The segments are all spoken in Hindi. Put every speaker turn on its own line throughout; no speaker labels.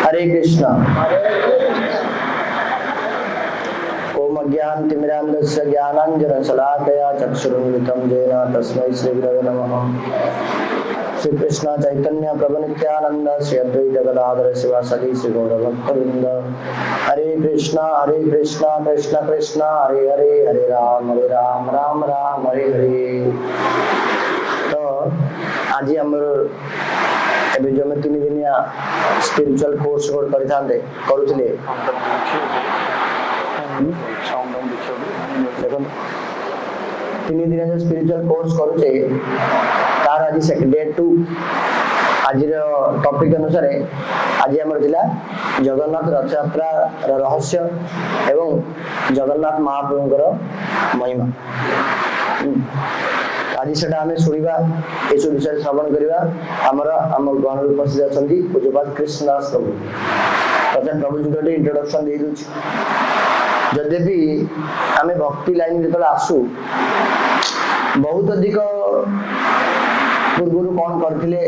हरे कृष्णा। ओम अज्ञानतिमिरान्धस्य ज्ञानाञ्जनशलाकया चक्षुरुन्मिलितं येन तस्मै श्रीगुरवे नमः। श्री कृष्ण चैतन्य प्रभु नित्यानंद श्री अद्वैत गदाधर शिवासादि श्री गौरभक्तवृंद। हरे कृष्णा कृष्ण कृष्ण हरे हरे, हरे राम राम राम हरे हरे। तो आज आमर एबे जो मैं 3 दिनिया स्पिरिचुअल कोर्स करते करुले देखो 3 दिन जो स्पिरिचुअल कोर्स करुचे तार आज डे 2 आज टॉपिक अनुसार आज आमर थिला जगन्नाथ रथ यात्रा रहस्य एवं जगन्नाथ महाप्रभुଙ୍କର महिमा। आज सेटा आमे सुनिबा ए सब विषय श्रवण करिबा। हमर गण उपस्थित अछंती पूज्यपाद कृष्णदास प्रभु। प्रथम प्रभु जी को इंट्रोडक्शन दे दूची। जदि भी आमे भक्ति लाइन जेतल आसु बहुत अधिक पूर्व कौन करथिले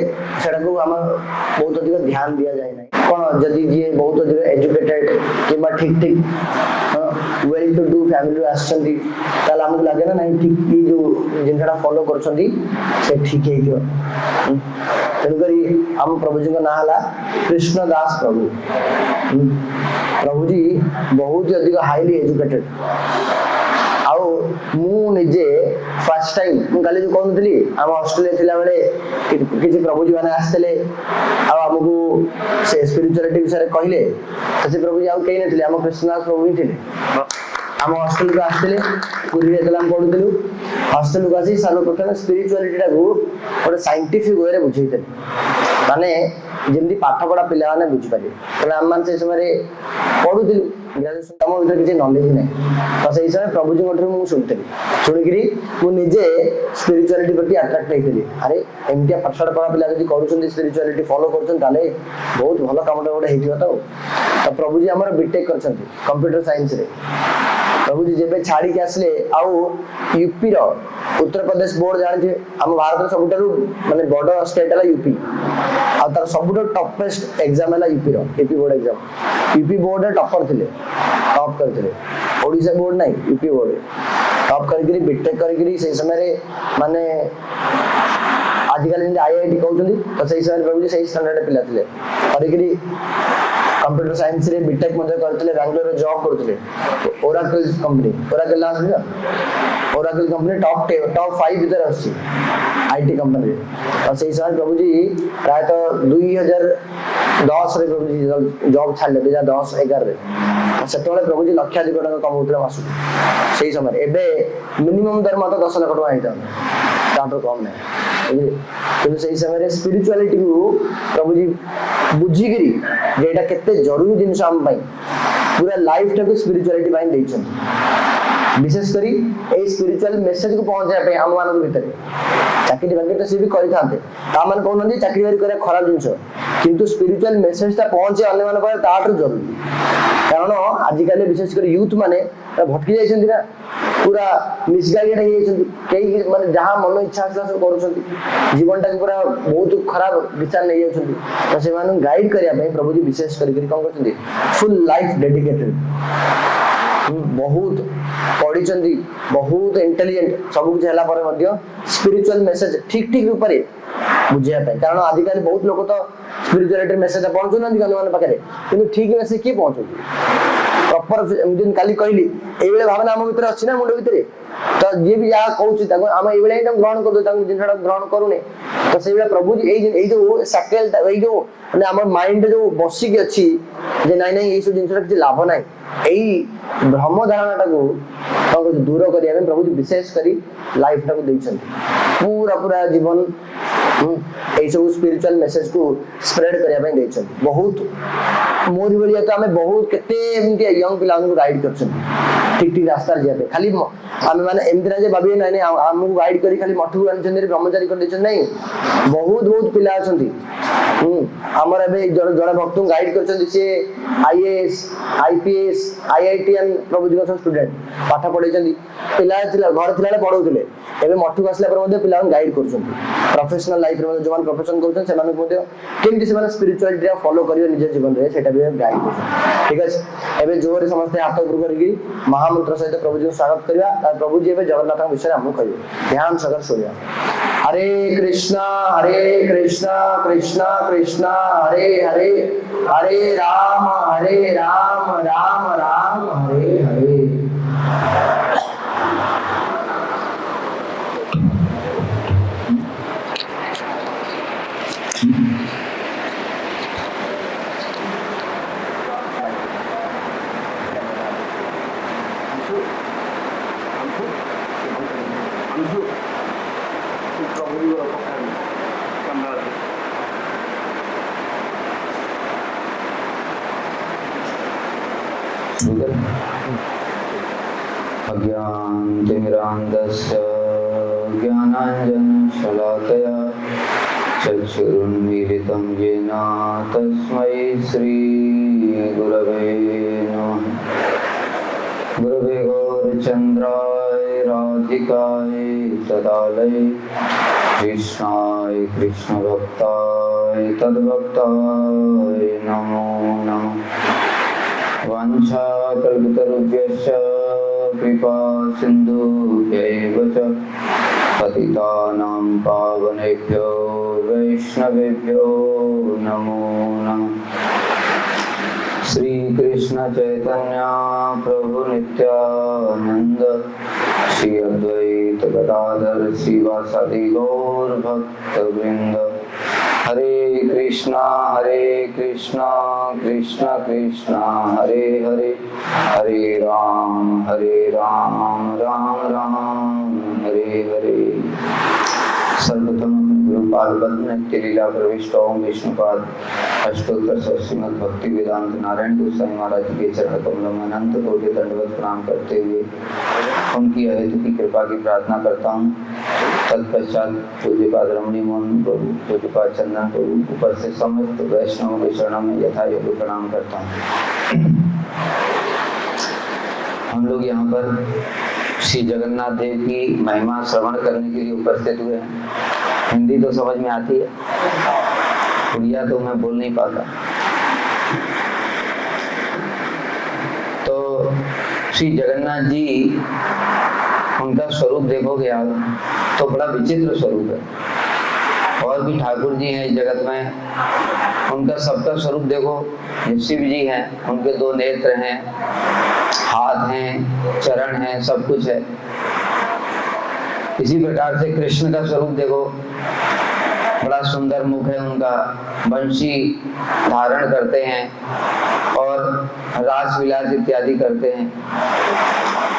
सेटा को हम बहुत अधिक ध्यान दिया जाए ना कौन जदि जी बहुत अधिक एजुकेटेड किबा ठीक ठीक वेल टू डू फैमिली आछंती ताला हमको लागे ना नहीं ठीक ई जो जिनटा फॉलो करछंती से ठीक है दियो। तनकरी हम प्रभु जी का नाम हला कृष्णदास प्रभु। प्रभु जी बहुत अधिक हाईली एजुकेटेड। आउ मु निजे फर्स्ट टाइम मु काले जो कहनथली हम ऑस्ट्रेलिया थिला बेले किछि प्रभु जी माने आस्तले आ हमकु से स्पिरिचुअलिटी विषय कहले तो से प्रभु जी आउ कहि नथिले हम कृष्णदास प्रभु ही थिले। हम हॉस्टल को आस्तले पुरी रे तलाम पढुतलु हॉस्टल को आसी सर्वप्रथम स्पिरिचुअलिटी टा को ओरे साइंटिफिक वे रे बुझैते माने जेमदी पाठ पढा पिला माने बुझि पारे तने हम मान से समय पढुतलु ग्रेजुएशन तम भीतर किछि नॉलेज नै तो सही समय प्रभु जी मठरे मु सुनतली सुनिकरी मु निजे स्पिरिचुअलिटी प्रति अट्रैक्ट हेतली। अरे एमतिया पाठशाला पढा पिला जदी करूछन स्पिरिचुअलिटी फॉलो करछन ताले बहुत भलो कामटा गोटे हेतिबा तो प्रभु जी हमर बीटेक करछन कंप्यूटर साइंस रे। प्रभु जी जेबे छाड़ी के आसले आउ यूपी रो उत्तर प्रदेश बोर्ड जानथे हम भारत रो सबुटारु माने बड़ स्टेट हला यूपी आ तार सबुटारु टॉपेस्ट एग्जाम हला UP board exam. UP board रे टॉपर थिले टॉप करथिले ओडिसा बोर्ड नै यूपी बोर्ड टॉप करगिरी बीटेक करगिरी से समय रे माने आजकल आईआईटी कहउछंदी तो सही समय प्रभु जी सही स्टैंडर्ड पिला थिले करगिरी कंप्यूटर साइंस रे बीटेक मध्ये करथिले बेंगलोर रे जॉब करथिले ओराकल कंपनी ओराकल लास्ट रे ओराकल कंपनी टॉप 5 भीतर आसी आईटी कंपनी और सही समय प्रभु जी प्राय तो 2010 रे प्रभु जी जॉब छाडले 2010 11 रे सेतोले प्रभु जी लक्षाधिक टका कमाउतले मासु सही समय एबे मिनिमम दरमा तो 10 लाख टका आइता तापर कम नै কিন্তু সেই সময় স্পিরিচুয়ালিটি को प्रभु जी बुझी गिरी जेटा केते जरूरी जिंस हम पाई पूरा लाइफ टाको स्पिरिचुअलिटी पाई देछन। विशेष करी ए स्पिरिचुअल मैसेज को पहुंचाय पे हम मान भीतर चाकरी बाकरी तो से भी करि थाते ता मन कोन नदी चाकरी बाकरी करे खराब जिंस किंतु स्पिरिचुअल मैसेज ता पहुंचे अन्य मान पर ताटर जरूरी कारण आज काले विशेष कर यूथ माने भटकी जाइछन ना पूरा मिसगाइडेड हे जाइछन कई माने जहां मन इच्छा से सब करूछन जीवन टा पूरा बहुत खराब विचार नै जाउछन तो से मान गाइड करिया पे प्रभु जी विशेष करी कोन करछन फुल लाइफ डेडिकेटेड बहुत पढ़ी बहुत इंटेलिजेंट सब कुछ हला पर मध्य स्पिरिचुअल मैसेज ठीक ठीक ऊपर बुझिया पे कारण आजिकल बहुत लोग तो स्पिरिचुअलिटी मैसेज पहुंचु ना मान पाखे किंतु ठीक मैसेज किए पहुंचु प्रॉपर दिन काली कहली ए बेले भावना हम भीतर अछि ना मुंड भीतर तो जे भी या कहउछि ताको हम ए बेले ही ग्रहण कर दो ताको जिनटा ग्रहण करूने तो से बेले प्रभु जी ए जो सकेल ए जो माने हमर माइंड जो बसी के अछि जे नै नै ए सब जिनटा कि लाभ नै एई भ्रम धारणा को दूर करिया में प्रभु जी विशेष करी लाइफ टाको दैछन पूरा पूरा जीवन ए सब स्पिरिचुअल मैसेज को स्प्रेड करिया में दैछन। बहुत मोर बलिया तो हमें बहुत केते एमती यंग पिला को गाइड करछन ठीक ठीक रास्ता जे खाली हम माने एमती ना जे भाबी नै नै हमको गाइड करी खाली मठु अनचंदे ब्रह्मचारी कर दैछन नै बहुत बहुत पिला अछंती ଆମର ଏବେ ଜଣେ ଭକ୍ତଙ୍କୁ ଗାଇଡ କରିଛନ୍ତି, ସେ IAS IPS IITN ପ୍ରଭୁଜୀଙ୍କ ଷ୍ଟୁଡେଣ୍ଟ ପାଠ ପଢେଇଛନ୍ତି। ପିଲା ଥିଲା ଘରେ ଥିଲାବେଳେ ପଢଉଥିଲେ, ଏବେ ମଠକୁ ଆସିଲା ପରେ ମଧ୍ୟ ପିଲାଙ୍କୁ ଗାଇଡ କରୁଛନ୍ତି। ପ୍ରଫେସନାଲ ଲାଇଫରେ ମଧ୍ୟ ଯୋଉମାନେ ପ୍ରଫେସନ କରୁଛନ୍ତି ସେମାନଙ୍କୁ ମଧ୍ୟ କେମିତି ସେମାନେ ସ୍ପିରିଚୁଆଲିଟି ଫଲୋ କରିବେ ନିଜ ଜୀବନରେ, ସେଇଟା ବି ଗାଇଡ କରୁଛନ୍ତି। ଠିକ ଅଛି, ଏବେ ଜୋରରେ ସମସ୍ତେ ହାତ ଉପରୁ କରିକି ମହାମନ୍ତ୍ର ସହିତ ପ୍ରଭୁଜୀଙ୍କୁ ସ୍ୱାଗତ କରିବା। ପ୍ରଭୁଜୀ ଏବେ ଜଗନ୍ନାଥଙ୍କ ବିଷୟରେ ଆମକୁ କହିବେ, ଧ୍ୟାନ ସହକାରେ ଶୁଣିବା। हरे कृष्णा कृष्णा कृष्णा हरे हरे, हरे राम राम राम हरे हरे।
अज्ञानतिमिरान्धस्य ज्ञानाञ्जनशलाकया चक्षुरुन्मीलितं येन तस्मै श्रीगुरवे नमः। गुरवे गौरचन्द्राय राधिकाय तदालये कृष्णाय कृष्णभक्ताय तद्भक्ताय नमो नमः। वाञ्छाकल्पतरुभ्यश्च कृपा सिन्धुभ्यैव च पतितानां पावनेभ्यो वैष्णवेभ्यो नमो नमः। श्री कृष्ण चैतन्य प्रभु नित्यानंद, श्री अद्वैत गदाधर शिवासादि गौर भक्त वृंद। हरे कृष्णा कृष्णा कृष्णा हरे हरे, हरे राम राम राम हरे हरे। सर्वप्रथम गुरुपाद नित्य लीला प्रविष्ट ओम विष्णुपाद अष्टोत्तर श्रीमद् भक्ति वेदांत नारायण गोसाई महाराज के चरण कमलों में अनंत कोटि दंडवत प्रणाम करते हुए उनकी अहेतु की कृपा की प्रार्थना करता हूँ। तत्पश्चात पूज्यपाद रमणी मोहन प्रभु, पूज्यपाद चंदन प्रभु, उपस्थित समस्त वैष्णवों के चरणों में यथा योग्य प्रणाम करता हूँ। हम लोग यहाँ पर श्री जगन्नाथ देव की महिमा श्रवण करने के लिए उपस्थित हुए हैं। हिंदी तो समझ में आती है, उड़िया तो मैं बोल नहीं पाता। तो श्री जगन्नाथ जी, उनका स्वरूप देखोगे आप तो बड़ा विचित्र स्वरूप है। और भी ठाकुर जी हैं इस जगत में, उनका सबका स्वरूप देखो। शिव जी हैं, उनके दो नेत्र हैं, हाथ हैं, चरण हैं, सब कुछ है। इसी प्रकार से कृष्ण का स्वरूप देखो, बड़ा सुंदर मुख है उनका, बंशी धारण करते हैं और रास विलास इत्यादि करते हैं।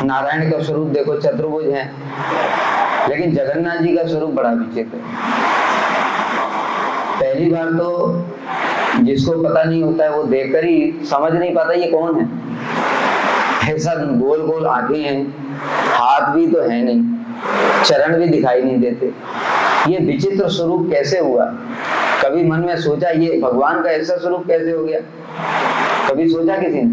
नारायण का स्वरूप देखो, चतुर्भुज है। लेकिन जगन्नाथ जी का स्वरूप बड़ा विचित्र है। पहली बार तो जिसको पता नहीं होता है वो देखकर ही समझ नहीं पाता ये कौन है। ऐसा गोल गोल आंखें हैं, हाथ भी तो है नहीं, चरण भी दिखाई नहीं देते। ये विचित्र स्वरूप कैसे हुआ? कभी मन में सोचा ये भगवान का ऐसा स्वरूप कैसे हो गया? कभी सोचा किसी ने?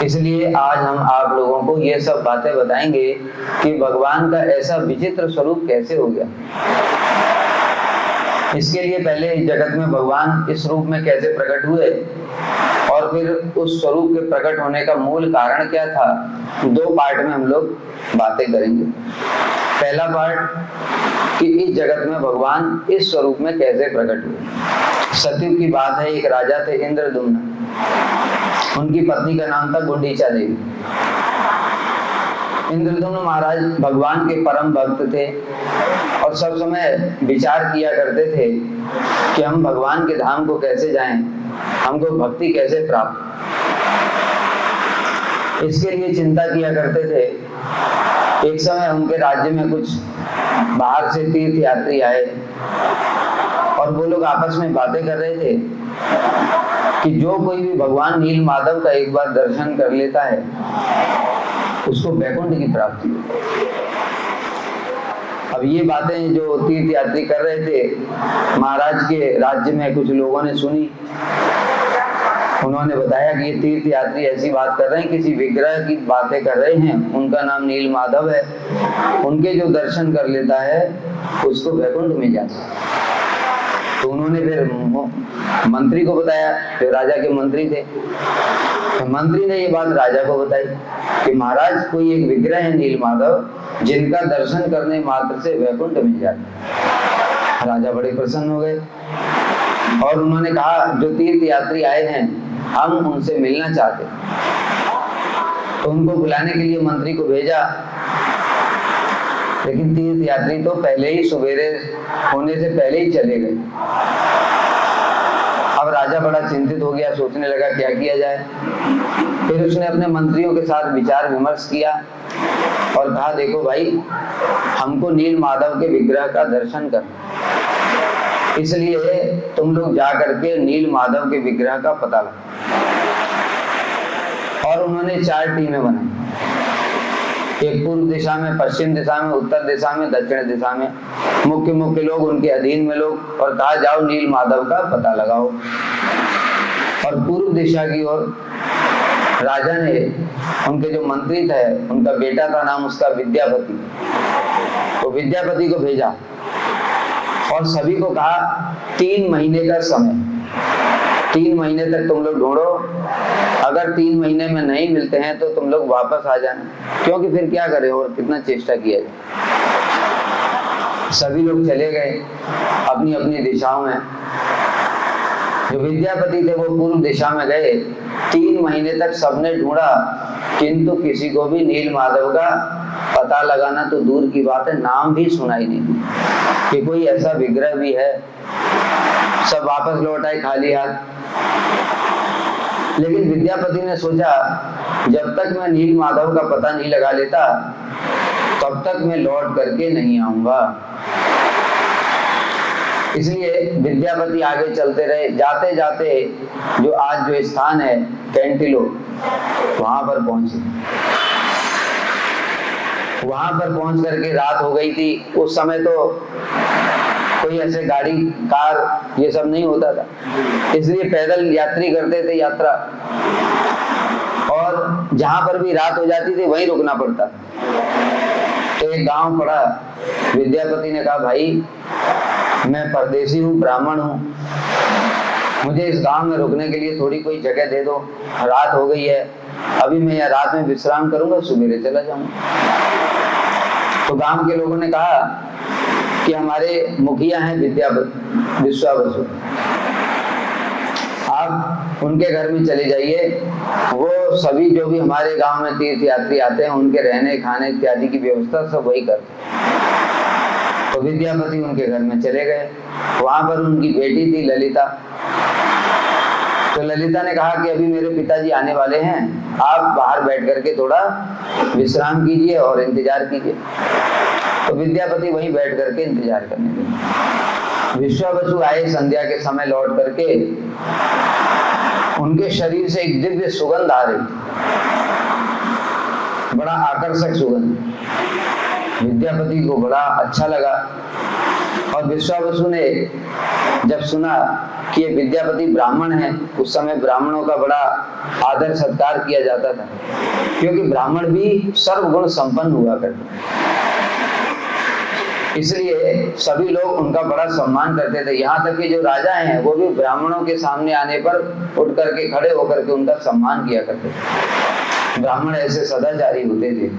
इसलिए आज हम आप लोगों को ये सब बातें बताएंगे कि भगवान का ऐसा विचित्र स्वरूप कैसे हो गया। इसके लिए पहले इस जगत में भगवान इस रूप में कैसे प्रकट हुए और फिर उस स्वरूप के प्रकट होने का मूल कारण क्या था, दो पार्ट में हम लोग बातें करेंगे। पहला पार्ट कि इस जगत में भगवान इस स्वरूप में कैसे प्रकट हुए। सतयुग की बात है, एक राजा थे इंद्रदुम्न, उनकी पत्नी का नाम था गुंडीचा देवी। इंद्रदुम्न महाराज भगवान के परम भक्त थे और सब समय विचार किया करते थे कि हम भगवान के धाम को कैसे जाएं, हमको भक्ति कैसे प्राप्त। इसके लिए चिंता किया करते थे। एक समय उनके राज्य में कुछ बाहर से तीर्थ यात्री आए और वो लोग आपस में बातें कर रहे थे कि जो कोई भी भगवान नील माधव का एक बार दर्शन कर लेता है उसको वैकुंठ की प्राप्ति होती है। अब ये बातें जो तीर्थ यात्री कर रहे थे महाराज के राज्य में कुछ लोगों ने सुनी। उन्होंने बताया कि ये तीर्थ यात्री ऐसी बात कर रहे हैं, किसी विग्रह की बातें कर रहे हैं, उनका नाम नील माधव है, उनके जो दर्शन कर लेता है उसको वैकुंठ में जाता है। तो उन्होंने फिर मंत्री को बताया, फिर राजा के मंत्री थे, तो मंत्री ने ये बात राजा को बताई कि महाराज कोई एक विग्रह है नील माधव जिनका दर्शन करने मात्र से वैकुंठ मिल जाता। राजा बड़े प्रसन्न हो गए और उन्होंने कहा जो तीर्थ यात्री आए हैं हम उनसे मिलना चाहते, तो उनको बुलाने के लिए मंत्री को भेजा। लेकिन तीर्थ यात्री तो पहले ही सवेरे होने से पहले ही चले गए। अब राजा बड़ा चिंतित हो गया, सोचने लगा क्या किया जाए। फिर उसने अपने मंत्रियों के साथ विचार विमर्श किया और कहा देखो भाई, हमको नील माधव के विग्रह का दर्शन करना, इसलिए तुम लोग जा करके नील माधव के विग्रह का पता लगाओ। और उन्होंने 4 टीमें बनाई, एक पूर्व दिशा में, पश्चिम दिशा में, उत्तर दिशा में, दक्षिण दिशा में, मुख्य मुख्य लोग, उनके अधीन में लोग, और कहा जाओ नील माधव का पता लगाओ। और पूर्व दिशा की ओर राजा ने उनके जो मंत्री थे, उनका बेटा था नाम उसका विद्यापति, तो विद्यापति को भेजा और सभी को कहा 3 महीने का समय, 3 महीने तक तुम लोग ढूंढो, अगर 3 महीने में नहीं मिलते हैं तो तुम लोग वापस आ जाना, क्योंकि फिर क्या करें और कितना चेष्टा किया जाए। सभी लोग चले गए अपनी अपनी दिशाओं में। जो विद्यापति थे वो पूर्व दिशा में गए। 3 महीने तक सबने ढूंढा, किंतु किसी को भी नील माधव का पता लगाना तो दूर की बात है, नाम भी सुनाई नहीं कि कोई ऐसा विग्रह भी है। सब वापस लौट आए खाली हाथ। लेकिन विद्यापति ने सोचा जब तक मैं नील माधव का पता नहीं लगा लेता तब तक मैं लौट करके नहीं आऊंगा। इसलिए विद्यापति आगे चलते रहे। जाते जाते जो आज जो स्थान है कैंटिलो, वहां पर पहुंचे। वहां पर पहुंच करके रात हो गई थी। उस समय तो कोई ऐसे गाड़ी कार ये सब नहीं होता था, इसलिए पैदल यात्री करते थे यात्रा, और जहां पर भी रात हो जाती थी वहीं रुकना पड़ता। तो एक गांव पड़ा। विद्यापति ने कहा भाई मैं परदेसी हूँ, ब्राह्मण हूँ, मुझे इस गांव में रुकने के लिए थोड़ी कोई जगह दे दो, रात हो गई है, अभी मैं यहाँ रात में विश्राम करूंगा, सुबह चला जाऊंगा। तो गांव के लोगों ने कहा कि हमारे मुखिया हैं विश्वावसु, आप उनके घर में चले जाइए, वो सभी जो भी हमारे गांव में तीर्थ यात्री आते हैं उनके रहने खाने इत्यादि की व्यवस्था सब वही करते हैं। तो विद्यापति उनके घर में चले गए। वहां पर उनकी बेटी थी ललिता। तो ललिता ने कहा कि अभी मेरे पिताजी आने वाले हैं, आप बाहर बैठ करके थोड़ा विश्राम कीजिए और इंतजार कीजिए। तो विद्यापति वहीं बैठ करके इंतजार करने लगे। विश्वावसु आए संध्या के समय लौट करके, उनके शरीर से एक दिव्य सुगंध आ रही थी, बड़ा आकर्षक सुगंध। विद्यापति को बड़ा अच्छा लगा और विश्वावसु ने जब सुना कि ये विद्यापति ब्राह्मण है, उस समय ब्राह्मणों का बड़ा आदर सत्कार किया जाता था, क्योंकि ब्राह्मण भी सर्वगुण संपन्न हुआ करते, इसलिए सभी लोग उनका बड़ा सम्मान करते थे। यहाँ तक कि जो राजा हैं वो भी ब्राह्मणों के सामने आने पर उठ करके खड़े होकर के उनका सम्मान किया करते थे। ब्राह्मण ऐसे सदाचारी होते थे।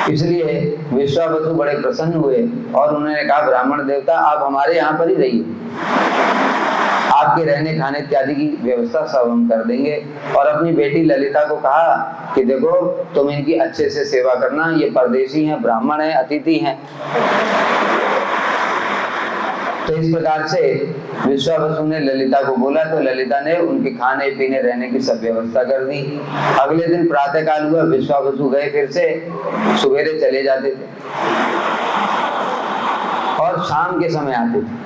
इसलिए विश्वावसु बड़े प्रसन्न हुए और उन्होंने कहा ब्राह्मण देवता आप हमारे यहाँ पर ही रहिए, आपके रहने खाने इत्यादि की व्यवस्था सब हम कर देंगे। और अपनी बेटी ललिता को कहा कि देखो तुम इनकी अच्छे से सेवा करना, ये परदेशी हैं, ब्राह्मण हैं, अतिथि हैं। तो इस प्रकार से विश्वावसु ने ललिता को बोला, तो ललिता ने उनके खाने पीने रहने की सब व्यवस्था कर दी। अगले दिन प्रातः काल हुआ, विश्वावसु गए, फिर से सवेरे चले जाते थे और शाम के समय आते थे।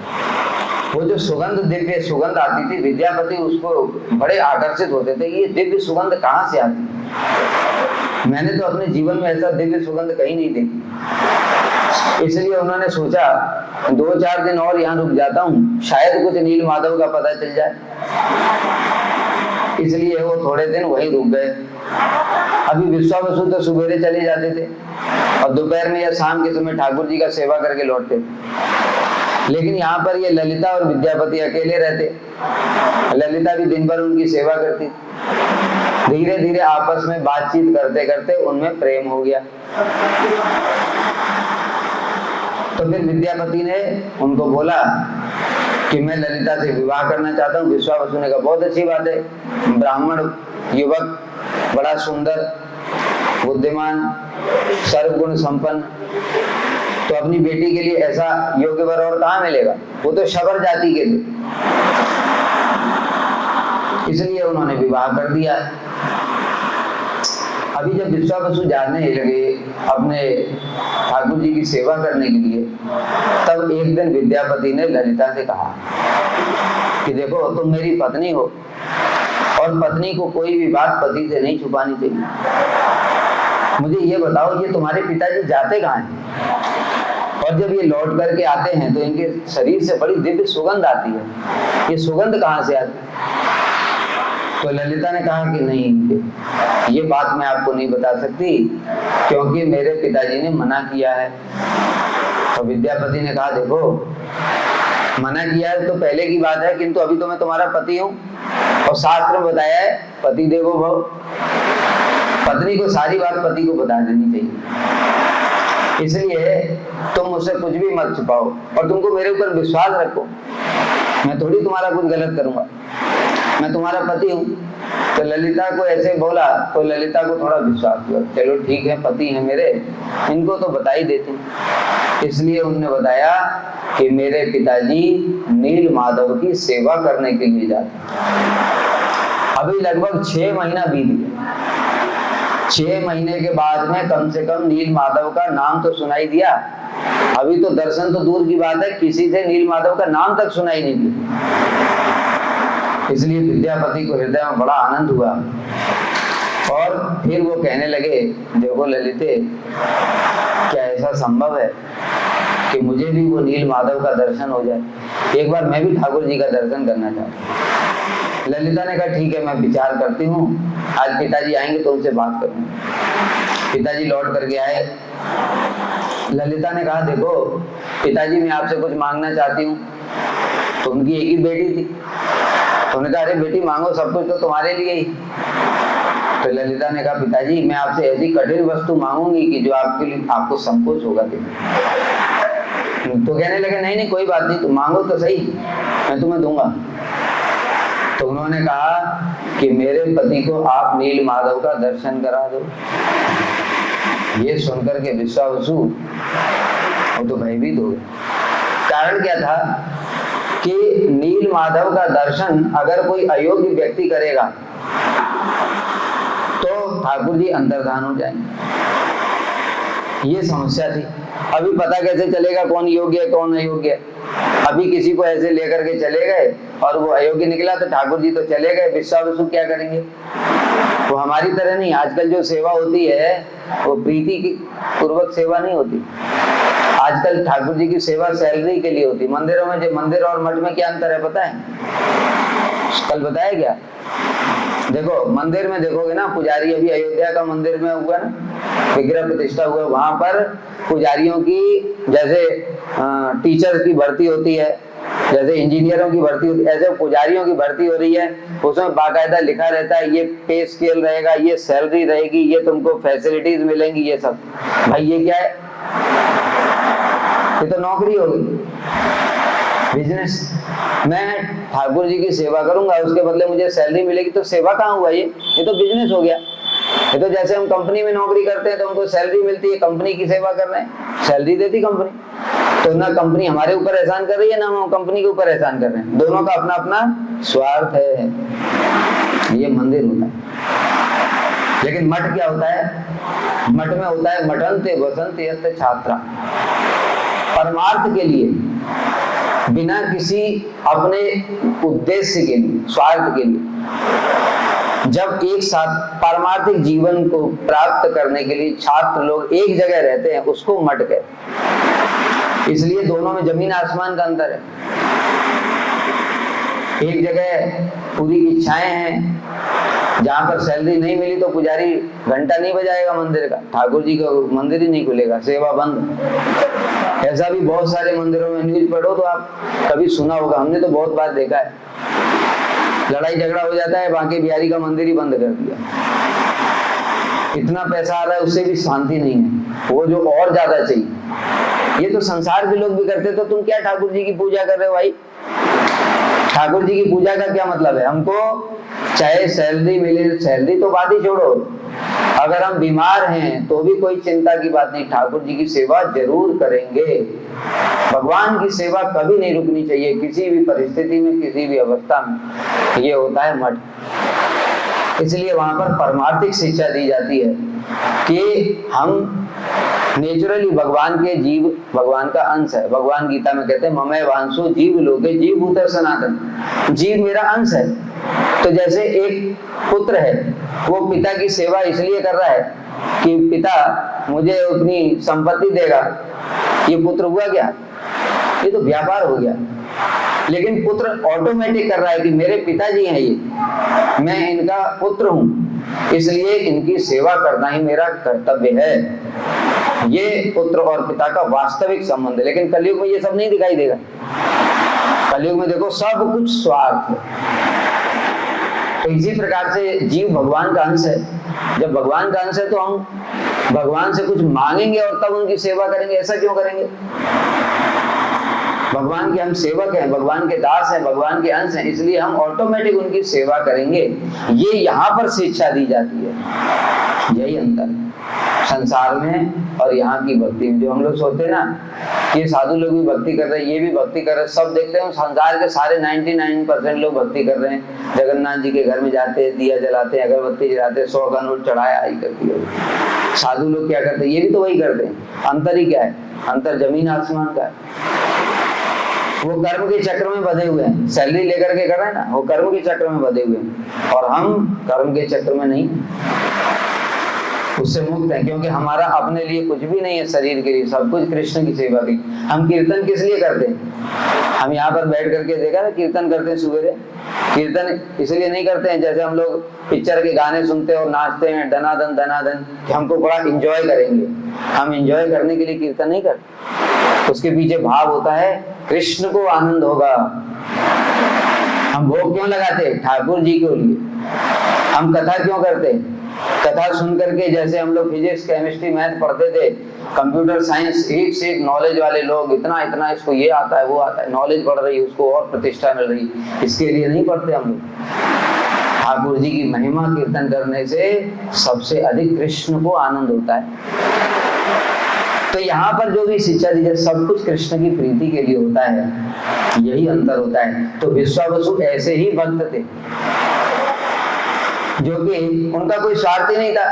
वो जो सुगंध, दिव्य सुगंध आती थी, विद्यापति उसको बड़े आकर्षित होते थे। ये दिव्य सुगंध कहाँ से आती? मैंने तो अपने जीवन में ऐसा दिव्य सुगंध कहीं नहीं देखी। इसलिए उन्होंने सोचा 2-4 दिन और यहाँ रुक जाता हूँ, शायद कुछ नील माधव का पता चल जाए। इसलिए वो थोड़े दिन वहीं रुक गए। अभी विश्वावसु तो सुबेरे चले जाते थे और दोपहर में या शाम के समय ठाकुर जी का सेवा करके लौटते, लेकिन यहाँ पर ये ललिता और विद्यापति अकेले रहते। ललिता भी दिन भर उनकी सेवा करती। धीरे धीरे आपस में बातचीत करते करते उनमें प्रेम हो गया। तो फिर विद्यापति ने उनको बोला कि मैं ललिता से विवाह करना चाहता हूँ। विश्वावसु ने कहा बहुत अच्छी बात है, ब्राह्मण युवक, बड़ा सुंदर, बुद्धिमान, सर्वगुण संपन्न, तो अपनी बेटी के लिए ऐसा योग्य वर और कहाँ मिलेगा, वो तो शबर जाति के थे। इसलिए उन्होंने विवाह कर दिया। अभी जब विश्वावसु जाने लगे अपने ठाकुर जी की सेवा करने के लिए, तब एक दिन विद्यापति ने ललिता से कहा कि देखो तुम मेरी पत्नी हो और पत्नी को कोई भी बात पति से नहीं छुपानी चाहिए। मुझे ये बताओ, ये तुम्हारे पिताजी जाते कहाँ हैं? और जब ये लौट करके आते हैं तो इनके शरीर से बड़ी दिव्य सुगंध आती है, ये सुगंध कहाँ से आती है? तो ललिता ने कहा कि नहीं, ये बात मैं आपको नहीं बता सकती क्योंकि मेरे पिताजी ने मना किया है। तो विद्यापति ने कहा देखो, मना किया है तो पहले की बात है, किंतु अभी तो मैं तुम्हारा पति हूँ और शास्त्र में बताया है पति देवो भव, पत्नी को सारी बात पति को बता देनी चाहिए। इसलिए तुम मुझसे कुछ भी मत छुपाओ और तुमको मेरे ऊपर विश्वास रखो, मैं थोड़ी तुम्हारा कुछ गलत करूंगा, मैं तुम्हारा पति हूँ। तो ललिता को ऐसे बोला तो ललिता को थोड़ा विश्वास हुआ, चलो ठीक है, पति है मेरे, इनको तो बता ही देती हूँ। इसलिए उन्होंने बताया कि मेरे पिताजी नील माधव की सेवा करने के लिए जाते। अभी लगभग 6 महीना बीत गया। 6 महीने के बाद में कम से कम नील माधव का नाम तो सुनाई दिया। अभी तो दर्शन तो दूर की बात है, किसी से नील माधव का नाम तक सुनाई नहीं दिया। इसलिए विद्यापति को हृदय में बड़ा आनंद हुआ और फिर वो कहने लगे देखो ललिते, क्या ऐसा संभव है कि मुझे भी वो नील माधव का दर्शन हो जाए? एक बार मैं भी ठाकुर जी का दर्शन करना चाहता हूँ। ललिता ने कहा ठीक है, मैं विचार करती हूँ, आज पिताजी आएंगे तो उनसे बात करूँगी। पिताजी लौट करके आए। ललिता ने कहा देखो पिताजी, मैं आपसे कुछ मांगना चाहती हूँ। तो उनकी एक ही बेटी थी, तो उन्होंने कहा अरे बेटी मांगो, सब कुछ तो तुम्हारे लिए ही। तो ललिता ने कहा पिताजी, मैं आपसे ऐसी कठिन वस्तु मांगूंगी कि जो आपके लिए आपको संकोच होगा। तो कहने लगे नहीं नहीं कोई बात नहीं, तुम मांगो तो सही, मैं तुम्हें दूंगा। तो उन्होंने कहा कि मेरे पति को आप नील माधव का दर्शन करा दो। ये सुनकर के विश्वावसु वो तो भयभीत हो गए। कारण क्या था कि नील माधव का दर्शन अगर कोई अयोग्य व्यक्ति करेगा तो ठाकुर जी अंतर्धान हो जाएंगे। ये समस्या थी। अभी पता कैसे चलेगा कौन योग्य है कौन अयोग्य है? अभी किसी को ऐसे लेकर के चले गए और वो अयोग्य निकला तो ठाकुर जी तो चले गए, विश्वावसु क्या करेंगे? वो हमारी तरह नहीं, आजकल जो सेवा होती है वो प्रीति की पूर्वक सेवा नहीं होती। आजकल ठाकुर जी की सेवा सैलरी के लिए होती। मंदिरों में, मंदिर और मठ में क्या अंतर है पता है? कल बताया क्या? देखो मंदिर में देखोगे ना, पुजारी, अभी अयोध्या का मंदिर में हुआ ना, विग्रह प्रतिष्ठा हुआ, वहां पर पुजारियों की जैसे टीचर की भर्ती होती है, जैसे इंजीनियरों की भर्ती होती है, ऐसे पुजारियों की भर्ती हो रही है। उसमें बाकायदा लिखा रहता है ये पे स्केल रहेगा, ये सैलरी रहेगी, ये तुमको फैसिलिटीज मिलेंगी, ये सब। भाई ये क्या है? ये तो नौकरी होगी, बिजनेस। मैं ठाकुर जी की सेवा करूंगा, उसके बदले मुझे सैलरी मिलेगी, तो सेवा कहाँ हुआ? ये तो बिजनेस हो गया। ये तो जैसे हम कंपनी में नौकरी करते हैं तो हमको सैलरी मिलती है, कंपनी की सेवा कर रहे हैं, सैलरी देती कंपनी। तो ना कंपनी हमारे ऊपर एहसान कर रही है ना हम कंपनी के ऊपर एहसान कर रहे हैं, दोनों का अपना अपना स्वार्थ है। ये मंदिर होता है। लेकिन मठ क्या होता है? मठ में होता है मठन्ते वसन्ते यत्र छात्रा, परमार्थ के लिए, बिना किसी अपने उद्देश्य के लिए, स्वार्थ के लिए। जब एक साथ पारमार्थिक जीवन को प्राप्त करने के लिए छात्र लोग एक जगह रहते हैं, उसको मठ कहते। इसलिए दोनों में जमीन आसमान का अंतर है। एक जगह पूरी इच्छाएं हैं, जहां पर सैलरी नहीं मिली तो पुजारी घंटा नहीं बजाएगा मंदिर का, ठाकुर जी का मंदिर ही नहीं खुलेगा, सेवा बंद। ऐसा भी बहुत सारे मंदिरों में न्यूज पढ़ो तो आप कभी सुना होगा, हमने तो बहुत बार देखा है। लड़ाई झगड़ा हो जाता है, बांके बिहारी का मंदिर ही बंद कर दिया। इतना पैसा आ रहा है, उससे भी शांति नहीं है, वो जो और ज्यादा चाहिए। ये तो संसार के लोग भी करते, तो तुम क्या ठाकुर जी की पूजा कर रहे हो भाई? ठाकुर जी की पूजा का क्या मतलब है? हमको चाहे सैलरी मिले, सैलरी तो बात ही छोड़ो, अगर हम बीमार हैं तो भी कोई चिंता की बात नहीं, ठाकुर जी की सेवा जरूर करेंगे। भगवान की सेवा कभी नहीं रुकनी चाहिए, किसी भी परिस्थिति में, किसी भी अवस्था में। ये होता है मठ। इसलिए वहां पर परमार्थिक शिक्षा दी जाती है कि हम नेचुरली भगवान के जीव, भगवान का अंश है। भगवान गीता में कहते हैं ममय वांसो जीव लोके जीव भूत सनातन, जीव मेरा अंश है। तो जैसे एक पुत्र है, वो पिता की सेवा इसलिए कर रहा है कि पिता मुझे उतनी संपत्ति देगा, ये पुत्र हुआ क्या? ये तो व्यापार हो गया। लेकिन पुत्र ऑटोमेटिक कर रहा है कि मेरे पिताजी हैं ये, मैं इनका पुत्र हूं, इसलिए इनकी सेवा करना ही मेरा कर्तव्य है। ये पुत्र और पिता का वास्तविक संबंध है। लेकिन कलयुग में ये सब नहीं दिखाई देगा। कलयुग में देखो सब कुछ स्वार्थ है। तो इसी प्रकार से जीव भगवान का अंश है। जब भगवान का अंश है तो हम भगवान से कुछ मांगेंगे और तब उनकी सेवा करेंगे। ऐसा क्यों करेंगे? भगवान के हम सेवक हैं, भगवान के दास हैं, भगवान के अंश हैं, इसलिए हम ऑटोमेटिक उनकी सेवा करेंगे। ये यहाँ पर शिक्षा दी जाती है। यही अंतर है संसार में और यहाँ की भक्ति में। जो हम लोग सोचते हैं ना ये साधु लोग भी भक्ति कर रहे हैं, ये भी भक्ति कर रहे हैं, सब देखते हैं संसार के सारे 99% लोग भक्ति कर रहे हैं। जगन्नाथ जी के घर में जाते हैं, दिया जलाते हैं, अगरबत्ती जलाते हैं, 100 का नोट चढ़ाया आई करती है। साधु लोग क्या करते हैं? ये भी तो वही करते हैं। अंतर ही क्या है? अंतर जमीन आसमान का है। वो कर्म के चक्र में बंधे हुए हैं, सैलरी लेकर के कर रहे हैं ना, वो कर्म के चक्र में बंधे हुए हैं, और हम कर्म के चक्र में नहीं, उससे मुक्त है। क्योंकि हमारा अपने लिए कुछ भी नहीं है, शरीर के लिए सब कुछ कृष्ण की सेवा की। हम कीर्तन किस लिए करते हैं? हम यहाँ पर बैठ करके देखा ना कीर्तन करते हैं सवेरे। कीर्तन इसलिए नहीं करते हैं जैसे हम लोग पिक्चर के गाने सुनते हैं और नाचते हैं दनादन दनादन, कि हमको बड़ा एंजॉय करेंगे। हम एंजॉय करने के लिए कीर्तन नहीं करते। उसके पीछे भाव होता है कृष्ण को आनंद होगा। हम भोग क्यों लगाते? ठाकुर जी के लिए। हम कथा क्यों करते? कथा सुन करके, जैसे हम लोग फिजिक्स, केमिस्ट्री, मैथ पढ़ते थे, कंप्यूटर साइंस, एक से एक नॉलेज वाले लोग, इतना इतना इसको ये आता है वो आता है, नॉलेज बढ़ रही है, उसको और प्रतिष्ठा मिल रही, इसके लिए नहीं पढ़ते हम लोग। ठाकुर जी की महिमा कीर्तन करने से सबसे अधिक कृष्ण को आनंद होता है। तो यहाँ पर जो भी शिक्षा दी जाए सब कुछ कृष्ण की प्रीति के लिए होता है, यही अंतर होता है। तो विश्वावसु ऐसे ही भक्त थे जो कि उनका कोई स्वार्थ ही नहीं था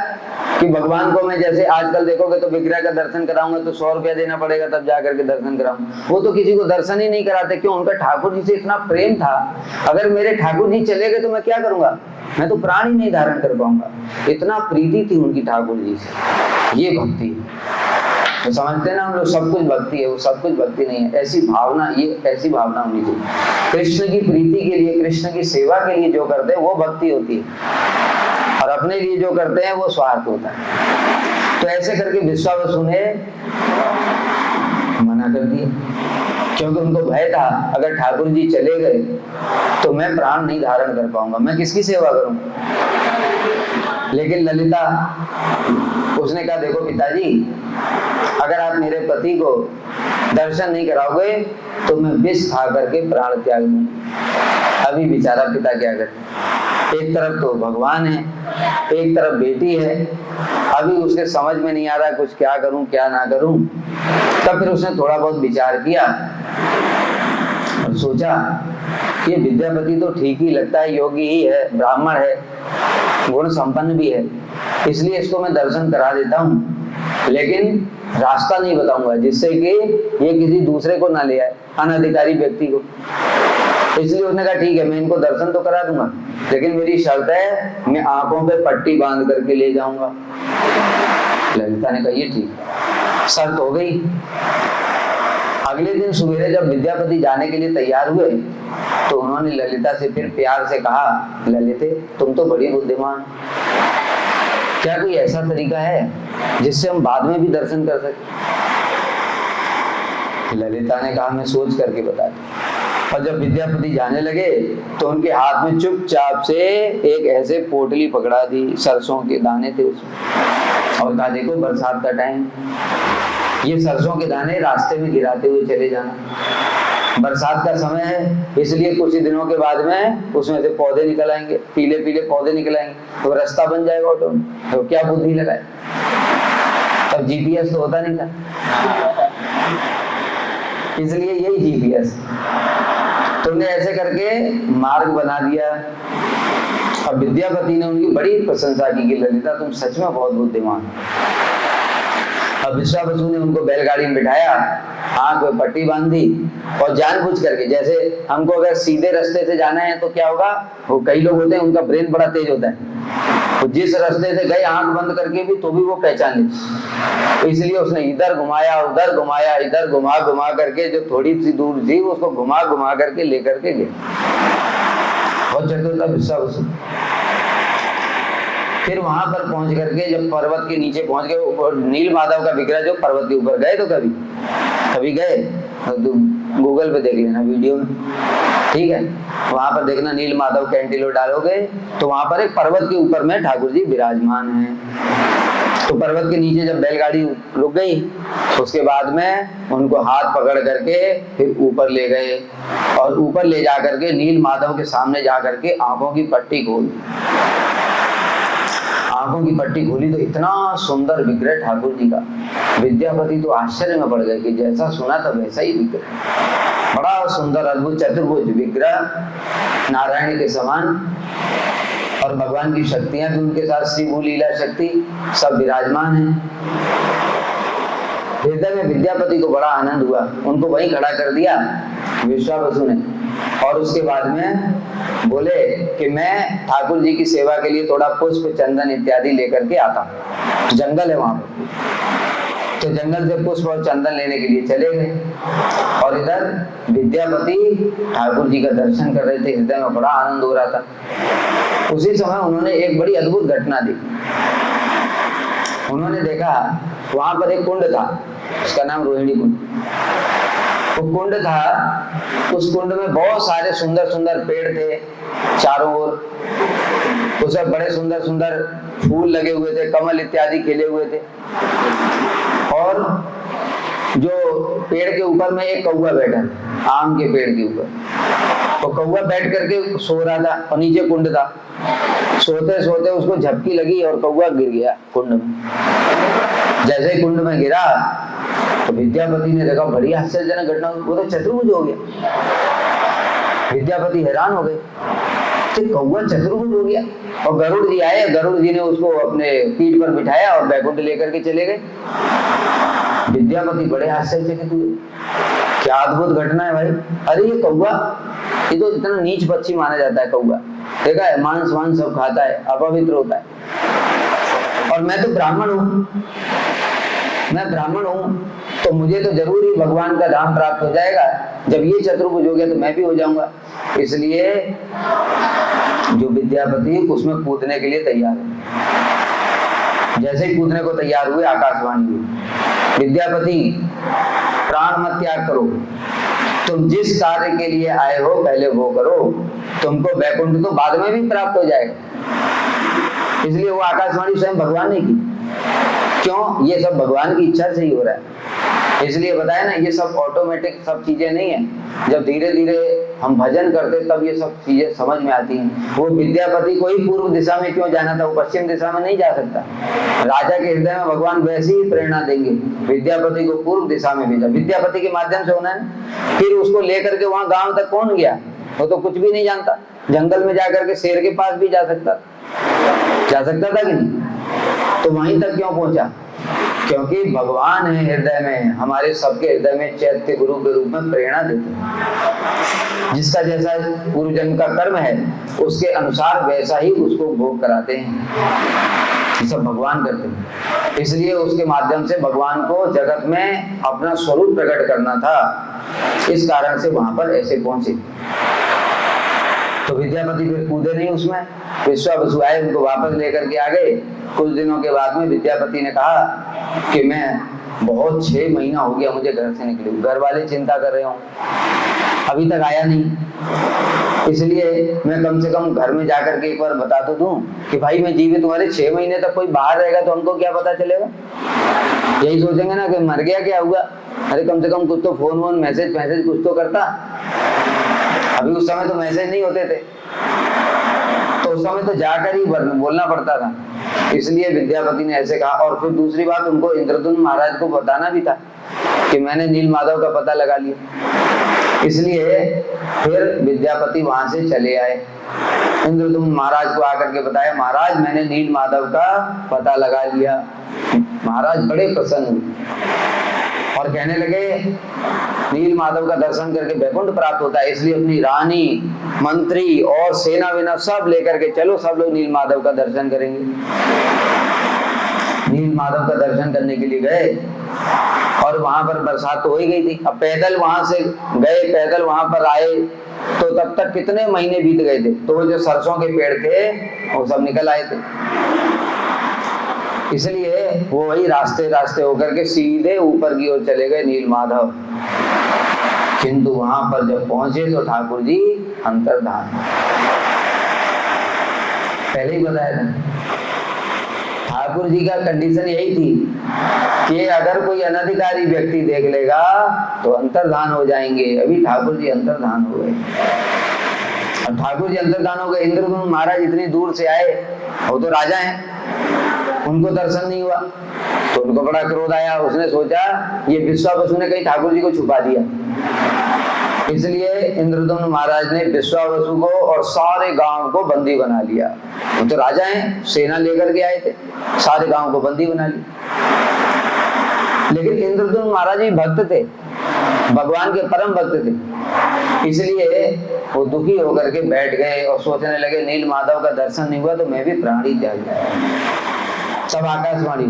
कि भगवान को मैं, जैसे आजकल देखोगे तो विग्रह का दर्शन कराऊंगा तो 100 रुपया देना पड़ेगा तब जाकर के दर्शन कराऊंगा। वो तो किसी को दर्शन ही नहीं कराते। क्यों? उनका ठाकुर जी से इतना प्रेम था, अगर मेरे ठाकुर जी चले गए तो मैं क्या करूंगा? मैं तो प्राण ही नहीं धारण कर पाऊंगा। इतना प्रीति थी उनकी ठाकुर जी से। ये भक्ति है। तो समझते हैं ना हम लोग, सब कुछ भक्ति है, वो सब कुछ भक्ति नहीं है। ऐसी भावना, ये ऐसी भावना होनी चाहिए। कृष्ण की प्रीति के लिए, कृष्ण की सेवा के लिए जो करते हैं वो भक्ति होती है, और अपने लिए जो करते हैं वो स्वार्थ होता है। तो ऐसे करके विश्वावसु ने मना कर दिया, क्योंकि उनको भय था अगर ठाकुर जी चले गए तो मैं प्राण नहीं धारण कर पाऊंगा, मैं किसकी सेवा करूं। लेकिन ललिता, उसने कहा देखो पिताजी, अगर आप मेरे पति को दर्शन नहीं कराओगे तो मैं विष खा करके प्राण त्याग दूंगा। अभी बेचारा पिता क्या करे? एक तरफ तो भगवान है, एक तरफ बेटी है, अभी उसके समझ में नहीं आ रहा कुछ, क्या करूं क्या ना करूं। तब फिर उसने थोड़ा बहुत विचार किया और सोचा ये विद्यापति तो ठीक ही लगता है, योगी ही है, ब्राह्मण है, गुण संपन्न भी है, इसलिए इसको मैं दर्शन करा देता हूँ, लेकिन रास्ता नहीं बताऊंगा जिससे कि ये किसी दूसरे को ना ले आए, अनधिकारी व्यक्ति को। इसलिए उसने कहा ठीक है, मैं इनको दर्शन तो करा दूंगा, लेकिन मेरी शर्त है मैं आंखों पे पट्टी बांध करके ले जाऊंगा। ललिता ने कहा ये ठीक, शर्त हो गई। अगले दिन सवेरे जब विद्यापति जाने के लिए तैयार हुए तो उन्होंने ललिता से फिर प्यार से कहा, ललिते तुम तो बड़ी बुद्धिमान, क्या कोई ऐसा तरीका है जिससे हम बाद में भी दर्शन कर सके? ललिता ने कहा मैं सोच करके बताती। और जब विद्यापति जाने लगे तो उनके हाथ में चुपचाप से एक ऐसे पोटली पकड़ा दी, सरसों के दाने थे उसमें, और कहा देखो बरसात का टाइम, ये सरसों के दाने रास्ते में गिराते हुए चले जाना, बरसात का समय है इसलिए कुछ ही दिनों के बाद में उसमें से पौधे निकल आएंगे, पीले पीले पौधे निकल आएंगे, तो रास्ता बन जाएगा ऑटो में। तो क्या बुद्धि लगाए, तब जीपीएस तो होता नहीं था, इसलिए यही जीपीएस। तुमने ऐसे करके मार्ग बना दिया। अब विद्यापति ने उनकी बड़ी प्रशंसा की कि ललिता तुम सच में बहुत बुद्धिमान। अब विश्वावसु ने उनको बैलगाड़ी में बिठाया, आंख में पट्टी बांधी और जानबूझ करके, जैसे हमको अगर सीधे रास्ते से जाना है तो क्या होगा, वो कई लोग होते हैं उनका ब्रेन बड़ा तेज होता है, तो जिस रास्ते से गए आंख बंद करके भी तो भी वो पहचान लेते, तो इसलिए उसने इधर घुमाया उधर घुमाया, इधर घुमा घुमा करके जो थोड़ी सी दूर थी उसको घुमा घुमा करके लेकर के गए। बहुत चतुर था विश्वावसु। फिर वहां पर पहुंच करके जब पर्वत के नीचे पहुंच गए, नील माधव का विग्रह जो पर्वत के ऊपर गए, तो कभी गए तो गूगल पे देख लेना वीडियो में, ठीक है, वहां पर देखना नील माधव कैंटिलो डालोगे तो वहां पर एक पर्वत के ऊपर में ठाकुर जी विराजमान हैं। तो पर्वत के नीचे जब बैलगाड़ी रुक गई उसके बाद में उनको हाथ पकड़ करके फिर ऊपर ले गए, और ऊपर ले जा करके नील माधव के सामने जा करके आंखों की पट्टी खोल, आंखों की पट्टी खोली तो इतना सुंदर विग्रह ठाकुर जी का। विद्यापति तो आश्चर्य में पड़ गए कि जैसा सुना था वैसा ही विग्रह, बड़ा सुंदर अद्भुत चतुर्भुज विग्रह, नारायण के समान, और भगवान की शक्तियां भी उनके साथ, श्री लीला शक्ति सब विराजमान है। हृदय में विद्यापति को बड़ा आनंद हुआ, उनको वहीं खड़ा कर दिया विश्वावसु ने, और उसके बाद में बोले कि मैं ठाकुर जी की सेवा के लिए थोड़ा पुष्प चंदन इत्यादि लेकर के आता हूँ। जंगल है वहां पर, तो जंगल से पुष्प और चंदन लेने के लिए चले गए, और इधर विद्यापति ठाकुर जी का दर्शन कर रहे थे, हृदय में बड़ा आनंद हो रहा था। उसी समय उन्होंने एक बड़ी अद्भुत घटना देखी। उन्होंने देखा वहां पर एक कुंड था, उसका नाम रोहिणी कुंड। वो कुंड था, उस कुंड में बहुत सारे सुंदर सुंदर पेड़ थे चारों ओर, उसमें बड़े सुंदर सुंदर फूल लगे हुए थे, कमल इत्यादि खिले हुए थे, और जो पेड़ के ऊपर में एक कौवा बैठा, आम के पेड़ के ऊपर, तो कौवा बैठ करके सो रहा था, और नीचे कुंड था। सोते सोते उसको झपकी लगी और कौवा गिर गया कुंड में। जैसे ही कुंड में गिरा तो विद्यापति ने देखा, बड़ी आश्चर्यजनक घटना, वो तो चतुर्भुज हो गया। विद्यापति हैरान हो गए कि कौवा चतुर्भुज हो गया, और गरुड़ जी आए, गरुड़ जी ने उसको अपने पीठ पर बिठाया और बैकुंठ लेकर के चले गए। विद्यापति बड़े आश्चर्यचकित हुए, क्या अद्भुत घटना है भाई, अरे ये कौवा, ये तो इतना नीच पक्षी माना जाता है कौवा, देखा है मांस वांस सब खाता है, अपवित्र होता है, और मैं तो ब्राह्मण हूँ, मैं ब्राह्मण हूँ, तो मुझे तो जरूर ही भगवान का धाम प्राप्त हो जाएगा, जब ये चतुर्भुज हो गया तो मैं भी हो जाऊंगा। इसलिए जो विद्यापति उसमें कूदने के लिए तैयार है। जैसे ही कूदने को तैयार हुए आकाशवाणी हुई, विद्यापति प्राण मत त्याग करो, तुम जिस कार्य के लिए आए हो पहले वो करो, तुमको वैकुंठ तो बाद में भी प्राप्त हो जाएगा। इसलिए वो आकाशवाणी स्वयं भगवान ने की। क्यों? ये सब भगवान की इच्छा से ही हो रहा है। इसलिए बताया ना, ये सब ऑटोमेटिक सब चीजें नहीं है। जब धीरे धीरे हम भजन करते तब ये सब चीजें समझ में आती हैं। वो विद्यापति को ही पूर्व दिशा में क्यों जाना था, वो पश्चिम दिशा में नहीं जा सकता। राजा के हृदय में भगवान वैसी ही प्रेरणा देंगे, विद्यापति को पूर्व दिशा में भेजा, विद्यापति के माध्यम से होना है। फिर उसको लेकर के वहां गांव तक कौन गया, वो तो कुछ भी नहीं जानता। जंगल में जाकर के शेर के पास भी जा सकता था कि नहीं, तो वहीं तक क्यों पहुंचा? क्योंकि भगवान है हृदय में, हमारे सबके हृदय में चैत्य गुरु के रूप में प्रेरणा देते हैं। जिसका जैसा गुरुजन का कर्म है उसके अनुसार वैसा ही उसको भोग कराते हैं, ये सब भगवान करते हैं। इसलिए उसके माध्यम से भगवान को जगत में अपना स्वरूप प्रकट करना था, इस कारण से वहां पर ऐसे पहुंचे। तो विद्यापति फिर कूदे नहीं उसमें, विश्वावसु आए, उनको वापस लेकर के आ गए। कुछ दिनों के बाद में विद्यापति ने कहा कि मैं बहुत 6 महीना हो गया मुझे घर से निकले, घर वाले चिंता कर रहे हो, अभी तक आया नहीं, इसलिए मैं कम से कम घर में जाकर के एक बार बता तो दूं कि भाई मैं जीवित हूँ। 6 महीने तक कोई बाहर रहेगा तो हमको क्या पता चलेगा, यही सोचेंगे ना कि मर गया क्या हुआ, अरे कम से कम कुछ तो फोन वोन मैसेज कुछ तो करता। अभी उस समय तो मैसेज नहीं होते थे, तो उस समय तो जाकर ही बोलना पड़ता था, इसलिए विद्यापति ने ऐसे कहा। और फिर दूसरी बात, उनको इंद्रद्युम्न महाराज को बताना भी था कि मैंने नील माधव का पता लगा लिया, इसलिए फिर विद्यापति वहां से चले आए। इंद्रद्युम्न महाराज को आकर के बताया, महाराज मैंने नील माधव का पता लगा लिया। महाराज बड़े प्रसन्न हुए और कहने लगे नील माधव का दर्शन करके वैकुंठ प्राप्त होता है, इसलिए अपनी रानी, मंत्री और सेना वेना सब लेकर के चलो, सब लोग नील माधव का दर्शन करेंगे। नील माधव का दर्शन करने के लिए गए और वहां पर बरसात तो हो ही गई थी। अब पैदल वहां से गए, पैदल वहां पर आए तो तब तक कितने महीने बीत गए थे, तो वो जो सरसों के पेड़ थे वो सब निकल आए थे, इसलिए वो वही रास्ते रास्ते होकर के सीधे ऊपर की ओर चले गए नील माधव। किंतु वहां पर जब पहुंचे तो ठाकुर जी अंतर्धान, पहले ही बताया था। ठाकुर जी का कंडीशन यही थी कि अगर कोई अनधिकारी व्यक्ति देख लेगा तो अंतर्धान हो जाएंगे। अभी ठाकुर जी अंतर्धान हो गए, और ठाकुर जी अंतर्धान हो गए। इंद्रद्युम्न महाराज इतनी दूर से आए, वो तो राजा हैं, उनको दर्शन नहीं हुआ तो उनको बड़ा क्रोध आया। उसने सोचा ये विश्वावसु ने कहीं ठाकुर जी को छुपा दिया, इसलिए इंद्रद्युम्न महाराज ने विश्वावसु को और सारे गांव को बंदी बना लिया। वो तो राजा हैं, सेना लेकर के आए थे, सारे गांव को बंदी बना लिया। लेकिन इंद्रद्युम्न महाराज ही भक्त थे, भगवान के परम भक्त थे, इसलिए वो दुखी होकर के बैठ गए और सोचने लगे नील माधव का दर्शन नहीं हुआ तो मैं भी प्राण ही त्याग दूंगा। सब आकाशवाणी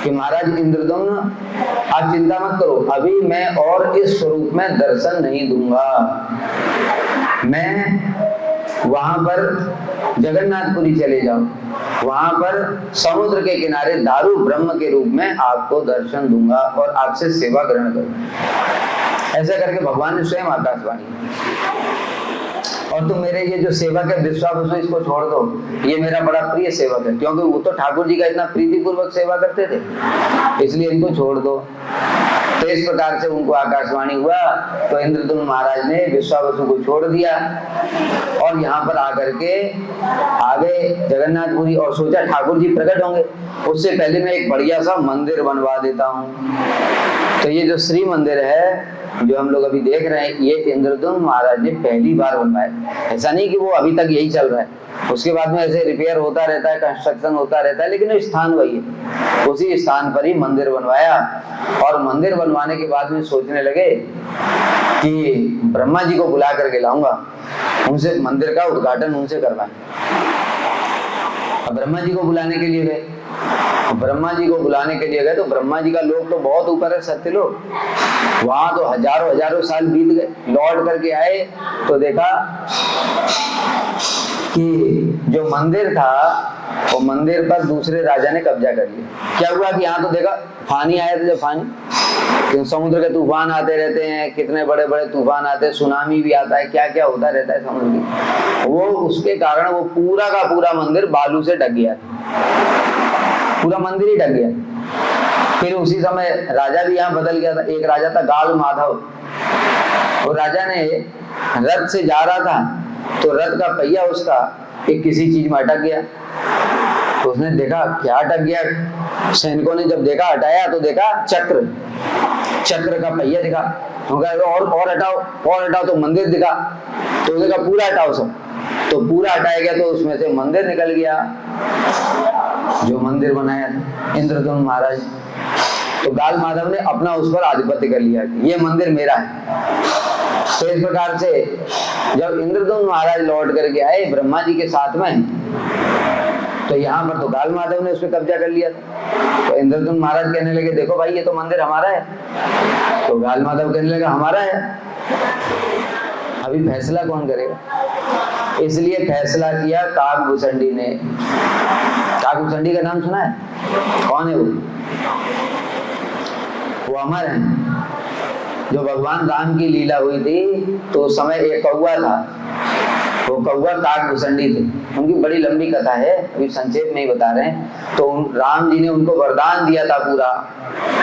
कि महाराज इंद्रद्युम्न आप चिंता मत करो, अभी मैं और इस स्वरूप में दर्शन नहीं दूंगा, मैं वहां पर जगन्नाथपुरी चले जाओ, वहां पर समुद्र के किनारे दारू ब्रह्म के रूप में आपको दर्शन दूंगा और आपसे सेवा ग्रहण करूंगा। ऐसा करके भगवान ने स्वयं आकाशवाणी। और तुम मेरे ये जो सेवक है विश्वावसु, इसको छोड़ दो, ये मेरा बड़ा प्रिय सेवक है, क्योंकि वो तो ठाकुर जी का इतना प्रीतिपूर्वक सेवा करते थे, इसलिए इनको छोड़ दो। तो इस प्रकार से उनको आकाशवाणी हुआ, तो इंद्रद्युम्न महाराज ने विश्वावसु को छोड़ दिया और यहाँ पर आकर के आगे जगन्नाथपुरी और सोचा ठाकुर जी प्रकट होंगे, उससे पहले मैं एक बढ़िया सा मंदिर बनवा देता हूँ। तो ये जो श्री मंदिर है जो हम लोग अभी देख रहे हैं, ये इंद्रद्युम्न महाराज ने पहली बार बनवाया। ऐसा नहीं कि वो अभी तक यही चल रहा है, उसके बाद में ऐसे रिपेयर होता रहता है, कंस्ट्रक्शन होता रहता है, लेकिन स्थान वही है, उसी स्थान पर ही मंदिर बनवाया। और मंदिर बनवाने के बाद में सोचने लगे कि ब्रह्मा जी को बुला करके लाऊंगा, उनसे मंदिर का उद्घाटन उनसे करवाएं। अब ब्रह्मा जी को बुलाने के लिए गए, ब्रह्मा जी को बुलाने के लिए गए तो ब्रह्मा जी का लोक तो बहुत ऊपर है, सत्य लोक, वहां तो हजारों हजारों साल बीत गए। लौट करके आए तो देखा कि जो मंदिर था वो मंदिर पर दूसरे राजा ने कब्जा कर लिया। क्या हुआ कि यहाँ तो देखा फानी आया था, जब फानी, समुद्र के तूफान आते रहते हैं, कितने बड़े बड़े तूफान आते हैं, सुनामी भी आता है, क्या क्या होता रहता है समुद्र में, वो उसके कारण वो पूरा का पूरा मंदिर बालू से ढक गया, पूरा मंदिर ही ढक गया। फिर उसी समय राजा भी यहाँ बदल गया था। एक राजा था गाल माधव, वो राजा ने रथ से जा रहा था तो रथ का पहिया उसका एक किसी चीज में अटक गया, तो उसने देखा क्या अटक गया। सैनिकों ने जब देखा, हटाया तो देखा चक्र का पहिया दिखा, और हटाओ तो मंदिर दिखा, तो उसने कहा पूरा हटाओ सब, तो पूरा हटाया गया तो उसमें से मंदिर निकल गया जो मंदिर बनाया था। इंद्रदुम्न महाराज। तो गाल माधव ने अपना उस पर आधिपत्य कर लिया कि ये मंदिर मेरा है। तो इस प्रकार से जब इंद्रदुम्न महाराज लौट करके आए ब्रह्मा जी के साथ में, तो यहाँ पर तो गाल माधव ने उस पर कब्जा कर लिया था। तो इंद्रदुम्न महाराज कहने लगे देखो भाई ये तो मंदिर हमारा है। तो गाल माधव कहने लगा हमारा है, अभी फैसला कौन करेगा। इसलिए फैसला किया काकभूषणी ने। काकभूषणी का नाम सुना है? कौन है वो अमर है। जो भगवान राम की लीला हुई थी तो उस समय एक कौवा था, वो कौवा काकभूषणी थे। उनकी बड़ी लंबी कथा है, अभी संक्षेप में ही बता रहे हैं। तो राम जी ने उनको वरदान दिया था पूरा,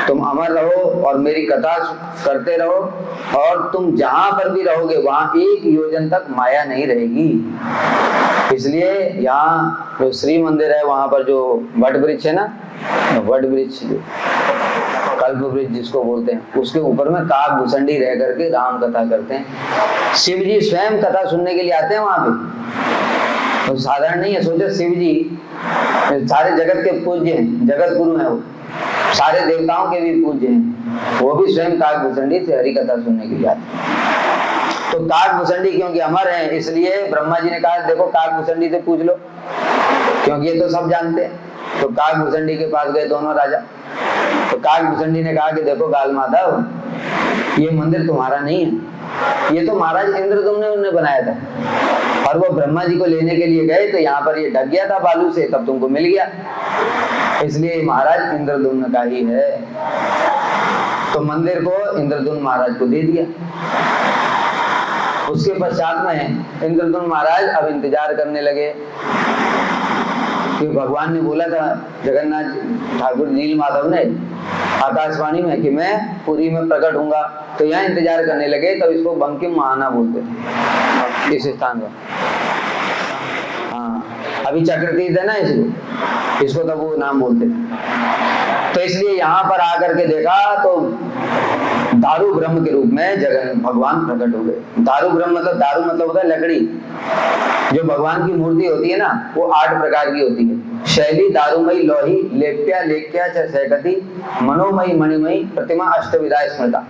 तुम अमर रहो और मेरी कथा करते रहो, और तुम जहां पर भी रहोगे वहां 1 योजन तक माया नहीं रहेगी। इसलिए यहाँ जो श्री मंदिर है वहां पर जो वट वृक्ष है ना, वट वृक्ष कल्प वृक्ष जिसको बोलते हैं, उसके ऊपर में काकभूषणी रह करके राम कथा करते हैं। शिव जी स्वयं कथा सुनने के लिए आते हैं वहां पे। तो साधारण नहीं है, सोचो शिव जी सारे जगत के पूज्य हैं, जगत गुरु हैं, वो सारे देवताओं के भी पूज्य हैं, वो भी स्वयं काकभूषणी से हरि कथा सुनने के लिए आते हैं। तो काकभूषणी क्योंकि अमर है, इसलिए ब्रह्मा जी ने कहा देखो काकभूषणी से पूछ लो, क्योंकि ये तो सब जानते हैं। तो काकभूषणी के पास गए दोनों राजा। तो काकभूषणी ने कहा कि देखो गाल माधव, ये मंदिर तुम्हारा नहीं है, ये तो महाराज इंद्रदुम्न ने बनाया था, और वो ब्रह्मा जी को लेने के लिए गए तो यहाँ पर ये ढक गया था बालू से, तब तुमको मिल गया, इसलिए महाराज इंद्रदुम्न का ही है। तो मंदिर को इंद्रदुम्न महाराज को दे दिया। उसके पश्चात में इंद्रदुम्न महाराज अब इंतजार करने लगे कि भगवान ने बोला था, जगन्नाथ ठाकुर नील माधव ने आकाशवाणी में कि मैं पुरी में प्रकट होऊंगा। तो यहाँ इंतजार करने लगे, तो इसको बंकिम महाना बोलते थे इस स्थान का। हाँ, अभी चक्रतीर्थ है ना, इसको तब वो नाम बोलते थे। तो इसलिए यहाँ पर आकर के देखा तो दारू ब्रह्म के रूप में जगन भगवान प्रकट हो गए। दारू ब्रह्म मतलब, दारू मतलब होता है लकड़ी। जो भगवान की मूर्ति होती है ना, वो 8 प्रकार की होती है। शैली, दारूमयी, लोही, लेप्या, लेख्या, सैकती, मनोमयी, मणिमयी, प्रतिमा, अष्टविधा स्मृता।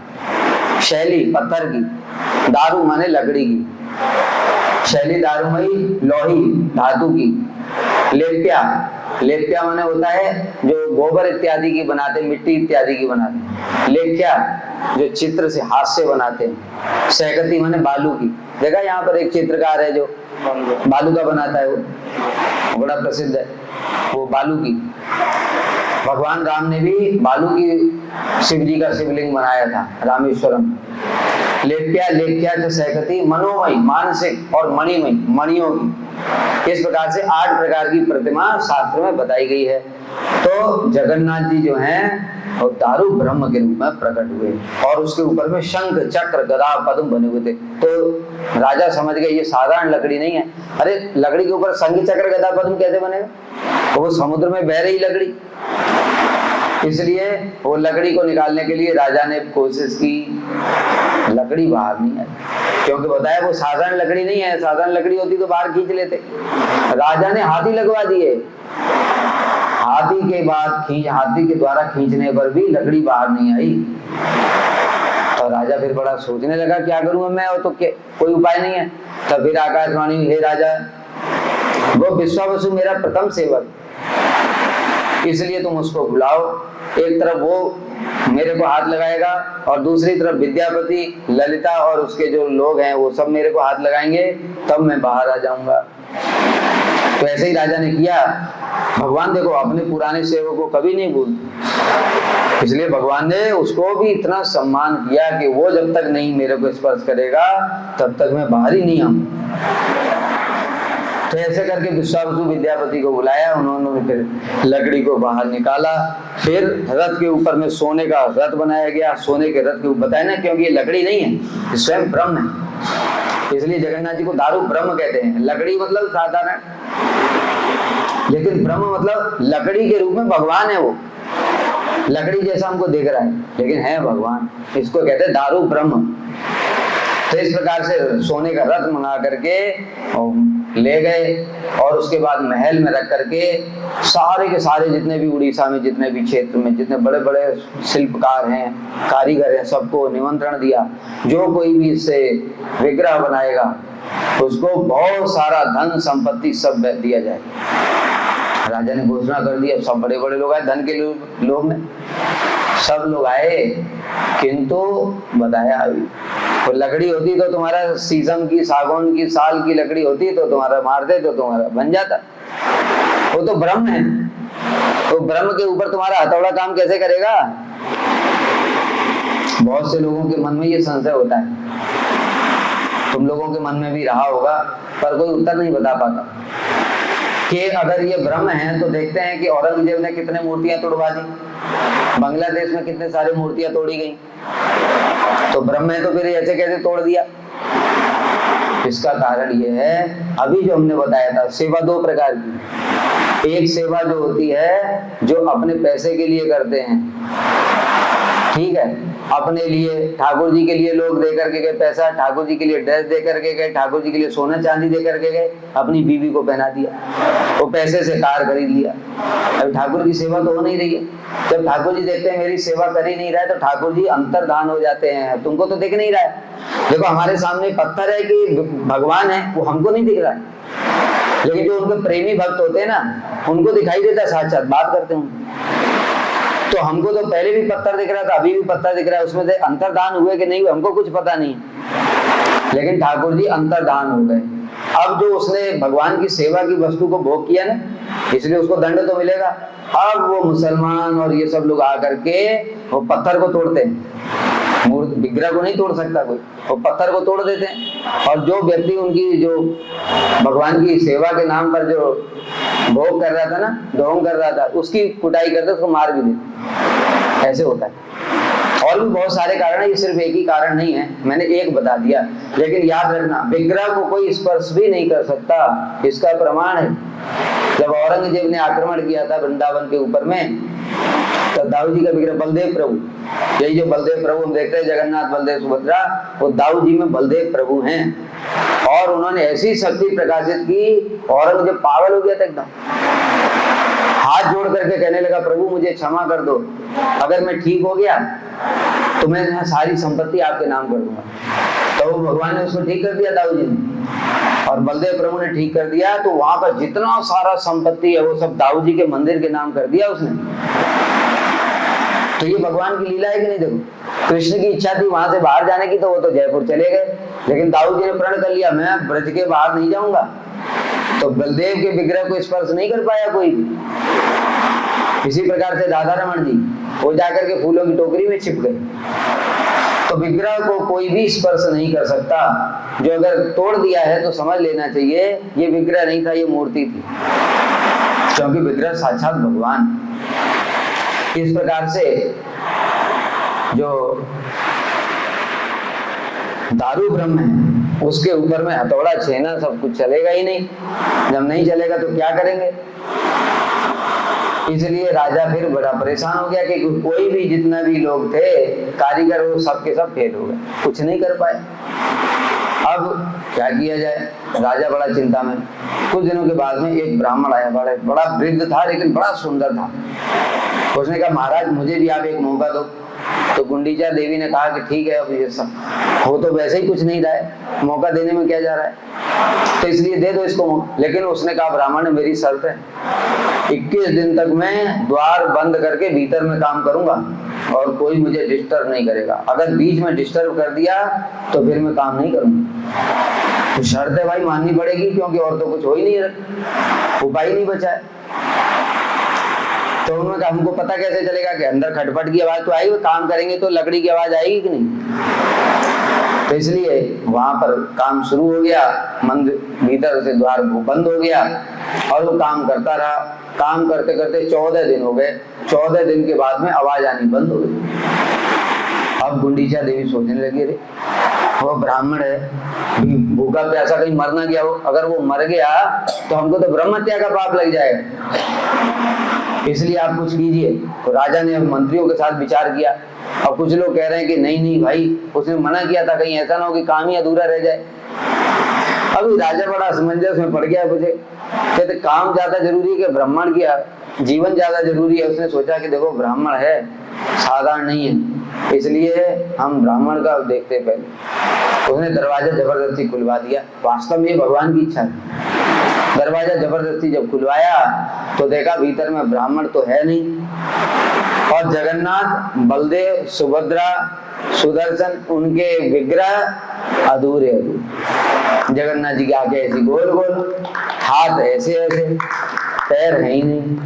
शैली पत्थर की, दारू माने लकड़ी की, शैली दारूमयी, लोही धातु की, लेप्या, लेप्या माने होता है जो गोबर इत्यादि की बनाते, मिट्टी इत्यादि की बनाते, लेख्या जो चित्र से हाथ से बनाते हैं, सैकती माने बालू की। देखा यहाँ पर एक चित्रकार है जो बालू का बनाता है, वो बड़ा प्रसिद्ध है, वो बालू की। भगवान राम ने भी बालू की शिव जी का शिवलिंग बनाया था रामेश्वरम। लेप्या, लेख्या च सैकती, मनोमयी मानसिक और मणिमयी मणियों की। इस प्रकार से 8 प्रकार की प्रतिमा शास्त्र में बताई गई है। तो जगन्नाथ जी जो हैं वो दारू ब्रह्म के रूप में प्रकट हुए, और उसके ऊपर में शंख, चक्र, गदा, पद्म बने हुए थे। तो राजा समझ गए ये साधारण लकड़ी नहीं है। अरे लकड़ी के ऊपर शंख, चक्र, गदा, पद्म कैसे बनेगा? तो वो समुद्र में बह रही लकड़ी। इसलिए वो लकड़ी को निकालने के लिए राजा ने कोशिश की, लकड़ी बाहर नहीं आई, क्योंकि बताया वो साधारण लकड़ी नहीं है। साधारण लकड़ी होती तो बाहर खींच लेते। राजा ने हाथी लगवा दिए, हाथी के द्वारा खींचने पर भी लकड़ी बाहर नहीं आई। तो राजा फिर बड़ा सोचने लगा क्या करूंगा मैं, और तो कोई उपाय नहीं है। तब फिर आकाशवाणी, हे राजा, वो विश्वावसु मेरा प्रथम सेवक, इसलिए तुम उसको बुलाओ। एक तरफ वो मेरे को हाथ लगाएगा और दूसरी तरफ विद्यापति, ललिता और उसके जो लोग हैं वो सब मेरे को हाथ लगाएंगे, तब मैं बाहर आ जाऊंगा। तो ऐसे ही राजा ने किया। भगवान देखो अपने पुराने सेवक को कभी नहीं भूलते, इसलिए भगवान ने उसको भी इतना सम्मान किया कि वो जब तक नहीं मेरे को स्पर्श करेगा तब तक मैं बाहर ही नहीं आऊंगा। तो ऐसे करके विश्वावसु विद्यापति को बुलाया, उन्होंने फिर लकड़ी को बाहर निकाला। फिर रथ के ऊपर में सोने का रथ बनाया गया। सोने के रथ के ऊपर बताया ना, क्योंकि ये लकड़ी नहीं है, ये स्वयं ब्रह्म है, इसलिए जगन्नाथ जी को दारू ब्रह्म कहते हैं। लकड़ी मतलब साधारण, लेकिन ब्रह्म मतलब लकड़ी के रूप में भगवान है। वो लकड़ी जैसा हमको दिख रहा है लेकिन है भगवान, इसको कहते हैं दारू ब्रह्म। तो इस प्रकार से सोने का रथ मंगा करके ले गए और उसके बाद महल में रख करके सारे के सारे जितने भी उड़ीसा में जितने भी क्षेत्र में जितने बड़े बड़े शिल्पकार हैं, कारीगर हैं, सबको निमंत्रण दिया। जो कोई भी इससे विग्रह बनाएगा उसको बहुत सारा धन संपत्ति सब दिया जाए। राजा ने घोषणा कर दी। अब सब बड़े बड़े लोग आए, धन के लोग ने सब लोग आए, किंतु बताया अभी तो लकड़ी होती तो तुम्हारा शीशम की, सागौन की, साल की लकड़ी होती तो तुम्हारा मारते तो तुम्हारा बन जाता। वो तो ब्रह्म है, तो ब्रह्म के ऊपर तुम्हारा हथौड़ा काम कैसे करेगा? बहुत से लोगों के मन में ये संशय होता है, तुम लोगों के मन में भी रहा होगा, पर कोई उत्तर नहीं बता पाता कि अगर ये ब्रह्म है तो देखते हैं कि औरंगजेब ने कितने मूर्तियां तोड़वा दी, बांग्लादेश में कितने सारे मूर्तियां तोड़ी गई, तो ब्रह्म है तो फिर ऐसे कैसे तोड़ दिया? इसका कारण ये है, अभी जो हमने बताया था, सेवा दो प्रकार की। एक सेवा जो होती है जो अपने पैसे के लिए करते हैं, ठीक है, अपने लिए ठाकुर जी के लिए लोग दे करके गए पैसा, ठाकुर जी के लिए ड्रेस दे करके गए, ठाकुर जी के लिए सोना चांदी दे करके गए, अपनी बीवी को पहना दिया, वो पैसे से कार खरीद लिया। अब ठाकुर की सेवा तो हो नहीं रही है। जब ठाकुर जी देखते हैं मेरी सेवा कर ही नहीं रहा है तो ठाकुर जी अंतर्धान हो जाते हैं। तुमको तो दिख नहीं रहा है, देखो हमारे सामने पत्थर है कि भगवान है, वो हमको नहीं दिख रहा है, लेकिन जो उनके प्रेमी भक्त होते हैं ना, उनको दिखाई देता है, साक्षात बात करते हैं। तो हमको तो पहले भी पत्थर दिख रहा था, अभी भी पत्थर दिख रहा है, उसमें से अंतर्धान हुए कि नहीं हुए हमको कुछ पता नहीं, लेकिन ठाकुर जी अंतर्धान हो गए। अब जो उसने भगवान की सेवा की वस्तु को भोग किया ना, इसलिए उसको दंड तो मिलेगा। अब वो मुसलमान और ये सब लोग आकर के वो पत्थर को तोड़ते हैं, मूर्ति विग्रह को नहीं तोड़ सकता कोई, वो पत्थर को तोड़ देते हैं। और जो व्यक्ति उनकी जो भगवान की सेवा के नाम पर जो भोग कर रहा था ना, ढोंग कर रहा था, उसकी कुटाई करते, उसको मार भी देते। ऐसे होता है। और भी बहुत सारे कारण है, ये सिर्फ एक ही कारण नहीं है, मैंने एक बता दिया। लेकिन याद रखना, विग्रह को कोई स्पर्श भी नहीं कर सकता, इसका प्रमाण है जब औरंगजेब ने आक्रमण किया था वृंदावन के ऊपर में, तो दाऊ जी का विग्रह, बलदेव प्रभु, यही जो बलदेव प्रभु हम देखते हैं, जगन्नाथ बलदेव सुभद्रा, वो दाऊ जी में बलदेव प्रभु हैं। और उन्होंने ऐसी शक्ति प्रकाशित की, औरंगजेब पागल हो गया था एकदम, हाथ जोड़ करके कहने लगा, प्रभु मुझे क्षमा कर दो, अगर मैं ठीक हो गया तो मैं सारी संपत्ति आपके नाम कर दूंगा। तो भगवान ने उसको ठीक कर दिया, दाऊ जी ने, और बलदेव प्रभु ने ठीक कर दिया। तो वहां पर जितना सारा संपत्ति है वो सब दाऊ जी के मंदिर के नाम कर दिया उसने। तो ये भगवान की लीला है कि नहीं? देखो, कृष्ण की इच्छा थी वहां से बाहर जाने की, तो वो तो जयपुर चले गए, लेकिन दाऊ जी ने प्रण कर लिया, मैं ब्रज के बाहर नहीं जाऊंगा। तो बलदेव के विग्रह को स्पर्श नहीं कर पाया कोई भी। इसी प्रकार से राधा रमन जी, वो जाकर के फूलों की टोकरी में छिप गए। तो विग्रह को कोई भी स्पर्श नहीं कर सकता। जो अगर तोड़ दिया है तो समझ लेना चाहिए ये विग्रह नहीं था, ये मूर्ति थी, क्योंकि विग्रह साक्षात भगवान। इस प्रकार से जो दारू ब्रह्म है उसके ऊपर में हथौड़ा छेना सब कुछ चलेगा ही नहीं। जब नहीं चलेगा तो क्या करेंगे? इसलिए राजा फिर बड़ा परेशान हो गया कि कोई भी जितना भी लोग थे कारीगर, वो सबके सब फेल हो गए, कुछ नहीं कर पाए। अब क्या किया जाए? राजा बड़ा चिंता में। कुछ दिनों के बाद में एक ब्राह्मण आया, बड़ा वृद्ध था लेकिन बड़ा सुंदर था। उसने कहा, महाराज मुझे भी आप एक मौका दो। तो गुंडीचा देवी ने कहा कि ठीक है, अब ये सब हो तो वैसे ही कुछ नहीं रहा है, मौका देने में क्या जा रहा है, तो इसलिए दे दो इसको। लेकिन उसने कहा, ब्राह्मण ने मेरी शर्त है, 21 दिन तक मैं द्वार बंद करके भीतर में काम करूंगा और कोई मुझे डिस्टर्ब नहीं करेगा। अगर बीच में डिस्टर्ब कर दिया तो फिर मैं काम नहीं करूंगा। तो शर्त है भाई, माननी पड़ेगी, क्योंकि और तो कुछ हो ही नहीं रहा, उपाय नहीं बचा है। तो उन्होंने कहा, हमको पता कैसे चलेगा कि अंदर खटपट की आवाज तो आई, काम करेंगे तो लकड़ी की आवाज आएगी कि नहीं। तो इसलिए वहां पर काम शुरू हो गया, मंदिर भीतर से द्वार बंद हो गया और वो काम करता रहा। काम करते करते 14 दिन हो गए। 14 दिन के बाद में आवाज आनी बंद हो गई। अब गुंडीचा देवी सोचने लगी, रे वो ब्राह्मण है, भूखा प्यासा कहीं मर ना गया हो, अगर वो मर गया तो हमको तो ब्रह्म हत्या का पाप लग जाएगा। इसलिए आप कुछ कीजिए। तो राजा ने मंत्रियों के साथ विचार किया। अब कुछ लोग कह रहे हैं कि नहीं नहीं भाई, उसने मना किया था, कहीं ऐसा ना हो कि काम ही अधूरा रह जाए। अभी राजा बड़ा असमंजस में पड़ गया। मुझे कहते काम ज्यादा जरूरी है कि ब्राह्मण की जीवन ज्यादा जरूरी है। उसने सोचा कि देखो ब्राह्मण है, साधारण नहीं है, इसलिए हम ब्राह्मण का देखते पहले। उसने दरवाजा जबरदस्ती खुलवा दिया। वास्तव में भगवान की इच्छा है। दरवाजा जबरदस्ती जब खुलवाया तो देखा भीतर में ब्राह्मण तो है नहीं, और जगन्नाथ, बलदेव, सुभद्रा, सुदर्शन, उनके विग्रह अधूरे अधूरे। जगन्नाथ जी की आंखें ऐसी गोल गोल, हाथ ऐसे ऐसे, पैर है ही नहीं।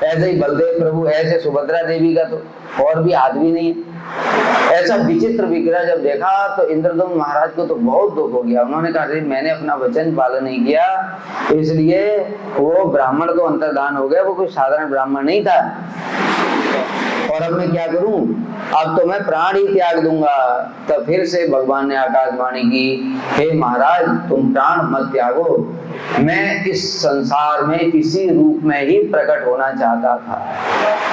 ऐसे ही बलदेव प्रभु ऐसे, सुभद्रा देवी का तो और भी हाथ भी नहीं है। ऐसा विचित्र विग्रह जब देखा तो इंद्रदम्न महाराज को तो बहुत दुख हो गया। उन्होंने कहा मैंने अपना वचन पालन नहीं किया, इसलिए वो ब्राह्मण तो अंतर्धान हो गया, वो कोई साधारण ब्राह्मण नहीं था। और अब मैं क्या करूं? अब तो मैं प्राण ही त्याग दूंगा। तब फिर से भगवान ने आकाशवाणी की, हे महाराज तुम प्राण मत त्यागो, मैं इस संसार में इसी रूप में ही प्रकट होना चाहता था।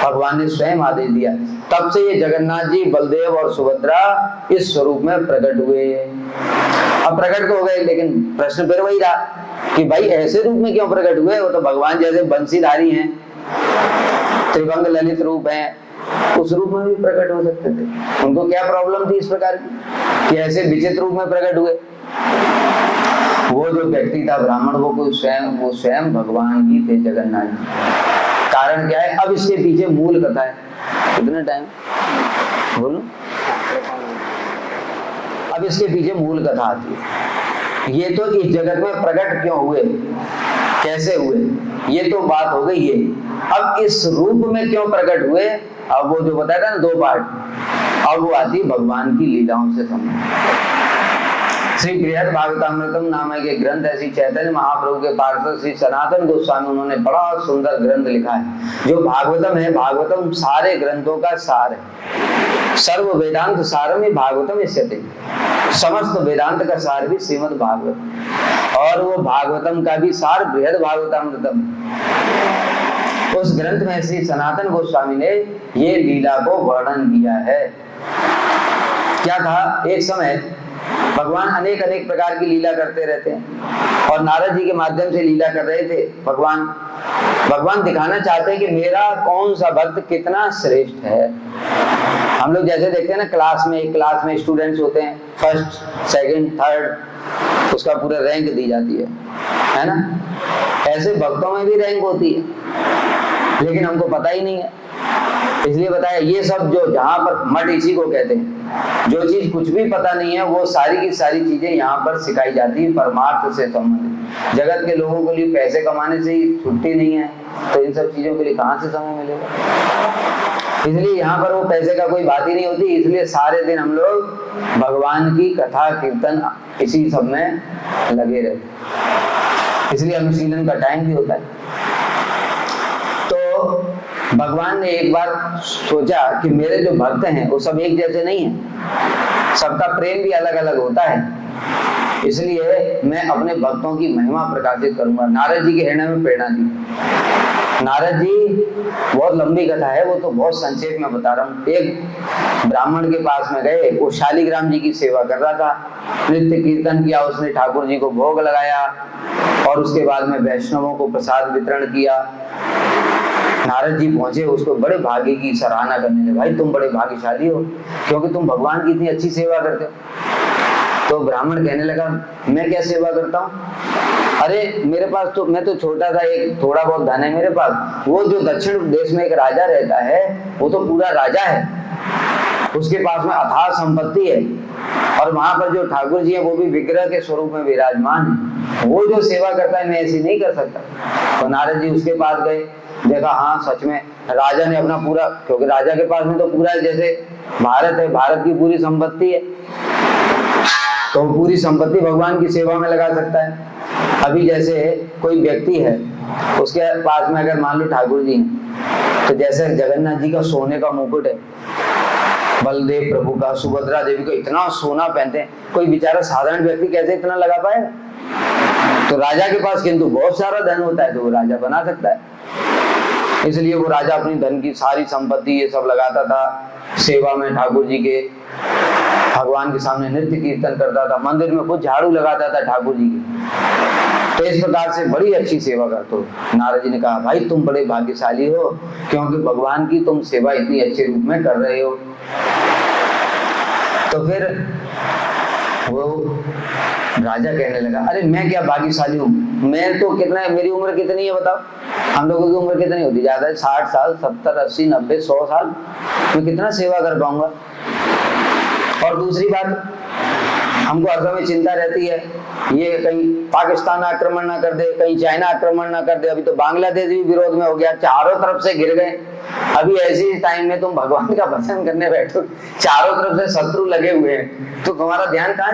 भगवान ने स्वयं आदेश दिया। तब से ये जगन्नाथ जी, बलदेव और सुभद्रा इस स्वरूप में प्रकट हुए। अब प्रकट तो हो गए, लेकिन प्रश्न फिर वही रहा कि भाई ऐसे रूप में क्यों प्रकट हुए? वो तो भगवान जैसे बंसीधारी हैं, त्रिभंग ललित रूप हैं, उस रूप में भी प्रकट हो सकते थे। उनको क्या प्रॉब्लम थी इस प्रकार की कि ऐसे विचित्र रूप में प्रकट हुए? वो जो व्यक्ति था ब्राह्मण, वो स्वयं भगवान ही थे, जगन्नाथ जी। कारण क्या है? अब इसके पीछे मूल कथा है। कितना टाइम बोलो? अब इसके पीछे मूल कथा आती है। ये तो इस जगत में प्रकट क्यों हुए, कैसे हुए, ये तो बात हो गई है। अब इस रूप में क्यों प्रकट हुए, अब वो जो बताया था ना 2 पार्ट, अब वो आती है भगवान की लीलाओं से संबंधित। श्री बृहद भागवतामृतम नामक एक ग्रंथ है, श्री चैतन्य महाप्रभु के पार्षद श्री सनातन गोस्वामी, उन्होंने बड़ा सुंदर ग्रंथ लिखा है। जो भागवतम है, भागवतम सारे ग्रंथों का सार है। सर्व वेदांत सारम ही भागवतम इष्यते, समस्त वेदांत का सार भी श्रीमद् भागवत, और वो भागवतम का भी सार बृहद भागवतामृतम। उस ग्रंथ में श्री सनातन गोस्वामी ने ये लीला को वर्णन किया है। क्या था? एक समय भगवान अनेक अनेक प्रकार की लीला करते रहते हैं, और नारद जी के माध्यम से लीला कर रहे थे। भगवान दिखाना चाहते हैं कि मेरा कौन सा भक्त कितना श्रेष्ठ है। हम लोग जैसे देखते हैं ना, एक क्लास में स्टूडेंट्स होते हैं, फर्स्ट, सेकंड, थर्ड, उसका पूरा रैंक दी जाती है ना? ऐसे भक्तों में भी रैंक होती है, लेकिन हमको पता ही नहीं है। इसलिए बताया, ये सब जो जहाँ पर मठ इसी को कहते हैं, जो चीज कुछ भी पता नहीं है वो सारी की सारी चीजें यहाँ पर सिखाई जाती है परमार्थ से संबंधित। जगत के लोगों के लिए पैसे कमाने से ही छुट्टी नहीं है, तो इन सब चीजों के लिए कहाँ से समय मिलेगा? इसलिए यहाँ पर वो पैसे का कोई बात ही नहीं होती। इसलिए सारे दिन हम लोग भगवान की कथा कीर्तन इसी सब में लगे रहते, इसलिए अनुशीलन का टाइम भी होता है। तो भगवान ने एक बार सोचा कि मेरे जो भक्त हैं वो सब एक जैसे नहीं हैं, सबका प्रेम भी अलग अलग होता है, इसलिए मैं अपने भक्तों की महिमा प्रकाशित करूंगा। नारद जी के हृदय में प्रेरणा दी। नारद जी, बहुत लंबी कथा है, वो तो बहुत संक्षेप में बता रहा हूँ। एक ब्राह्मण के पास में गए, वो शालिग्राम जी की सेवा कर रहा था, नृत्य कीर्तन किया उसने, ठाकुर जी को भोग लगाया, और उसके बाद में वैष्णवों को प्रसाद वितरण किया। नारद जी पहुंचे, उसको बड़े भाग्य की सराहना करने लगे, भाई तुम बड़े भाग्यशाली हो, क्योंकि तुम भगवान की इतनी अच्छी सेवा करते हो। तो ब्राह्मण कहने लगा, मैं क्या सेवा करता हूँ? अरे मेरे पास तो, मैं तो छोटा था, एक थोड़ा बहुत धन है मेरे पास। वो जो दक्षिण देश में एक राजा रहता है, वो तो पूरा राजा है, उसके पास में अथाह संपत्ति है, और वहां पर जो ठाकुर जी है वो भी विग्रह के स्वरूप में विराजमान है। वो जो सेवा करता है मैं ऐसी नहीं कर सकता। तो नारद जी उसके पास गए, देखा हाँ सच में राजा ने अपना पूरा, क्योंकि राजा के पास में तो पूरा जैसे भारत है, भारत की पूरी संपत्ति है, तो पूरी संपत्ति भगवान की सेवा में लगा सकता है। अभी जैसे कोई व्यक्ति है, उसके पास में अगर मान लो ठाकुर जी हैं, तो जैसे जगन्नाथ जी का सोने का मुकुट है, बलदेव प्रभु का, सुभद्रा देवी का इतना सोना पहनते हैं, कोई बेचारा साधारण व्यक्ति कैसे इतना लगा पाएगा? तो राजा के पास किंतु बहुत सारा धन होता है, तो वो राजा बना सकता है। इसलिए वो राजा अपनी धन की सारी संपत्ति ये सब लगाता था सेवा में, ठाकुर जी के, भगवान के सामने नृत्य कीर्तन करता था, मंदिर में खुद झाड़ू लगाता था ठाकुर जी की। तो इस प्रकार से बड़ी अच्छी सेवा करते हो। नारद जी ने कहा भाई तुम बड़े भाग्यशाली हो, क्योंकि भगवान की तुम सेवा इतनी अच्छे रूप में कर रहे हो। तो फिर वो राजा कहने लगा अरे मैं क्या भाग्यशाली हूँ, मैं तो कितना, मेरी उम्र कितनी है बताओ, हम लोगों की उम्र कितनी होती, ज्यादा 60 साल, 70, 80, 90, 100 साल, मैं कितना सेवा कर पाऊंगा। और दूसरी बात, हमको हर समय चिंता रहती है ये कहीं पाकिस्तान आक्रमण ना कर दे, कहीं चाइना आक्रमण ना कर दे, अभी तो बांग्लादेश भी विरोध में हो गया, चारों तरफ से गिर गए। अभी ऐसी टाइम में तुम भगवान का भजन करने बैठो, चारों तरफ से शत्रु लगे हुए हैं, तो तुम्हारा ध्यान कहाँ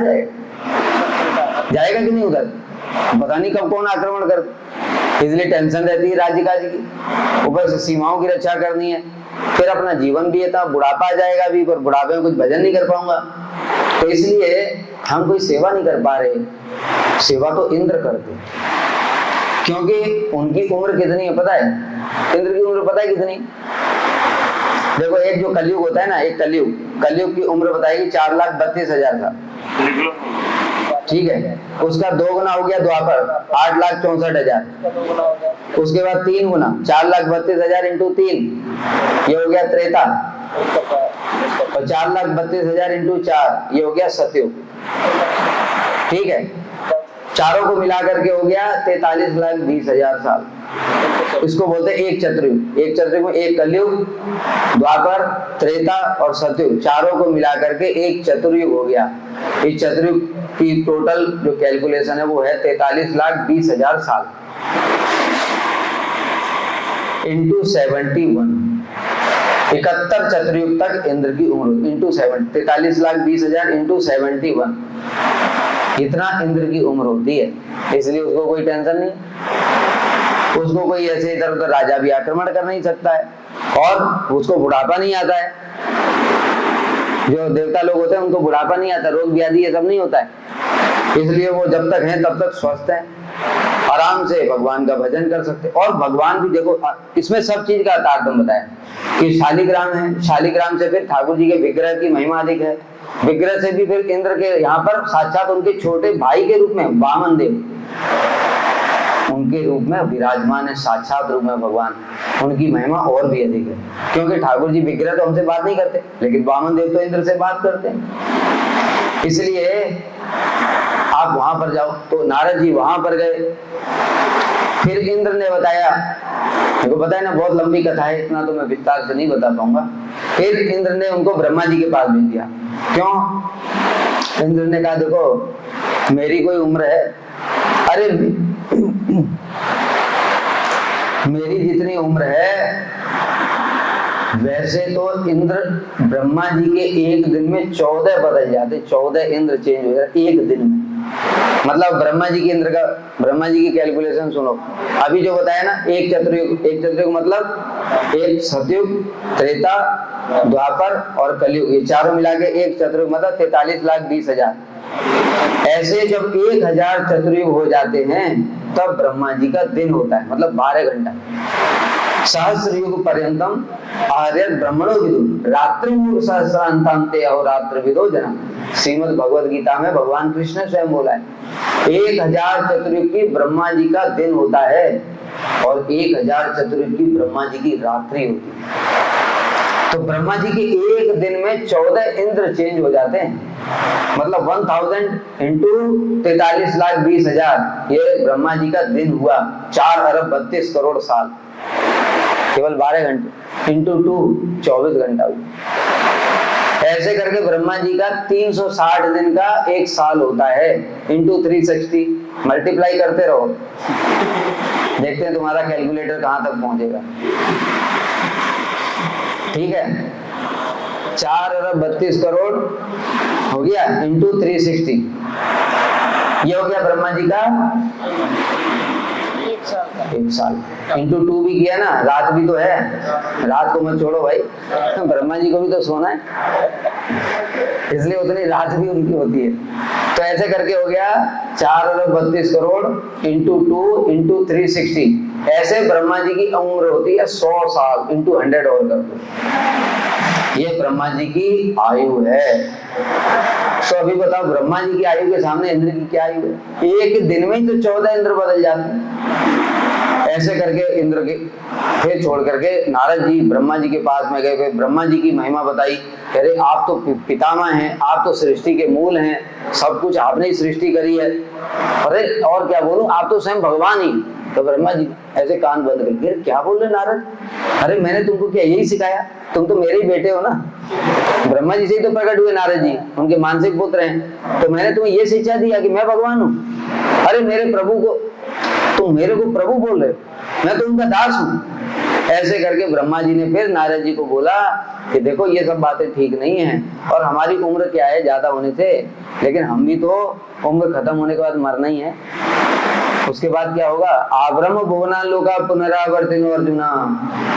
जाएगा कि नहीं उधर, पता नहीं कब कौन आक्रमण कर। इसलिए टेंशन रहती है राज्य काज की, ऊपर से सीमाओं की रक्षा करनी है, फिर अपना जीवन भी था, बुढ़ापा आ जाएगा भी, पर बुढ़ापे में कुछ भजन नहीं कर पाऊंगा। तो इसलिए हम कोई सेवा नहीं कर पा रहे, सेवा तो इंद्र करते, क्योंकि उनकी उम्र कितनी है पता है, इंद्र की उम्र पता है कितनी। देखो एक जो कलयुग होता है ना, एक कलयुग की उम्र बताएगी 4,32,000 का, ठीक है। उसका 2 गुना हो गया द्वापर, 8,64,000। उसके बाद 3 गुना, 4,32,000 इंटू 3, ये हो गया त्रेता। और 4,32,000 इंटू 4, ये हो गया सतयुग, ठीक है। चारों को मिला करके हो गया 43,20,000 साल। इसको बोलते हैं एक चतुर्युग। एक चतुर्युग में एक कलयुग, द्वापर, त्रेता और सतयुग, चारों को मिला करके एक चतुर्युग हो गया। इस चतुर्युग की टोटल जो कैलकुलेशन है वो है 43,20,000 साल इंटू 71। 71 चतुर्युग तक इंद्र की उम्र इंटू 7, 43,20,000 इंटू 71, इतना इंद्र की उम्र होती है। इसलिए उसको कोई टेंशन नहीं, उसको कोई ऐसे इधर उधर राजा भी आक्रमण कर नहीं सकता है, और उसको बुढ़ापा नहीं आता है। जो देवता लोग होते हैं उनको बुढ़ापा नहीं आता, रोग व्याधि ये सब नहीं होता है। इसलिए वो जब तक हैं तब तक स्वस्थ हैं, आराम से भगवान का भजन कर सकते। और भगवान भी देखो, इसमें सब चीज का तारतम्य बताया कि शालिग्राम है, शालिग्राम से फिर ठाकुर जी के विग्रह की महिमा अधिक है, विग्रह से भी फिर इंद्र के यहाँ पर साक्षात उनके छोटे भाई के रूप में वामन देव उनके रूप में विराजमान है, साक्षात रूप में भगवान, उनकी महिमा और भी अधिक है। क्योंकि ठाकुर जी विग्रह तो हमसे बात नहीं करते, लेकिन वामन देव तो इंद्र से बात करते हैं। इसलिए आप वहां पर जाओ। तो नारद जी वहां पर गए, फिर इंद्र ने बताया, देखो पता है ना बहुत लंबी कथा है, इतना तो मैं विस्तार से नहीं बता पाऊंगा। फिर इंद्र ने उनको ब्रह्मा जी के पास भेज दिया। क्यों? इंद्र ने कहा देखो मेरी कोई उम्र है, अरे मेरी जितनी उम्र है वैसे तो इंद्र ब्रह्मा जी के एक दिन में 14 बदल जाते, 14 इंद्र चेंज हो जाते एक दिन में। मतलब ब्रह्मा जी की कैलकुलेशन सुनो, अभी जो बताया ना एक चतुर्युग मतलब एक सतयुग, त्रेता, द्वापर और कलयुग, ये चारों मिला के एक चतुर्युग मतलब 43,20,000। ऐसे जब 1,000 चतुर्युग हो जाते हैं तब ब्रह्मा जी का दिन होता है, मतलब 12 घंटा। सहस्र युग पर्यंतम आर्य ब्रह्मणो विदु रात्रि सहस्रांतांते अहोरात्र विदो जना। श्रीमद् भगवद गीता में भगवान कृष्ण ने स्वयं बोला है 1,000 चतुर्युग की ब्रह्मा जी का दिन होता है और 1,000 चतुर्युग की ब्रह्मा जी की रात्रि होती है। तो ब्रह्मा जी के एक दिन में 14 इंद्र चेंज हो जाते हैं, मतलब 1000 इंटू 43,20,000 ये ब्रह्मा जी का दिन हुआ। 4,32 साल केवल 12 घंटे इंटू 2 24 घंटा हुआ। ऐसे करके ब्रह्मा जी का 360 दिन का एक साल होता है इंटू 360। मल्टीप्लाई करते रहो, देखते हैं तुम्हारा कैलकुलेटर कहां तक पहुंचेगा। ठीक है, 4,32 करोड़ हो गया इंटू 360, ये हो गया ब्रह्मा जी का 1 साल इंटू 2 भी किया ना, रात भी तो है, रात को मत छोड़ो भाई, ब्रह्मा जी को भी तो सोना है, इसलिए उतनी रात भी उनकी होती है। तो ऐसे करके हो गया 4 अरब 32 करोड़ इंटू 2 इंटू 360, ऐसे ब्रह्मा जी की उम्र होती है 100 साल इंटू 100 और कर दो, ये ब्रह्मा जी की आयु है। तो अभी बताओ ब्रह्मा जी की आयु के सामने इंद्र की क्या आयु है? एक दिन में ही तो 14 इंद्र बदल जाते हैं। ऐसे करके इंद्र के फिर छोड़ करके नारद जी ब्रह्मा जी के पास में गए, ब्रह्मा जी की महिमा बताई, कह रहे आप तो पितामह हैं, आप तो सृष्टि के मूल हैं, सब कुछ आपने ही सृष्टि करी है, अरे और क्या बोलूं, आप तो स्वयं भगवान ही। तो ब्रह्मा जी ऐसे कान बंद कर, फिर क्या बोल रहे नारद, अरे मैंने तुमको क्या यही सिखाया, तुम तो मेरे ही बेटे हो ना, ब्रह्मा जी से ही तो प्रकट हुए नारद जी, उनके मानसिक पुत्र हैं, तो मैंने तुम्हें ये शिक्षा दिया कि मैं भगवान हूँ? अरे मेरे प्रभु को तुम मेरे को प्रभु बोल रहे हो, मैं तो उनका दास हूँ। ऐसे करके ब्रह्मा जी ने फिर नारद जी को बोला कि देखो ये सब बातें ठीक नहीं हैं, और हमारी उम्र क्या है ज्यादा होने से, लेकिन हम भी तो उम्र खत्म होने के बाद मरना ही है, उसके बाद क्या होगा? आब्रह्म भुवना लोका पुनरावर्तिनो अर्जुना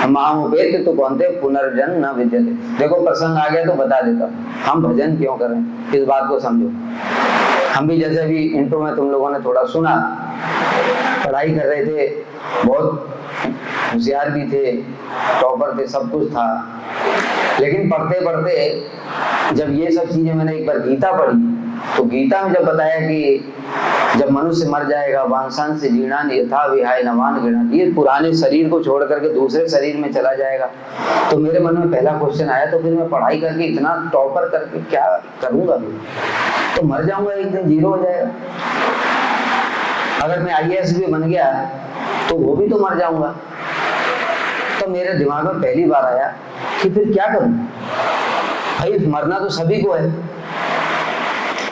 मामुपेत्य तो कौनते पुनर्जन्म न विद्यते। देखो प्रसंग आ गया तो बता देता हूँ, हम भजन क्यों करें इस बात को समझो। हम भी जैसे अभी इंट्रो में तुम लोगों ने थोड़ा सुना, पढ़ाई कर रहे थे, बहुत होशियार भी थे, टॉपर थे, सब कुछ था, लेकिन पढ़ते पढ़ते जब ये सब चीजें मैंने एक बार गीता पढ़ी, तो गीता में जब बताया कि जब मनुष्य मर जाएगा वांसांश से जीर्णान यथा विहाय नवान गृणान, ये पुराने शरीर को छोड़ करके दूसरे शरीर में चला जाएगा, तो मेरे मन में पहला क्वेश्चन आया, तो फिर मैं पढ़ाई करके इतना टॉपर करके क्या करूंगा? तो मर जाऊंगा, एक दिन जीरो हो जाएगा। अगर मैं IAS भी बन गया तो वो भी तो मर जाऊंगा। तो मेरे दिमाग में पहली बार आया कि फिर क्या करूं भाई, मरना तो सभी को है,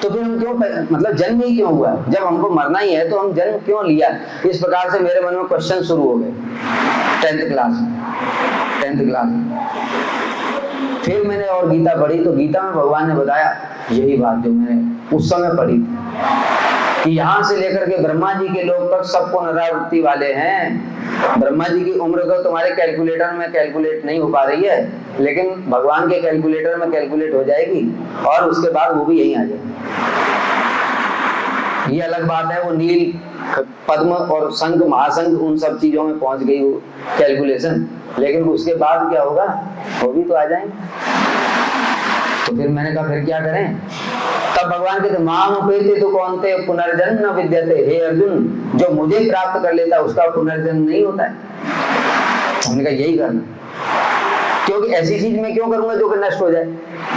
तो फिर हम क्यों, मतलब जन्म ही क्यों हुआ? जब हमको मरना ही है तो हम जन्म क्यों लिया? इस प्रकार से मेरे मन में क्वेश्चन शुरू हो गए 10th क्लास में। फिर मैंने और गीता पढ़ी, तो गीता में भगवान ने बताया यही बात जो मैंने उस समय पढ़ी थी, कि यहाँ से लेकर के ब्रह्मा जी के लोग तक सब पुनरावृत्ति वाले हैं। ब्रह्मा जी की उम्र तो तुम्हारे कैलकुलेटर में कैलकुलेट नहीं हो पा रही है, लेकिन भगवान के कैलकुलेटर में कैलकुलेट हो जाएगी, और उसके बाद वो भी यहीं आ जाएगी। ये अलग बात है, वो नील पद्म और शंख महाशंख उन सब चीजों में पहुंच गई वो कैलकुलेशन, लेकिन उसके बाद क्या होगा, वो भी तो आ जाएंगे। तो फिर मैंने कहा फिर क्या करें? तब भगवान कहते माम उपेते तो कौनते पुनर्जन्म न विद्यते, हे अर्जुन जो मुझे प्राप्त कर लेता है उसका पुनर्जन्म नहीं होता है। हमने कहा यही करना, क्योंकि ऐसी चीज मैं क्यों करूंगा जो कि नष्ट हो जाए।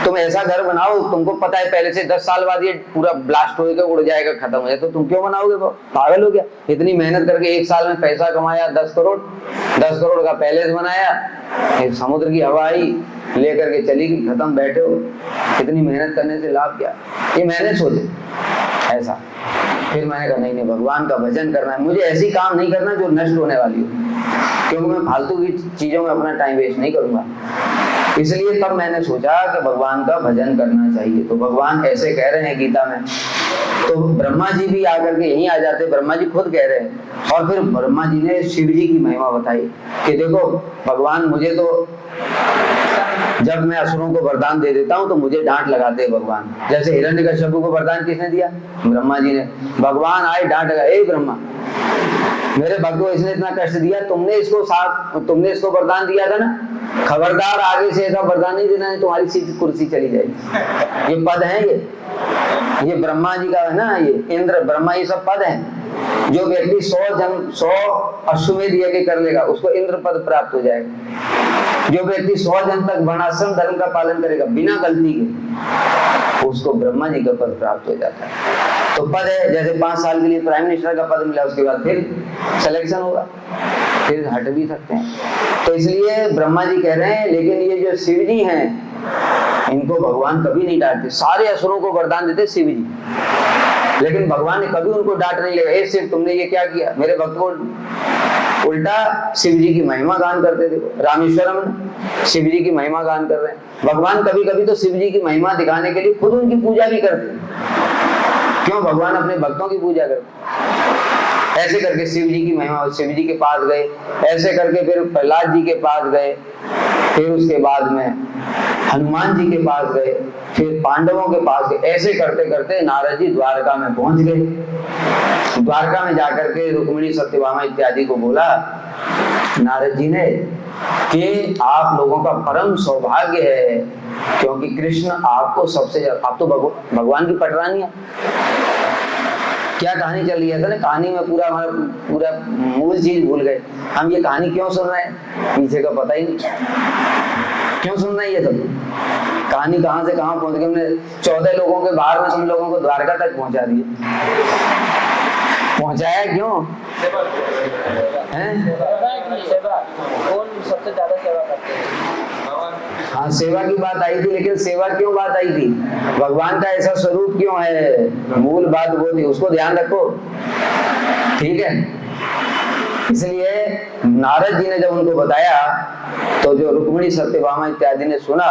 तुम ऐसा घर बनाओ, तुमको पता है पहले से 10 साल बाद ये पूरा ब्लास्ट होकर उड़ जाएगा, खत्म हो जाए, तो तुम क्यों बनाओगे? पागल हो गया? इतनी मेहनत करके 1 साल में पैसा कमाया 10 करोड़ का पैलेस बनाया, समुद्र की हवा आई लेकर के चली गई, खत्म, बैठे हो, इतनी मेहनत करने से लाभ क्या? ये मैंने सोचे ऐसा। फिर मैंने कहा नहीं, भगवान का भजन करना है, मुझे ऐसी काम नहीं करना जो नष्ट होने वाली हो, क्योंकि मैं फालतू की चीजों में अपना टाइम वेस्ट नहीं करूंगा। इसलिए तब मैंने सोचा कि भगवान का भजन करना चाहिए। तो भगवान ऐसे कह रहे हैं गीता में, तो ब्रह्मा जी भी आकर के यहीं आ जाते, ब्रह्मा जी खुद कह रहे हैं। और फिर ब्रह्मा जी ने शिव जी की महिमा बताई कि देखो भगवान, मुझे तो जब मैं असुरों को वरदान दे देता हूँ तो मुझे डांट लगाते हैं भगवान। जैसे हिरण्यकश्यप को वरदान किसने दिया? ब्रह्मा जी ने। भगवान आए डांट लगा, ए ब्रह्मा, मेरे भक्त को इसने इतना कष्ट दिया, तुमने इसको वरदान दिया था ना, खबरदार आगे से ऐसा वरदान नहीं देना, नहीं तुम्हारी सीधी कुर्सी चली जाएगी। ये पद है, ये ब्रह्मा जी का है ना, ये इंद्र ब्रह्मा ये सब पद हैं। जो व्यक्ति 100 अश्वमेध यज्ञ कर लेगा उसको इंद्र पद प्राप्त हो जाएगा। जो व्यक्ति 100 जन तक वर्णाश्रम धर्म का पालन करेगा बिना गलती के, उसको ब्रह्मा जी का पद प्राप्त हो जाता है। तो पद है, जैसे 5 साल के लिए प्राइम मिनिस्टर का पद मिला, उसके बाद फिर सिलेक्शन होगा, फिर हट भी सकते हैं। तो इसलिए ब्रह्मा जी कह रहे हैं, लेकिन ये जो शिव जी हैं इनको भगवान कभी नहीं डांटते। सारे असुरों को वरदान देते शिव जी, लेकिन भगवान ने कभी उनको डांट नहीं लगा, हे शिव तुमने ये क्या किया? मेरे भक्त को उल्टा शिव जी की महिमा गान करते थे। रामेश्वरम में शिव जी की महिमा गान कर रहे हैं। भगवान कभी कभी तो शिव जी की महिमा दिखाने के लिए खुद उनकी पूजा भी करते। क्यों? भगवान अपने भक्तों की पूजा करते। ऐसे करके शिव जी की महिमा, शिव जी के पास गए, ऐसे करके फिर प्रहलाद जी के पास गए, फिर उसके बाद में हनुमान जी के पास गए, फिर पांडवों के पास गए। ऐसे करते करते नारद जी द्वारका में पहुंच गए। द्वारका में जाकर के रुक्मिणी सत्यभामा इत्यादि को बोला नारद जी ने कि आप लोगों का परम सौभाग्य है, क्योंकि कृष्ण आपको सबसे ज्यादा, आप तो भगवान की पटरानी है। क्या कहानी चल रही है था ना, कहानी में पूरा मूल चीज भूल गए। हम ये कहानी क्यों सुन रहे हैं पीछे का पता ही नहीं, क्यों सुन रहे हैं ये सब कहानी, कहां से कहां पहुंच गए। हमने 14 लोगों के बाहर में तुम लोगों को द्वारका तक पहुंचा दिए। पहुंचाया क्यों है?
कौन सबसे ज्यादा सेवा करते हैं?
हाँ, सेवा की बात आई थी, लेकिन सेवा क्यों बात आई थी, भगवान का ऐसा स्वरूप क्यों है, मूल बात वो थी, उसको ध्यान रखो, ठीक है। इसलिए नारद जी ने जब उनको बताया तो जो रुक्मिणी सत्यभामा इत्यादि ने सुना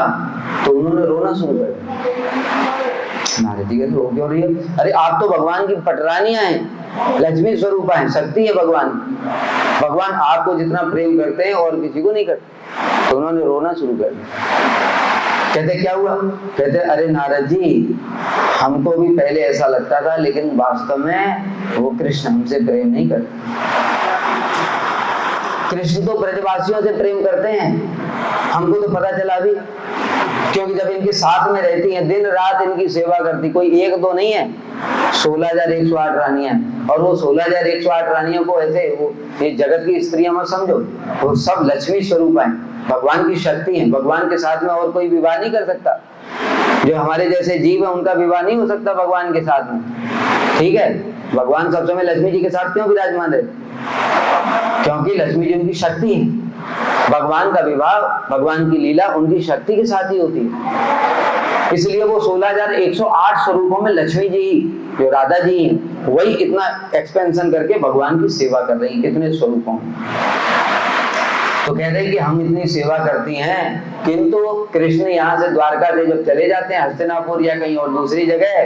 तो उन्होंने रोना शुरू कर दिया। नारद जी कहते रो क्यों रही है? अरे आप तो भगवान की पटरानियां हैं, लक्ष्मी स्वरूपा हैं, शक्ति है भगवान। भगवान आपको जितना प्रेम करते हैं और किसी को नहीं करते। तो उन्होंने रोना शुरू कर दिया। कहते क्या हुआ? कहते अरे नारद जी, हमको भी पहले ऐसा लगता था, लेकिन वास्तव में वो कृष्ण हमसे प्रेम नहीं करते। कृष्ण तो ब्रजवासियों से प्रेम करते हैं, हमको तो पता चला भी, क्योंकि जब इनके साथ में रहती हैं, दिन रात इनकी सेवा करती, कोई एक दो नहीं है, 16,108 रानियां, और वो 16,108 रानियों को ऐसे वो ये जगत की स्त्रियां मत समझो, वो सब लक्ष्मी स्वरूप है, भगवान की शक्ति है। भगवान के साथ में और कोई विवाह नहीं कर सकता। जो हमारे जैसे जीव है उनका विवाह नहीं हो सकता भगवान के साथ में, ठीक है। भगवान सब समय लक्ष्मी जी के साथ क्यों विराजमान रहते? क्योंकि लक्ष्मी जी उनकी शक्ति है। भगवान का विवाह, भगवान की लीला उनकी शक्ति के साथ ही होती है। इसलिए वो 16,108 स्वरूपों में लक्ष्मी जी जो राधा जी हैं, वही इतना एक्सपेंशन करके भगवान की सेवा कर रही है, इतने स्वरूपों में। तो कहते हैं कि हम इतनी सेवा करती हैं, किंतु कृष्ण यहाँ से द्वारका से जब चले जाते हैं हस्तिनापुर या कहीं और दूसरी जगह,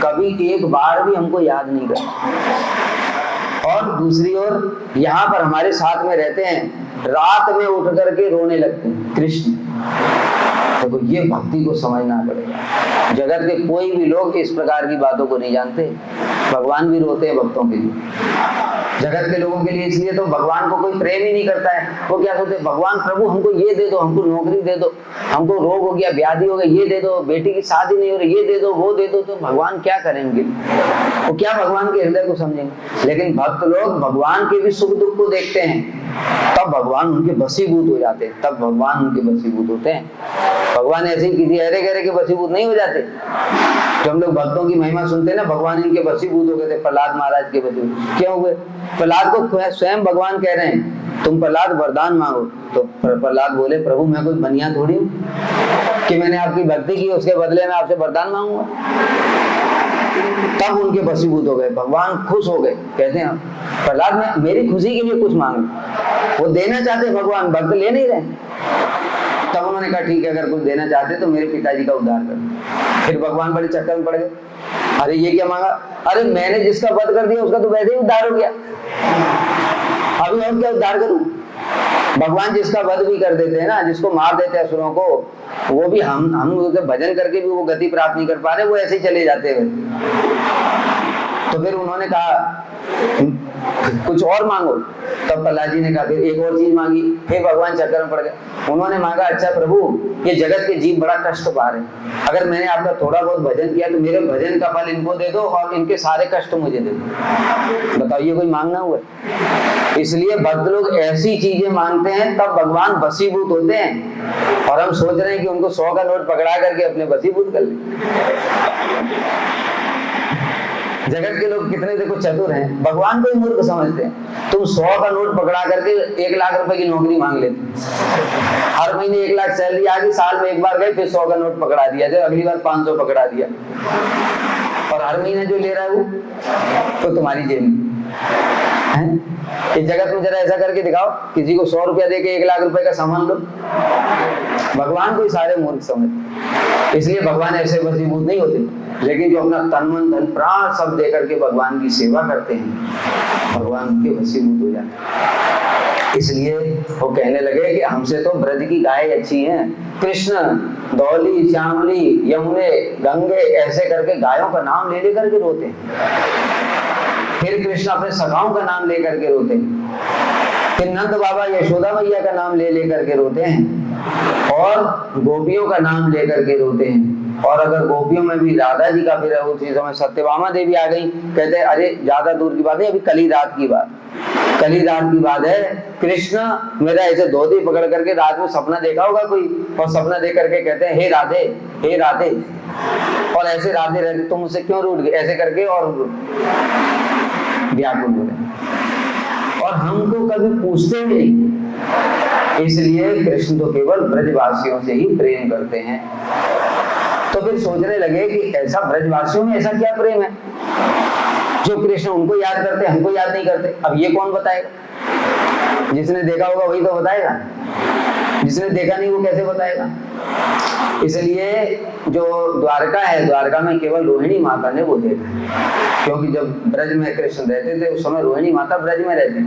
कभी एक बार भी हमको याद नहीं करते। और दूसरी ओर यहाँ पर हमारे साथ में रहते हैं, रात में उठ करके रोने लगते हैं कृष्ण। देखो तो ये भक्ति को समझना पड़ेगा। जगत के कोई भी लोग इस प्रकार की बातों को नहीं जानते। भगवान भी रोते हैं भक्तों के लिए, जगत के लोगों के लिए। इसलिए तो भगवान को कोई प्रेम ही नहीं करता है। वो क्या सोचते हैं, भगवान प्रभु हमको ये दे दो, हमको नौकरी दे दो, हमको रोग हो गया, व्याधि हो गई, ये दे दो, बेटी की शादी नहीं हो रही, ये दे दो, वो दे दो। तो भगवान क्या करेंगे? वो क्या भगवान के हृदय को समझेंगे? लेकिन भक्त लोग भगवान के भी सुख दुख को देखते हैं, तब भगवान उनके वशीभूत हो जाते हैं, तब भगवान उनके वशीभूत होते हैं। भगवान ऐसे ही किसी अरे गहरे के वशीभूत नहीं हो जाते। जो हम लोग भक्तों की महिमा सुनते हैं ना, भगवान इनके वशीभूत हो गए थे, प्रहलाद महाराज के वशीभूत क्यों हुए? प्रहलाद को स्वयं भगवान कह रहे हैं तुम प्रहलाद वरदान मांगो। तो प्रहलाद बोले प्रभु मैं कोई बनिया थोड़ी हूँ कि मैंने आपकी भक्ति की उसके बदले में आपसे वरदान मांगूंगा। तब उनके वशीभूत हो गए, भगवान खुश हो गए। कहते हैं प्रहलाद में मेरी खुशी के लिए कुछ मांगो। वो देना चाहते भगवान, भक्त ले नहीं रहे। तब उन्होंने कहा ठीक है, अगर कुछ देना चाहते तो मेरे पिताजी का उद्धार कर। फिर भगवान बड़े चक्कर में पड़ गए, अरे ये क्या मांगा? अरे मैंने जिसका वध कर दिया उसका तो वैसे ही उद्धार हो गया, अभी और क्या उद्धार करूं? भगवान जिसका वध भी कर देते हैं ना, जिसको मार देते हैं असुरों को, वो भी हम उसे भजन करके भी वो गति प्राप्त नहीं कर पा रहे, वो ऐसे ही चले जाते हैं। तो फिर उन्होंने कहा कुछ और मांगो। तब प्रहलाद जी ने कहा फिर एक और चीज मांगी। फिर भगवान चक्कर में पड़ गए। उन्होंने मांगा अच्छा प्रभु ये जगत के जीव बड़ा कष्ट पा रहे हैं, अगर मैंने आपका थोड़ा बहुत भजन किया तो मेरे भजन का फल इनको दे दो और इनके सारे कष्ट मुझे दे दो। बताओ ये कोई मांगना हुआ? इसलिए भक्त लोग ऐसी चीजें मांगते हैं, तब भगवान वशीभूत होते हैं। और हम सोच रहे हैं कि उनको 100 का नोट पकड़ा करके अपने वशीभूत कर ले। जगत के लोग कितने देखो चतुर हैं, भगवान को ही मूर्ख समझते हैं। तुम 100 का नोट पकड़ा करके 1 लाख रुपए की नौकरी मांग लेते, हर महीने 1 लाख सैलरी आ गई, साल में एक बार गए फिर 100 का नोट पकड़ा दिया, जो अगली बार 500 पकड़ा दिया, और हर महीने जो ले रहा है वो तो तुम्हारी जेब में है। इस जगत में जरा ऐसा करके दिखाओ, किसी को 100 रुपया देके 1 लाख रुपए का सामान लो। भगवान को ही सारे मूर्ख समझते, इसलिए भगवान ऐसे वशीभूत नहीं होते। लेकिन जो अपना तन मन धन प्राण सब देकर के भगवान की सेवा करते हैं, भगवान भगवान उनके वशीभूत हो जाते। इसलिए वो कहने लगे कि हमसे तो ब्रज की गाय अच्छी हैं। कृष्ण धौली, श्यामली, यमुने, गंगे ऐसे करके गायों का नाम ले लेकर के रोते हैं। फिर कृष्ण अपने सखाओं का नाम लेकर के रोते हैं। फिर नंद बाबा यशोदा मैया का नाम ले लेकर के रोते हैं और गोपियों का नाम लेकर के रोते हैं। और अगर गोपियों में भी राधा जी का फिर उसी समय सत्यभामा देवी आ गई, कहते हैं अरे ज्यादा दूर की बात नहीं, अभी कल ही रात की बात है। कृष्ण मेरा ऐसे धोती पकड़ करके रात में सपना देखा होगा कोई, और सपना देख करके कहते हैं हे राधे, हे राधे, और ऐसे राधे राधे तुम मुझसे क्यों रूठ गए, ऐसे करके और व्याकुल हो गए। और हमको कभी पूछते भी नहीं। इसलिए कृष्ण तो केवल ब्रजवासियों से ही प्रेम करते हैं। तो फिर सोचने लगे कि ऐसा ब्रजवासियों में ऐसा क्या प्रेम है जो कृष्ण उनको याद करते, हमको याद नहीं करते। अब ये कौन बताएगा? जिसने देखा होगा वही तो बताएगा, जिसने देखा नहीं वो कैसे बताएगा। इसलिए जो द्वारका है, द्वारका में केवल रोहिणी माता ने वो देखा है, क्योंकि जब ब्रज में कृष्ण रहते थे उस समय रोहिणी माता ब्रज में रहती।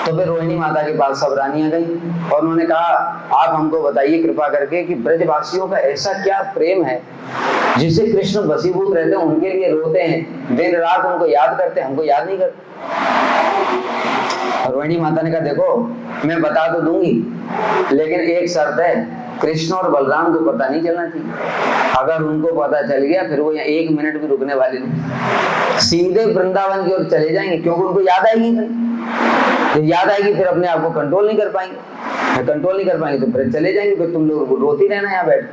तो फिर रोहिणी माता के पास सब रानियां गई और उन्होंने कहा आप हमको बताइए कृपा करके कि ब्रजवासियों का ऐसा क्या प्रेम है जिससे कृष्ण वशीभूत रहते हैं, उनके लिए रोते हैं, दिन रात उनको याद करते हैं, हमको याद नहीं करते। रोहिणी माता ने कहा देखो मैं बता तो दूंगी, लेकिन एक शर्त है, कृष्ण और बलराम को पता नहीं चलना चाहिए। अगर उनको पता चल गया फिर वो यहाँ एक मिनट भी रुकने वाले नहीं, सीधे वृंदावन की ओर चले जाएंगे, क्योंकि उनको याद आएगी नहीं। जब याद आएगी फिर अपने आप को कंट्रोल नहीं कर पाएंगे, तो फिर चले जाएंगे, फिर तुम लोग रोती रहना यहाँ बैठ।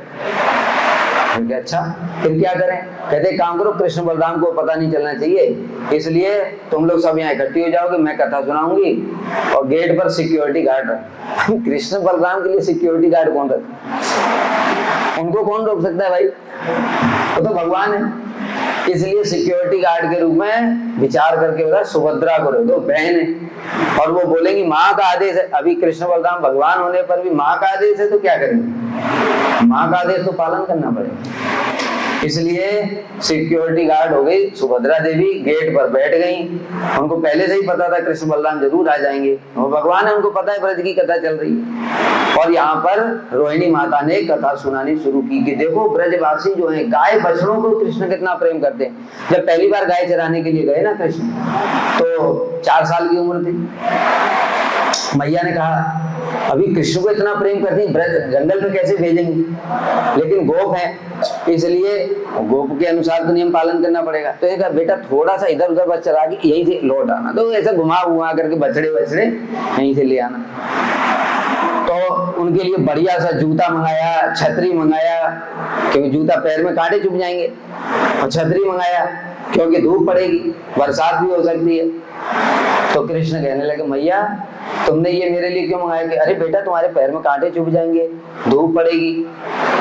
अच्छा फिर क्या करें? कहते काम करो, कृष्ण बलराम को पता नहीं चलना चाहिए, इसलिए तुम लोग सब यहाँ इकट्ठी हो जाओगे, मैं कथा सुनाऊंगी और गेट पर सिक्योरिटी गार्ड रख। कृष्ण बलराम के लिए सिक्योरिटी गार्ड कौन रखे? उनको कौन रोक सकता है भाई? वो तो भगवान है। इसलिए सिक्योरिटी गार्ड के रूप में विचार करके बोला सुभद्रा को रख दो, बहन है और वो बोलेंगी माँ का आदेश है। अभी कृष्ण बलराम भगवान होने पर भी माँ का आदेश है तो क्या करेंगे? माँ का आदेश तो पालन करना पड़ेगा। इसलिए सिक्योरिटी गार्ड हो गई सुभद्रा देवी, गेट पर बैठ गई। उनको पहले से ही पता था कृष्ण बलराम जरूर आ जाएंगे, वो भगवान है, उनको पता है ब्रज की कथा चल रही है। और यहाँ पर रोहिणी माता ने कथा सुनानी शुरू की कि देखो ब्रजवासी जो है गाय बछड़ों को कृष्ण कितना प्रेम करते हैं। जब पहली बार गाय चराने के लिए गए ना कृष्ण, तो 4 साल की उम्र थी। मैया ने कहा अभी कृष्ण को इतना प्रेम करती जंगल में कैसे भेजेंगे, लेकिन गोप है इसलिए गोप के अनुसार तो नियम पालन करना पड़ेगा। तो कहा बेटा थोड़ा सा इधर उधर बस चला के यहीं से लौट आना, तो ऐसा घुमा करके बछड़े यहीं से ले आना। तो उनके लिए बढ़िया सा जूता मंगाया, छतरी मंगाया, क्योंकि जूता पैर में कांटे चुभ जाएंगे, और छतरी मंगाया क्योंकि धूप पड़ेगी, बरसात भी हो सकती है। तो कृष्ण कहने लगे मैया तुमने ये मेरे लिए क्यों मंगाया? कि अरे बेटा तुम्हारे पैर में कांटे चुभ जाएंगे, धूप पड़ेगी।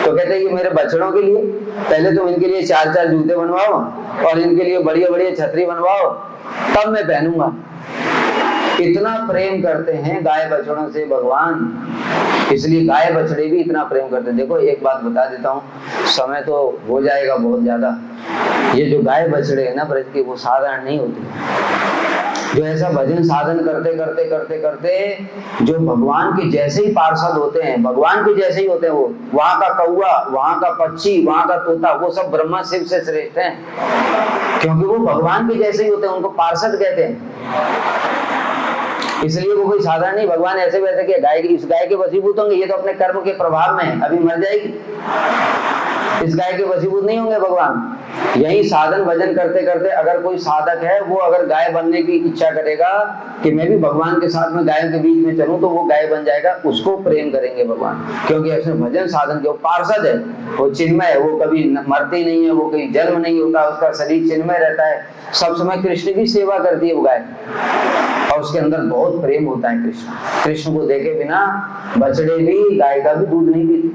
तो कहते ये मेरे बछड़ों के लिए, पहले तुम इनके लिए 4-4 जूते बनवाओ और इनके लिए बढ़िया बढ़िया छतरी बनवाओ, तब मैं पहनूंगा। इतना प्रेम करते हैं गाय बछड़ों से भगवान, इसलिए गाय बछड़े भी इतना प्रेम करते हैं। देखो एक बात बता देता हूँ, समय तो हो जाएगा बहुत ज्यादा। ये जो गाय बछड़े है ना ब्रज के, वो साधारण नहीं होते। जो ऐसा भजन साधन करते करते करते करते जो भगवान के जैसे ही पार्षद होते हैं, भगवान के जैसे ही होते हैं, वो वहां का कौवा, वहां का पक्षी, वहां का तोता, वो सब ब्रह्मा शिव से श्रेष्ठ हैं, क्योंकि वो भगवान के जैसे ही होते हैं, उनको पार्षद कहते हैं। इसलिए वो कोई साधारण नहीं। भगवान ऐसे वैसे कि गाय इस गाय के वशीभूत होंगे, ये तो अपने कर्म के प्रभाव में है, अभी मर जाएगी, इस गाय के वशीभूत नहीं होंगे भगवान। यही साधन भजन करते करते अगर कोई साधक है, वो अगर गाय बनने की इच्छा करेगा कि मैं भी भगवान के साथ में गायों के बीच में चलूं, तो वो गाय बन जाएगा, उसको प्रेम करेंगे भगवान, क्योंकि ऐसे भजन साधन के वो पार्षद है, वो चिन्मय है, वो कभी मरती नहीं है, वो कोई जन्म नहीं होता, उसका शरीर चिन्मय रहता है, सब समय कृष्ण की सेवा करती है वो गाय, और उसके अंदर बहुत प्रेम होता है कृष्ण। कृष्ण को देखे बिना बछड़े भी गाय का भी दूध नहीं पीते,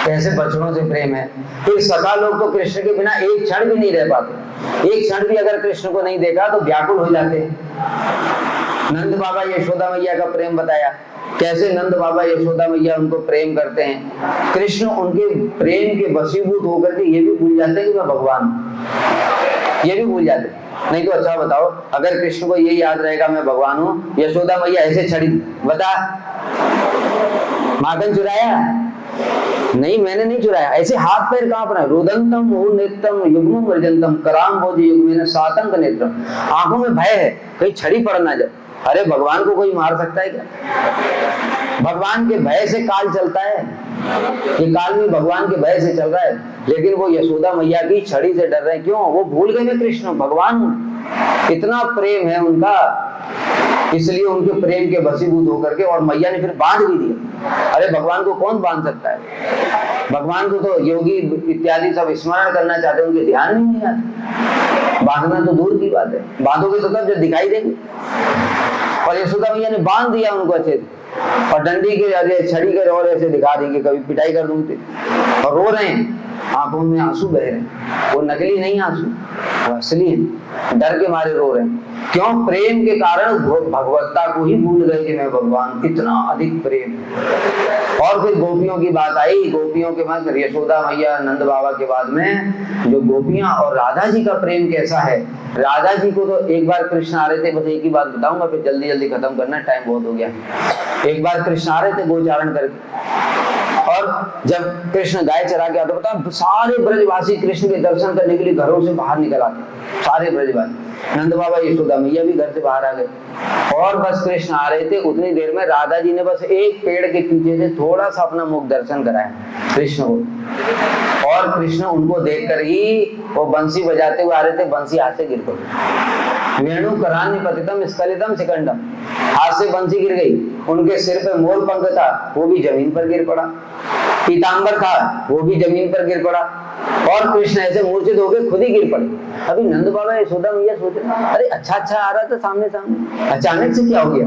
ऐसे बछड़ों से प्रेम है। फिर सखा लोग तो कृष्ण के बिना एक क्षण भी नहीं रह पाते, एक क्षण भी अगर कृष्ण को नहीं देखा तो व्याकुल हो जाते हैं। नंद बाबा यशोदा मैया का प्रेम बताया, कैसे नंद बाबा यशोदा मैया उनको प्रेम करते हैं। कृष्ण उनके प्रेम के वशीभूत होकर के ये भी भूल जाते हैं कि मैं भगवान हूं, ये भी भूल जाते हैं। नहीं तो अच्छा बताओ, अगर कृष्ण को यही याद रहेगा मैं भगवान हूँ, यशोदा मैया ऐसे छड़ी बता माखन चुराया? नहीं, मैंने नहीं चुराया। ऐसे हाथ पैर कांप रहे हैं। रुदंतम मुहुर्नित्यम युग्मम वर्जंतम कराम भोज युग्मेन सातंक नेत्रम। आंखों में भय है कहीं छड़ी पड़ ना जाए। अरे भगवान को कोई मार सकता है क्या? भगवान के भय से काल चलता है, ये काल भी भगवान के भय से चल रहा है। लेकिन वो यशोदा मैया की छड़ी से डर रहे हैं। क्यों? वो भूल गए मैं कृष्ण भगवान हूं। इतना प्रेम है उनका, इसलिए उनके प्रेम के वशीभूत होकर के, और मैया ने फिर बांध भी दिया। अरे भगवान को कौन बांध सकता है? भगवान को तो योगी इत्यादि सब स्मरण करना चाहते हैं, उनके ध्यान में नहीं आता। बांधना तो दूर की बात है, बांधोगे तो तब जब दिखाई देंगे। और यशोदा मैया ने बांध दिया उनको अच्छे से, और डंडी के छड़ी के रोल ऐसे दिखा दी कि कभी पिटाई कर दूंगी। और रो रहे हैं, आंखों में आंसू बह रहे हैं। वो नकली नहीं आंसू, वो असली है। डर के मारे रो रहे हैं। क्यों? प्रेम के कारण भगवत्ता को ही भूल गए कि मैं भगवान, इतना अधिक प्रेम। और फिर गोपियों की बात आई। गोपियों के बाद यशोदा मैया नंद बाबा के बाद में जो गोपियां और राधा जी का प्रेम कैसा है। राधा जी को तो एक बार कृष्ण आ रहे थे, बस एक ही बात बताऊंगा फिर जल्दी जल्दी खत्म करना, टाइम बहुत हो गया। एक बार कृष्ण आ रहे थे गोचारण करके, और जब कृष्ण गाय चरा के आते, बता सारे ब्रजवासी कृष्ण के दर्शन करने के लिए घरों से बाहर निकल आते, सारे ब्रजवासी। नंद बाबा यशोदा मैया भी घर से बाहर आ गए, और बस कृष्ण आ रहे थे। उतनी देर में राधा जी ने बस एक पेड़ के पीछे से थोड़ा सा अपना मुख दर्शन कराया कृष्ण को, और कृष्ण उनको देखकर ही वो बंसी बजाते हुए आ रहे थे, बंसी हाथ से गिर पड़ी। वेणु करान्य पतितम स्खलितम शिखंडम, हाथ से बंसी गिर गई। उनके सिर पे मोर पंख था, वो भी जमीन पर गिर पड़ा। पीतांबर था, वो भी जमीन पर गिर पड़ा। और कृष्ण ऐसे मूर्छित हो गए, खुद ही गिर पड़े। अभी नंद बाबा यशोदा मैया सोच रहे, अरे अच्छा आ रहा था सामने सामने, अचानक से क्या हो गया?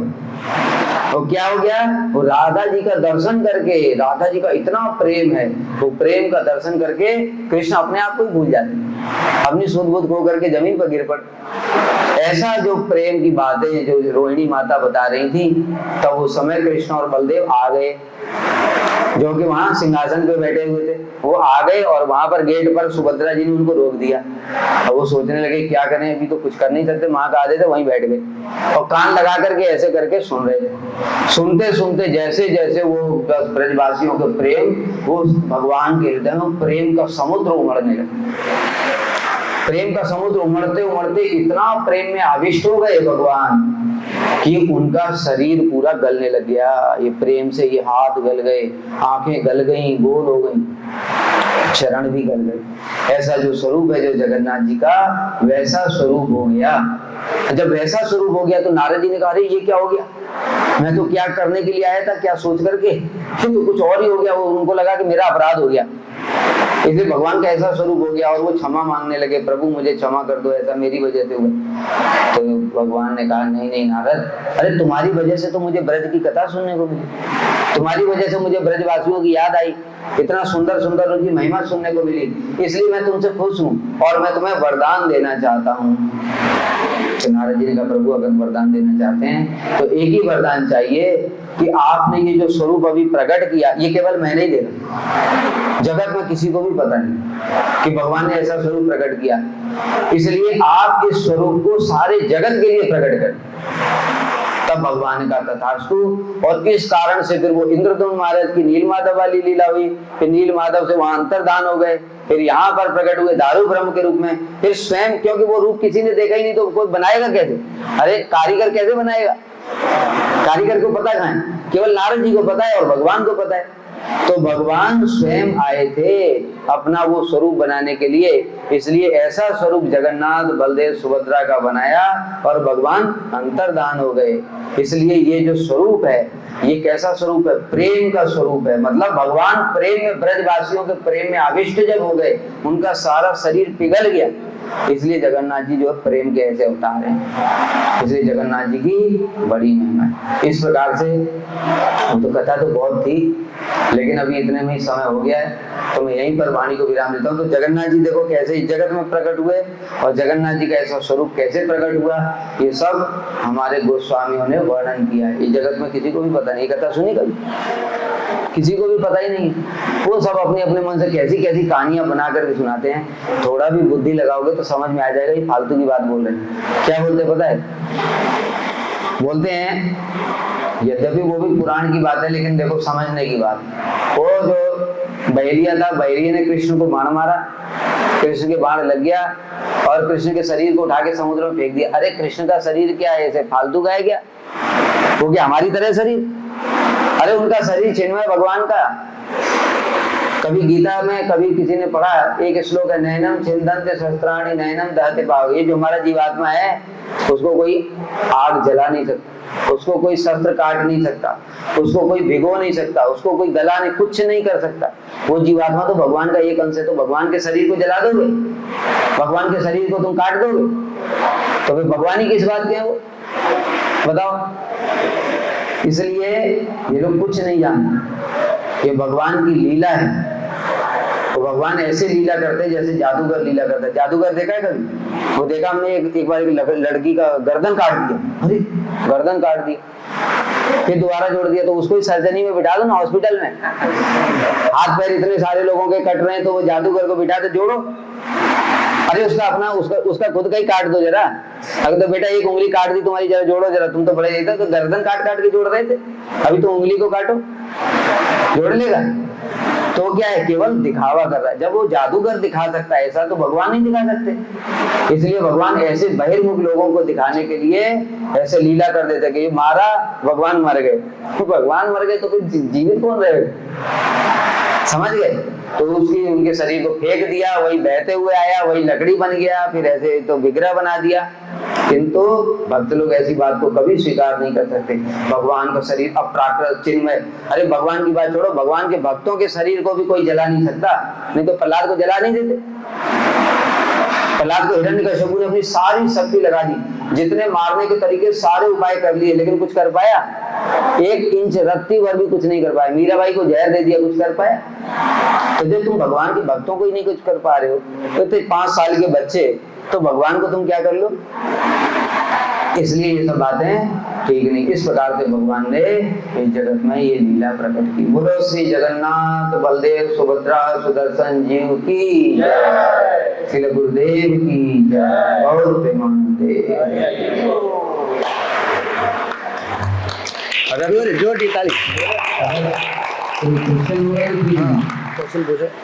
वो क्या हो गया? वो राधा जी का दर्शन करके, राधा जी का इतना प्रेम है, वो प्रेम का दर्शन करके कृष्ण अपने आप को ही भूल जाते, अपनी सुध बुध खो करके जमीन पर गिर पड़े। ऐसा जो प्रेम की बातें जो रोहिणी माता बता रही थी, तब वो समय कृष्ण और बलदेव आ गए, जो कि वहां सिंहासन पे बैठे हुए थे। वो आ गए और वहां पर गेट पर सुभद्रा जी ने उनको रोक दिया। और वो सोचने लगे क्या करें, अभी तो कुछ कर नहीं सकते, माँ का आदेश है, वहीं बैठ गए और कान लगा करके ऐसे करके सुन रहे थे। सुनते सुनते जैसे जैसे वो ब्रजवासियों के प्रेम, वो भगवान के हृदय में प्रेम का समुद्र उमड़ने लगा। प्रेम का समुद्र उमड़ते उमड़ते इतना प्रेम में आविष्ट हो गए भगवान कि उनका शरीर पूरा गलने लग गया। ये प्रेम से ये हाथ गल गए, आंखें गल गई, गोल हो गई, चरण भी गल गए। ऐसा जो स्वरूप है जो जगन्नाथ जी का, वैसा स्वरूप हो गया। जब वैसा स्वरूप हो गया तो नारद जी ने कहा, अरे ये क्या हो गया? मैं तो क्या करने के लिए आया था, क्या सोच करके, तो कुछ और ही हो गया। वो उनको लगा कि मेरा अपराध हो गया, इसलिए भगवान का ऐसा स्वरूप हो गया। और वो क्षमा मांगने लगे, प्रभु मुझे क्षमा कर दो, ऐसा मेरी वजह से हुआ। तो भगवान ने कहा, नहीं नहीं नारद, अरे तुम्हारी वजह से तो मुझे ब्रज की कथा सुनने को मिली, तुम्हारी वजह से मुझे ब्रजवासियों की याद आई, इतना सुंदर सुंदर उनकी महिमा सुनने को मिली, इसलिए मैं तुमसे खुश हूँ और मैं तुम्हें वरदान देना चाहता हूँ। तो नारद जी ने कहा, प्रभु अगर वरदान देना चाहते हैं तो एक ही वरदान चाहिए कि आपने ये जो स्वरूप अभी प्रकट किया, ये केवल मैंने ही देखा, जगत में किसी को भी पता नहीं कि भगवान ने ऐसा स्वरूप प्रकट किया। इसलिए आप इस स्वरूप को सारे जगत के लिए प्रकट करें। तब भगवान का तथास्तु। और इस कारण से फिर वो इंद्रद्युम्न महाराज की नील माधव वाली लीला हुई, फिर नील माधव से वहां अंतर्धान हो गए, फिर यहाँ पर प्रकट हुए दारू ब्रह्म के रूप में। फिर स्वयं, क्योंकि वो रूप किसी ने देखा ही नहीं तो कोई बनाएगा कैसे? अरे कारीगर कैसे बनाएगा? कारीगर को पता कहाँ है? केवल नारद जी को पता है और भगवान को पता है। तो भगवान स्वयं आए थे अपना वो स्वरूप बनाने के लिए, इसलिए ऐसा स्वरूप जगन्नाथ बलदेव सुभद्रा का बनाया और भगवान अंतर्धान हो गए। इसलिए ये जो स्वरूप है, ये कैसा स्वरूप है? प्रेम का स्वरूप है। मतलब भगवान प्रेम में, ब्रजवासियों के प्रेम में आविष्ट जब हो गए, उनका सारा शरीर पिघल गया। इसलिए जगन्नाथ जी जो प्रेम के ऐसे अवतार हैं, इसलिए जगन्नाथ जी की बड़ी महिमा है। इस प्रकार से तो कथा तो बहुत थी, लेकिन अभी इतने में ही समय हो गया है, तो मैं यहीं पर वाणी को विराम देता हूँ। तो जगन्नाथ जी देखो कैसे इस जगत में प्रकट हुए और जगन्नाथ जी का ऐसा स्वरूप कैसे प्रकट हुआ, ये सब हमारे गोस्वामियों ने वर्णन किया है। इस जगत में किसी को भी पता नहीं। कथा सुनी कभी? किसी को भी पता ही नहीं है। वो सब अपने अपने मन से कैसी कैसी कहानियां बना करके सुनाते हैं। थोड़ा भी बुद्धि लगाओगे तो समझ में आ जाएगा ये फालतू की बात बोल रहे हैं। क्या बोलते हैं पता है? बोलते हैं, यद्यपि वो भी पुराण की बात है, लेकिन देखो समझने की बात। वो जो बहेलिया था, बहेलिया ने कृष्ण को बाण मारा, कृष्ण के बाण लग गया और कृष्ण के शरीर को उठा के समुद्र में फेंक दिया। अरे कृष्ण का शरीर क्या है, ऐसे फालतू का है क्या? वो क्या हमारी तरह शरीर? अरे उनका शरीर चिन्मय भगवान का। कभी गीता में कभी किसी ने पढ़ा, एक श्लोक है, नैनम छिन्दन्ते शस्त्राणि नैनम दहते पावक। ये जो हमारा जीवात्मा है उसको कोई आग जला नहीं सकता, उसको कोई शस्त्र काट नहीं सकता, उसको कोई भिगो नहीं सकता, उसको कोई गला नहीं, कुछ नहीं कर सकता। वो जीवात्मा तो भगवान का एक अंश है। तो भगवान के शरीर को जला दोगे, भगवान के शरीर को तुम काट दोगे, तो फिर भगवान ही किस बात के हैं वो? बताओ। इसलिए ये लोग कुछ नहीं जानते, ये भगवान की लीला है। तो भगवान ऐसे लीला करते हैं जैसे जादूगर लीला करता है। जादूगर देखा है कभी? वो देखा हमने एक बार एक लड़की का गर्दन काट दिया। अरे गर्दन काट दी, फिर दोबारा जोड़ दिया, तो उसको ही सर्जरी में बिठा दो ना, हॉस्पिटल में। हाथ पैर इतने सारे लोगों के कट रहे हैं तो वो जादूगर को बिठा दे, जोड़ो। अरे उसका अपना उसका खुद का ही काट दो जरा। अगर तो बेटा एक उंगली काट दी तुम्हारी, जरा जोड़ो जरा। तुम तो बड़े नहीं थे तो गर्दन काट काट के जोड़ रहे थे, अभी तो उंगली को काटो, जोड़ लेगा। तो क्या है, केवल दिखावा कर रहा है। जब वो जादूगर दिखा सकता है ऐसा, तो भगवान नहीं दिखा सकते। इसलिए भगवान ऐसे बहिर्मुख लोगों को दिखाने के लिए ऐसे लीला कर देते कि मारा, भगवान मर गए। भगवान मर गए तो फिर जीवित कौन रहेगा? समझ गए? तो उसकी उनके शरीर को फेंक दिया, वही बहते हुए आया, वही लकड़ी बन गया, फिर ऐसे तो विग्रह बना दिया। किंतु भक्त लोग ऐसी बात को कभी स्वीकार नहीं कर सकते। भगवान का शरीर अप्राकृत चिन्मय। अरे भगवान की बात छोड़ो, भगवान के भक्तों के शरीर को भी कोई जला नहीं सकता। नहीं तो प्रहलाद को जला नहीं देते। प्रहलाद को हिरण्यकश्यप ने अपनी सारी शक्ति लगा दी, जितने मारने के तरीके सारे उपाय कर लिए, लेकिन कुछ कर पाया? 1 इंच रत्ती भर भी कुछ नहीं कर पाया। मीराबाई को जहर दे दिया, कुछ कर पाया? तो जब तुम भगवान के भक्तों को ही नहीं कुछ कर पा रहे हो, तो 5 साल के बच्चे, तो भगवान को तुम क्या कर लो? इसलिए ये सब बातें ठीक नहीं। इस प्रकार से भगवान ने इस जगत में ये लीला प्रकट की। बोलो श्री जगन्नाथ बलदेव सुभद्रा सुदर्शन जीव की जय, श्री गुरुदेव की जय, गौर प्रेमानंदे। जोर ताली।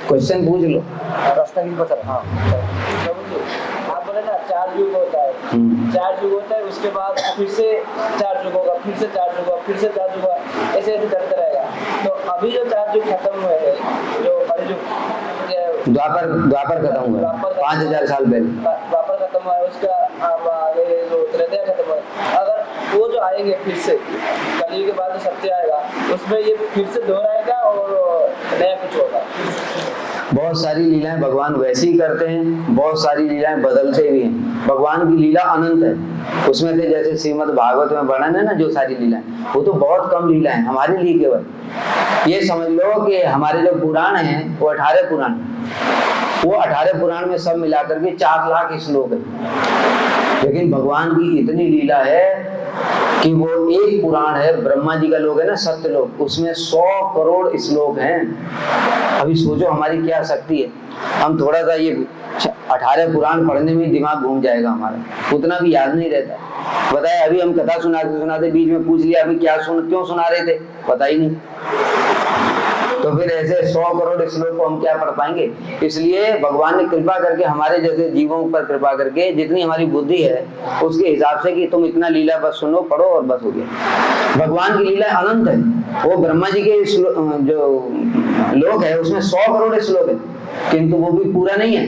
क्वेश्चन पूछ लो।
रास्ता की पता। हाँ आप बोले ना 4 युग होता है, 4 युग होता है, उसके बाद फिर से 4 युग होगा, फिर से 4 युग होगा, फिर से 4 युग होगा, ऐसे ऐसे चलता रहेगा। तो अभी जो 4 युग खत्म हुए हैं, जो कलयुग
द्वापर खत्म हुआ, 5000 साल पहले
द्वापर खत्म हुआ है, उसका आगे जो त्रेता खत्म हुआ। अगर वो जो आएंगे फिर से कलयुग के बाद जो सत्य आएगा, उसमें ये फिर से दोहराएगा और नया कुछ होगा।
बहुत सारी लीलाएं भगवान वैसे ही करते हैं, बहुत सारी लीलाएं बदलते भी हैं। भगवान की लीला अनंत है। उसमें से जैसे श्रीमद् भागवत में वर्णन है ना, जो सारी लीलाएं, वो तो बहुत कम लीलाएं हैं हमारे लिए। केवल ये समझ लो कि हमारे जो पुराण हैं वो 18 पुराण, वो 18 पुराण में सब मिलाकर के 4 लाख श्लोक है। लेकिन भगवान की इतनी लीला है कि वो एक पुराण है, ब्रह्मा जी का लोक है ना, सत्यलोक, उसमें 100 करोड़ श्लोक हैं। अभी सोचो हमारी क्या शक्ति है। हम थोड़ा सा ये 18 पुराण पढ़ने में दिमाग घूम जाएगा हमारा, उतना भी याद नहीं रहता। बताए, अभी हम कथा सुनाते सुनाते बीच में पूछ लिया अभी क्यों सुना रहे थे, पता ही नहीं। तो फिर ऐसे 100 करोड़ श्लोक को हम क्या पढ़ पाएंगे। इसलिए भगवान ने कृपा करके हमारे जैसे जीवों पर कृपा करके, जितनी हमारी बुद्धि है उसके हिसाब से, कि तुम इतना लीला बस सुनो, पढ़ो और बस हो गया। भगवान की लीला अनंत है। वो ब्रह्मा जी के जो लोक है उसमें 100 करोड़ श्लोक है, किंतु वो भी पूरा नहीं है।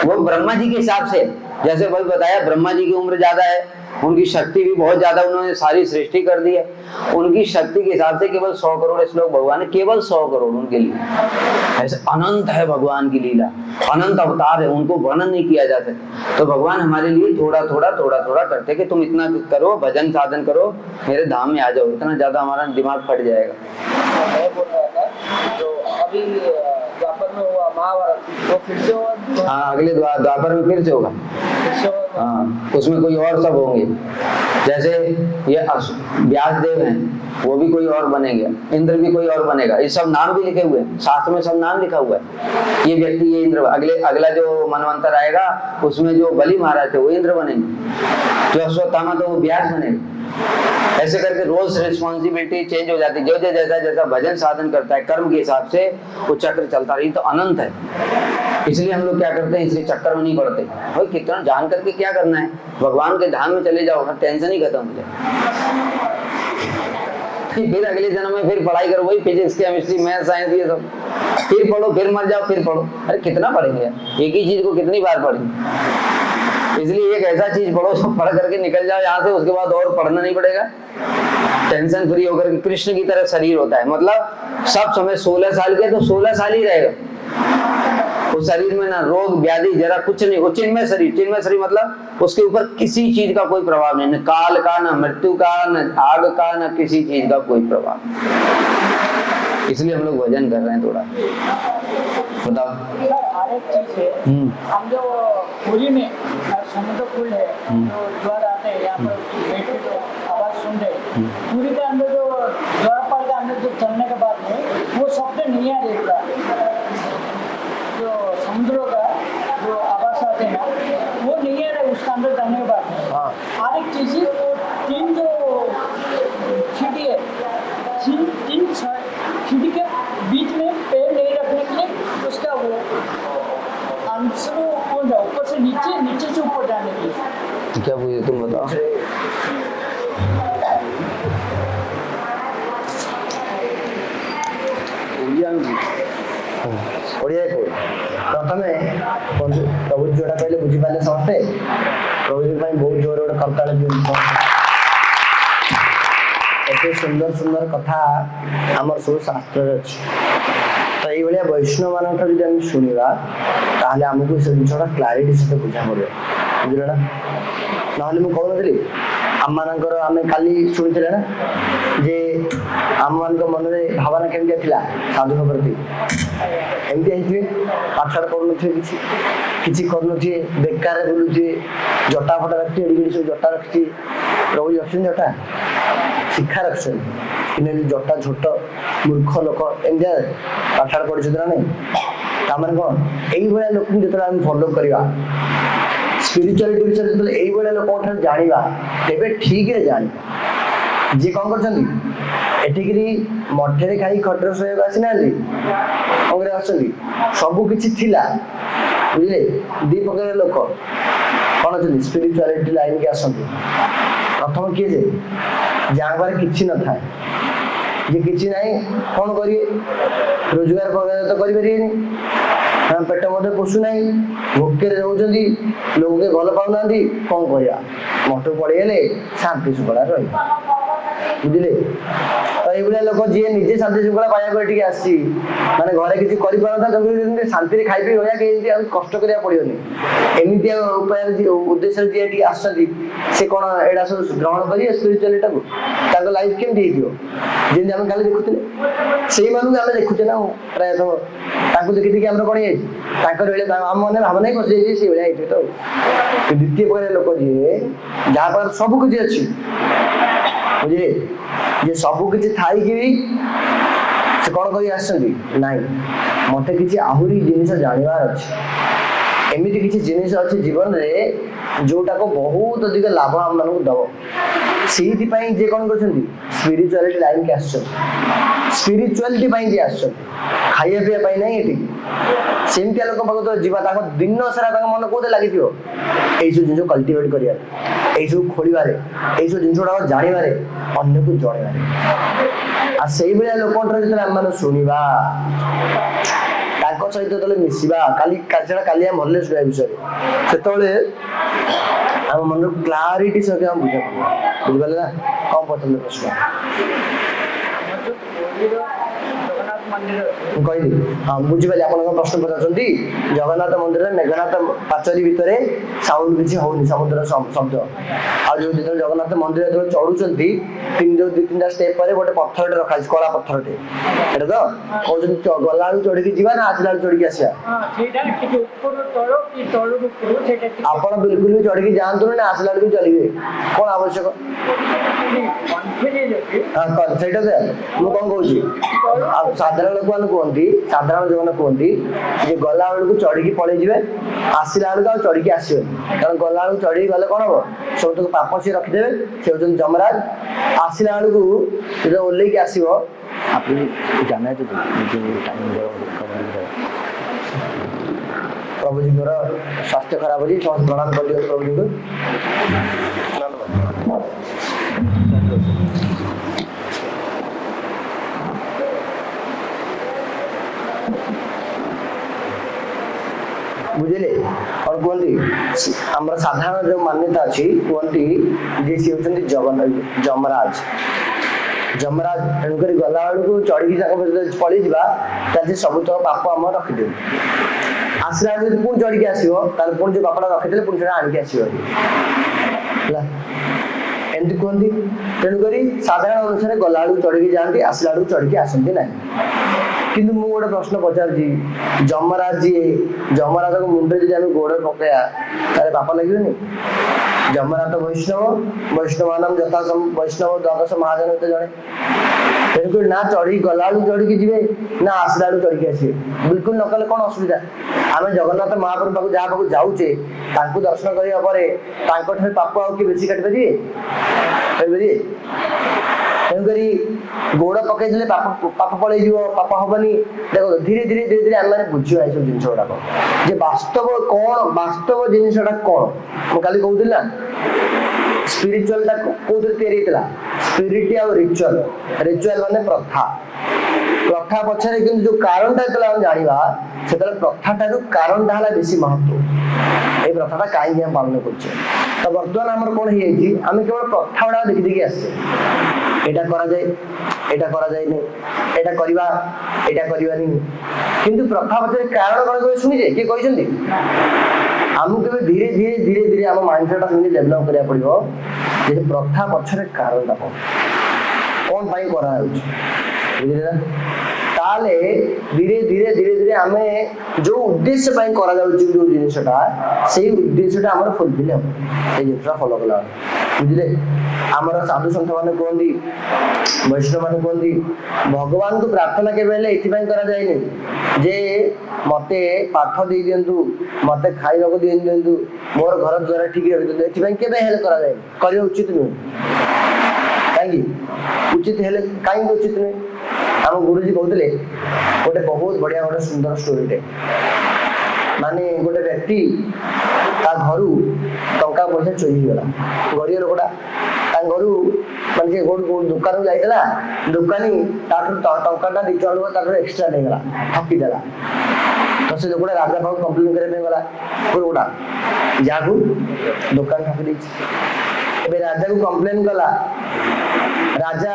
वो ब्रह्मा जी के हिसाब से, जैसे भाई बताया, ब्रह्मा जी की उम्र ज्यादा है, उनकी शक्ति भी बहुत ज्यादा, उन्होंने सारी सृष्टि कर दी है। उनकी शक्ति के हिसाब से केवल 100 करोड़ श्लोक भगवान ने, केवल 100 करोड़ उनके लिए। ऐसे अनंत है भगवान की लीला, अनंत अवतार है, उनको वर्णन नहीं किया जा सकता। तो भगवान हमारे लिए थोड़ा थोड़ा करते कि तुम इतना करो, भजन साधन करो, मेरे धाम में आ जाओ। इतना ज्यादा हमारा दिमाग फट जाएगा।
मैं बोल रहा था जो अभी द्वापर में हुआ महाभारत, वो फिर से हुआ।
हाँ, अगले द्वापर में फिर से होगा। हाँ, उसमें कोई और सब होंगे। जैसे ये व्यासदेव हैं, वो भी कोई और बनेंगे, इंद्र भी कोई और बनेगा। ये सब नाम भी लिखे हुए हैं, शास्त्र में सब नाम लिखा हुआ है। ये व्यक्ति ये इंद्र, अगला जो मनवंतर आएगा उसमें जो बलि महाराज थे वो इंद्र बनेंगे, जो अश्वत्थामा तो वो व्यास बनेगा। ऐसे करके रोज रिस्पॉन्सिबिलिटी चेंज हो जाती है। जो जैसा जैसा भजन साधन करता है कर्म के हिसाब से वो चक्र चलता रही तो अनंत है। इसलिए हम लोग क्या करते हैं, इसलिए चक्कर में नहीं पड़ते। भाई कितना जान करके क्या करना है, भगवान के धाम में चले जाओ, टेंशन ही खत्म हो जाए। फिर अगले जन्म में फिर पढ़ाई करो, वही फिजिक्स केमिस्ट्री मैथ साइंस ये सब, फिर पढ़ो, फिर मर जाओ, फिर पढ़ो। अरे कितना पढ़ेंगे, एक ही चीज को कितनी बार पढ़ेंगे। इसलिए एक ऐसा चीज पढ़ो जो पढ़ करके निकल जाओ यहाँ से, उसके बाद और पढ़ना नहीं पड़ेगा, टेंशन फ्री होकर। कृष्ण की तरह शरीर होता है, मतलब सब समय 16 साल के तो 16 साल ही रहेगा। उस शरीर में ना रोग व्याधि जरा कुछ नहीं, वो चिन्मय शरीर। चिन्मय शरीर मतलब उसके ऊपर किसी चीज का कोई प्रभाव नहीं, न काल का, न मृत्यु का, न आग का, न किसी चीज का कोई प्रभाव। इसलिए हम लोग भजन कर रहे हैं थोड़ा। बताओ।
हर एक चीज है, हम जो पुरी में समुद्र पुल है, जो ज्वार आते हैं यहाँ पर बैठ के जो आवाज सुन रहे, पुरी के अंदर जो द्वारपाल के अंदर जो चलने के बाद में वो शब्द नहीं आ रहा, जो समुद्रों का जो आवाज आते हैं वो नहीं आ रहा उसके अंदर जाने के बाद में। हर एक चीज तीन जो खिड़की है, तीन खिड़की के बीच में पैर नहीं रखने के लिए उसका वो आंसर कौन जाओ, ऊपर से नीचे, नीचे से ऊपर जाने के लिए।
क्या बोले तुम बताओ।
प्रथमे प्रभु जोड़ा कहले बुझी पाले समस्ते, प्रभु बहुत जोर गोटे करताल दिखते। एते सुंदर सुंदर कथा आमर सब शास्त्र अच्छी। तो ये वैष्णव मान हम शुणा ताहले आमको से जिनसा क्लारिटी सहित बुझा पड़े, बुझल ना। ना कहूनी आम मानकर आम काली शुणी ना जे आम मान मन में भावना केमी था साधु प्रति, एमती पाठशाठ पढ़ु किसी करूँ बेकार बुलूचे, जटा फटा रखी एडी सब जटा रखी, प्रभु रखी जटा शिक्षा रखी कि जटा झोट मूर्ख लोक एम पाठशाठ पढ़ी ना नहीं। तार कौन ये लोक जो फॉलो करवा स्पिरिचुआलिटी विषय जो ये लोक जाना तेरे ठीक है जाना। जी कौन कर मठे खाई खटर शोक आसी ना सबू कि बुझे दी प्रकार लोक कौन अच्छे स्पिरिचुआलिटी लाइन के आसती। प्रथम किए जे जहाँ पारे कि न था जे कि ना कौन करेंगे, रोजगार तो करें, पेट मध्य पोषुना, भोके रोचे, लोग के भल पाऊना, कौन करवा मठ पड़े शांति शुक्ला रही, बुझे। तो ये लोक जी निजे शांति शुक्ला पाइबा आसी माने घरे किसी कर शांति खाई पी रहा कष्ट करा पड़ोनी, एमती उपाय उद्देश्य जी आसती से कौन एटा सब ग्रहण करेंगे स्पिरिचुआलिटी को लाइफ केमती जमी आम कल देखुले से आम देखुचे ना प्रायतः देखी आम कौन आम मन भावना ही पशि से भाई तो द्वितीय प्रकार लोक जी जहाँ पर सब किसी अच्छी बुझे जे सब किसी थाई भी से कौन कर नाई मत कि आहरी जिनिस जानवर अच्छे, एमती किसी जिनिस अच्छे जीवन में जोटा को बहुत अधिक लाभ आम मान दब से कौन कर स्पिरिचुआलिटी लाइन के स्पिरिचुआलिटी आस खाइबा पीवा ना ये सेमती लोक पाक जीवा दिन सारा मन कौन लगी यही सब जिन कल्टिवेट कर सब खोलवे यही सब जिन गुड़ा जानवे अन्न को जन से लोक जो शुणा सहित जो मिसवा काली भले शुणा विषय से आम मन क्लारिटी सहित हम बुझा बुझे ना। कौन पसंद प्रश्न
जगन्नाथ मंदिर
ମୁଁ କହିଲି ହଁ ବୁଝିପାରିଲି ଆପଣଙ୍କ ପ୍ରଶ୍ନ ପଚାରୁଛନ୍ତି ଜଗନ୍ନାଥ ମନ୍ଦିରରେ ମେଘନାଥ ପାଚେରୀ ଭିତରେ ସାଉଣ୍ଡ କିଛି ହଉନି ସମୁଦ୍ର ଶବ୍ଦ ଆଉ ଯୋଉ ଯେତେବେଳେ ଜଗନ୍ନାଥ ମନ୍ଦିର ଯେତେବେଳେ ଚଢୁଛନ୍ତି ଯୋଉ 2-3ଟା ଷ୍ଟେପ ପରେ ଗୋଟେ ପଥରଟେ ରଖାଯାଇଛି କଳା ପଥରଟେ ଏଇଟା ତ କହୁଛନ୍ତି ଗଲାବେଳକୁ ଚଢିକି ଯିବା ନା ଆସିଲା ବେଳକୁ ଚଢିକି ଆସିବା ଆପଣ ବିଲକୁଲ ବି ଚଢିକି ଯାଆନ୍ତୁନି ନା ଆସିଲା ବେଳକୁ ଚାଲିବେ କଣ ଆବଶ୍ୟକ ସେଇଟା ତ ମୁଁ କଣ କହୁଛି ଆଉ ସାଧାରଣ ଲୋକମାନେ କୁହନ୍ତି ସାଧାରଣ ଯୋଉମାନେ କୁହନ୍ତି ଯେ ଗଲା ବେଳକୁ ଚଢିକି ପଳେଇ ଯିବେ ଆସିଲା ବେଳକୁ ଆଉ ଚଢିକି ଆସିବେନି କାରଣ ଗଲା ବେଳକୁ ଚଢିକି ଗଲେ କଣ ହବ ସବୁତକ ପାପ ସିଏ ରଖିଦେବେ ସେ ହଉଛନ୍ତି ଯମରାଜ ଆସିଲା ବେଳକୁ ଯେତେବେଳେ ଓହ୍ଲେଇକି ଆସିବ ଆପଣ ଜାଣିବା ପ୍ରଭୁଜୀଙ୍କର ସ୍ୱାସ୍ଥ୍ୟ ଖରାପ ଅଛି ସମସ୍ତେ ପ୍ରଣାମ କରିଦିଅନ୍ତୁ ପ୍ରଭୁଜୀଙ୍କୁ ବୁଝିଲେ କଣ କୁହନ୍ତି ଆମର ସାଧାରଣ ଯୋଉ ମାନ୍ୟତା ଅଛି କୁହନ୍ତି ଯେ ସିଏ ହଉଛନ୍ତି ଯମରାଜ ଯମରାଜ ତେଣୁକରି ଗଲା ବେଳକୁ ଚଢିକି ପଳେଇଯିବା ତାହେଲେ ସବୁତକ ପାପ ଆମର ରଖିଦେବୁ ଆସିଲା ବେଳକୁ ଯଦି ପୁଣି ଚଢିକି ଆସିବ ତାହେଲେ ପୁଣି ଯୋଉ ପାପଟା ରଖିଦେଲେ ପୁଣି ସେଟା ଆଣିକି ଆସିବ ହେଲା ଏମିତି କୁହନ୍ତି ତେଣୁକରି ସାଧାରଣ ଅନୁସାରେ ଗଲା ବେଳକୁ ଚଢିକି ଯାଆନ୍ତି ଆସିଲା ବେଳକୁ ଚଢିକି ଆସନ୍ତି ନାହିଁ କିନ୍ତୁ ମୁଁ ଗୋଟେ ପ୍ରଶ୍ନ ପଚାରୁଛି ଯମରାଜ ଯିଏ ଯମରାଜଙ୍କ ମୁଣ୍ଡରେ ଯଦି ଆମେ ଗୋଡ ପକେଇବା ତାହେଲେ ପାପ ଲାଗିବନି ଯମରାଜ ବୈଷ୍ଣବାନମ ଯଥା ବୈଷ୍ଣବ ଦ୍ୱାଦଶ ମହାଜନ ଭିତରେ ଜଣେ ତେଣୁକରି ନା ଚଢିକି ଗଲା ବେଳକୁ ଚଢିକି ଯିବେ ନା ଆସିଲା ବେଳକୁ ଚଢିକି ଆସିବେ ବିଲକୁଲ ନ କଲେ କଣ ଅସୁବିଧା ଆମେ ଜଗନ୍ନାଥ ମହାପ୍ରଭୁ ପାଖକୁ ଯାହା ପାଖକୁ ଯାଉଛେ ତାଙ୍କୁ ଦର୍ଶନ କରିବା ପରେ ତାଙ୍କଠାରୁ ପାପ ଆଉ କିଏ ବେଶୀ କାଟିପାରିବେ କହିପାରିବେ ତେଣୁକରି ଗୋଡ ପକେଇଦେଲେ ପାପ ପଳେଇଯିବ ପାପ ହବନି ଦେଖ ଧୀରେ ଧୀରେ ଆମେ ମାନେ ବୁଝିବା ଏସବୁ ଜିନିଷ ଗୁଡାକ ଯେ ବାସ୍ତବ ଜିନିଷଟା କଣ ମୁଁ କାଲି କହୁଥିଲି ନା ସ୍ପିରିଚୁଆଲ ଟା କୋଉଥିରେ ତିଆରି ହେଇଥିଲା ସ୍ପିରିଟ ଆଉ ରିଚୁଆଲ ମାନେ ପ୍ରଥା ପଛରେ କିନ୍ତୁ ଯୋଉ କାରଣଟା ଯେତେବେଳେ ଆମେ ଜାଣିବା ସେତେବେଳେ ପ୍ରଥାଠାରୁ କାରଣଟା ହେଲା ବେଶୀ ମହତ୍ଵ এই প্রথাটা কাহিଁକି ଆମେ ପାଳନ କରୁଛେ ତ ବର୍ତ୍ତମାନ ଆମର କଣ ହେଇଯାଇଛି ଆମେ କେବଳ ପ୍ରଥା ଗୁଡାକ ଦେଖି ଦେଖି ଆସିଛେ ଏଇଟା କରାଯାଏ ଏଇଟା କରାଯାଏନି ଏଇଟା କରିବା ଏଇଟା କରିବାନି କିନ୍ତୁ ପ୍ରଥା ପଛରେ କାରଣ କଣ କେବେ ଶୁଣିଛେ କିଏ କହିଛନ୍ତି ଆମକୁ କେବେ ଧୀରେ ଧୀରେ ଆମ ମାଇଣ୍ଡସେଟଟା ସେମିତି ଡେଭଲପ କରିବାକୁ ପଡିବ ଯେ ପ୍ରଥା ପଛରେ କାରଣଟା କଣ ପାଇଁ କରାଯାଉଛି ବୁଝିଲେ ନା ତାହେଲେ ଧୀରେ ଧୀରେ ଆମେ ଯୋଉ ଉଦ୍ଦେଶ୍ୟ ପାଇଁ କରାଯାଉଛି ଯୋଉ ଜିନିଷଟା ସେଇ ଉଦ୍ଦେଶ୍ୟଟା ଆମର ଫୁଲଫିଲ୍ ହବ ସେଇ ଜିନିଷଟା ଫଲୋ କଲା ବୁଝିଲେ ଆମର ସାଧୁ ସନ୍ଥ ମାନେ କୁହନ୍ତି ବୈଷ୍ଣବ ମାନେ କୁହନ୍ତି ଭଗବାନଙ୍କୁ ପ୍ରାର୍ଥନା କେବେ ହେଲେ ଏଥିପାଇଁ କରାଯାଏନି ଯେ ମତେ ପାଠ ଦେଇ ଦିଅନ୍ତୁ ମତେ ଖାଇବାକୁ ଦେଇ ଦିଅନ୍ତୁ ମୋର ଘର ଦ୍ୱାର ଠିକ ରଖିଦିଅନ୍ତୁ ଏଥିପାଇଁ କେବେ ହେଲେ କରାଯାଏନି କରିବା ଉଚିତ ନୁହେଁ କାହିଁକି ଉଚିତ ହେଲେ କାହିଁକି ଉଚିତ ନୁହେଁ ଆମ ଗୁରୁଜୀ କହୁଥିଲେ ଗୋଟେ ବହୁତ ବଢିଆ ଗୋଟେ ସୁନ୍ଦର ଷ୍ଟୋରିଟେ ମାନେ ଗୋଟେ ବ୍ୟକ୍ତି ତା ଘରୁ ଟଙ୍କା ପଇସା ଚୋରି ହେଇଗଲା ଗରିବ ଲୋକଟା ତା ଘରୁ ମାନେ ସେ ଦୋକାନକୁ ଯାଇଥିଲା ଦୋକାନୀ ତାଠାରୁ ଟଙ୍କାଟା 2 ଟଙ୍କା ତାଠାରୁ ଏକ୍ସଟ୍ରା ନେଇଗଲା ଠକିଦେଲା ତ ସେ ଲୋକଟା ରାଜା ପାଖକୁ କମ୍ପ୍ଲେନ କରିବା ପାଇଁ ଗଲା ପୁରୁଟା ଯାହାକୁ ଦୋକାନ ଠକି ଦେଇଛି ଏବେ ରାଜାକୁ କମ୍ପ୍ଲେନ କଲା ରାଜା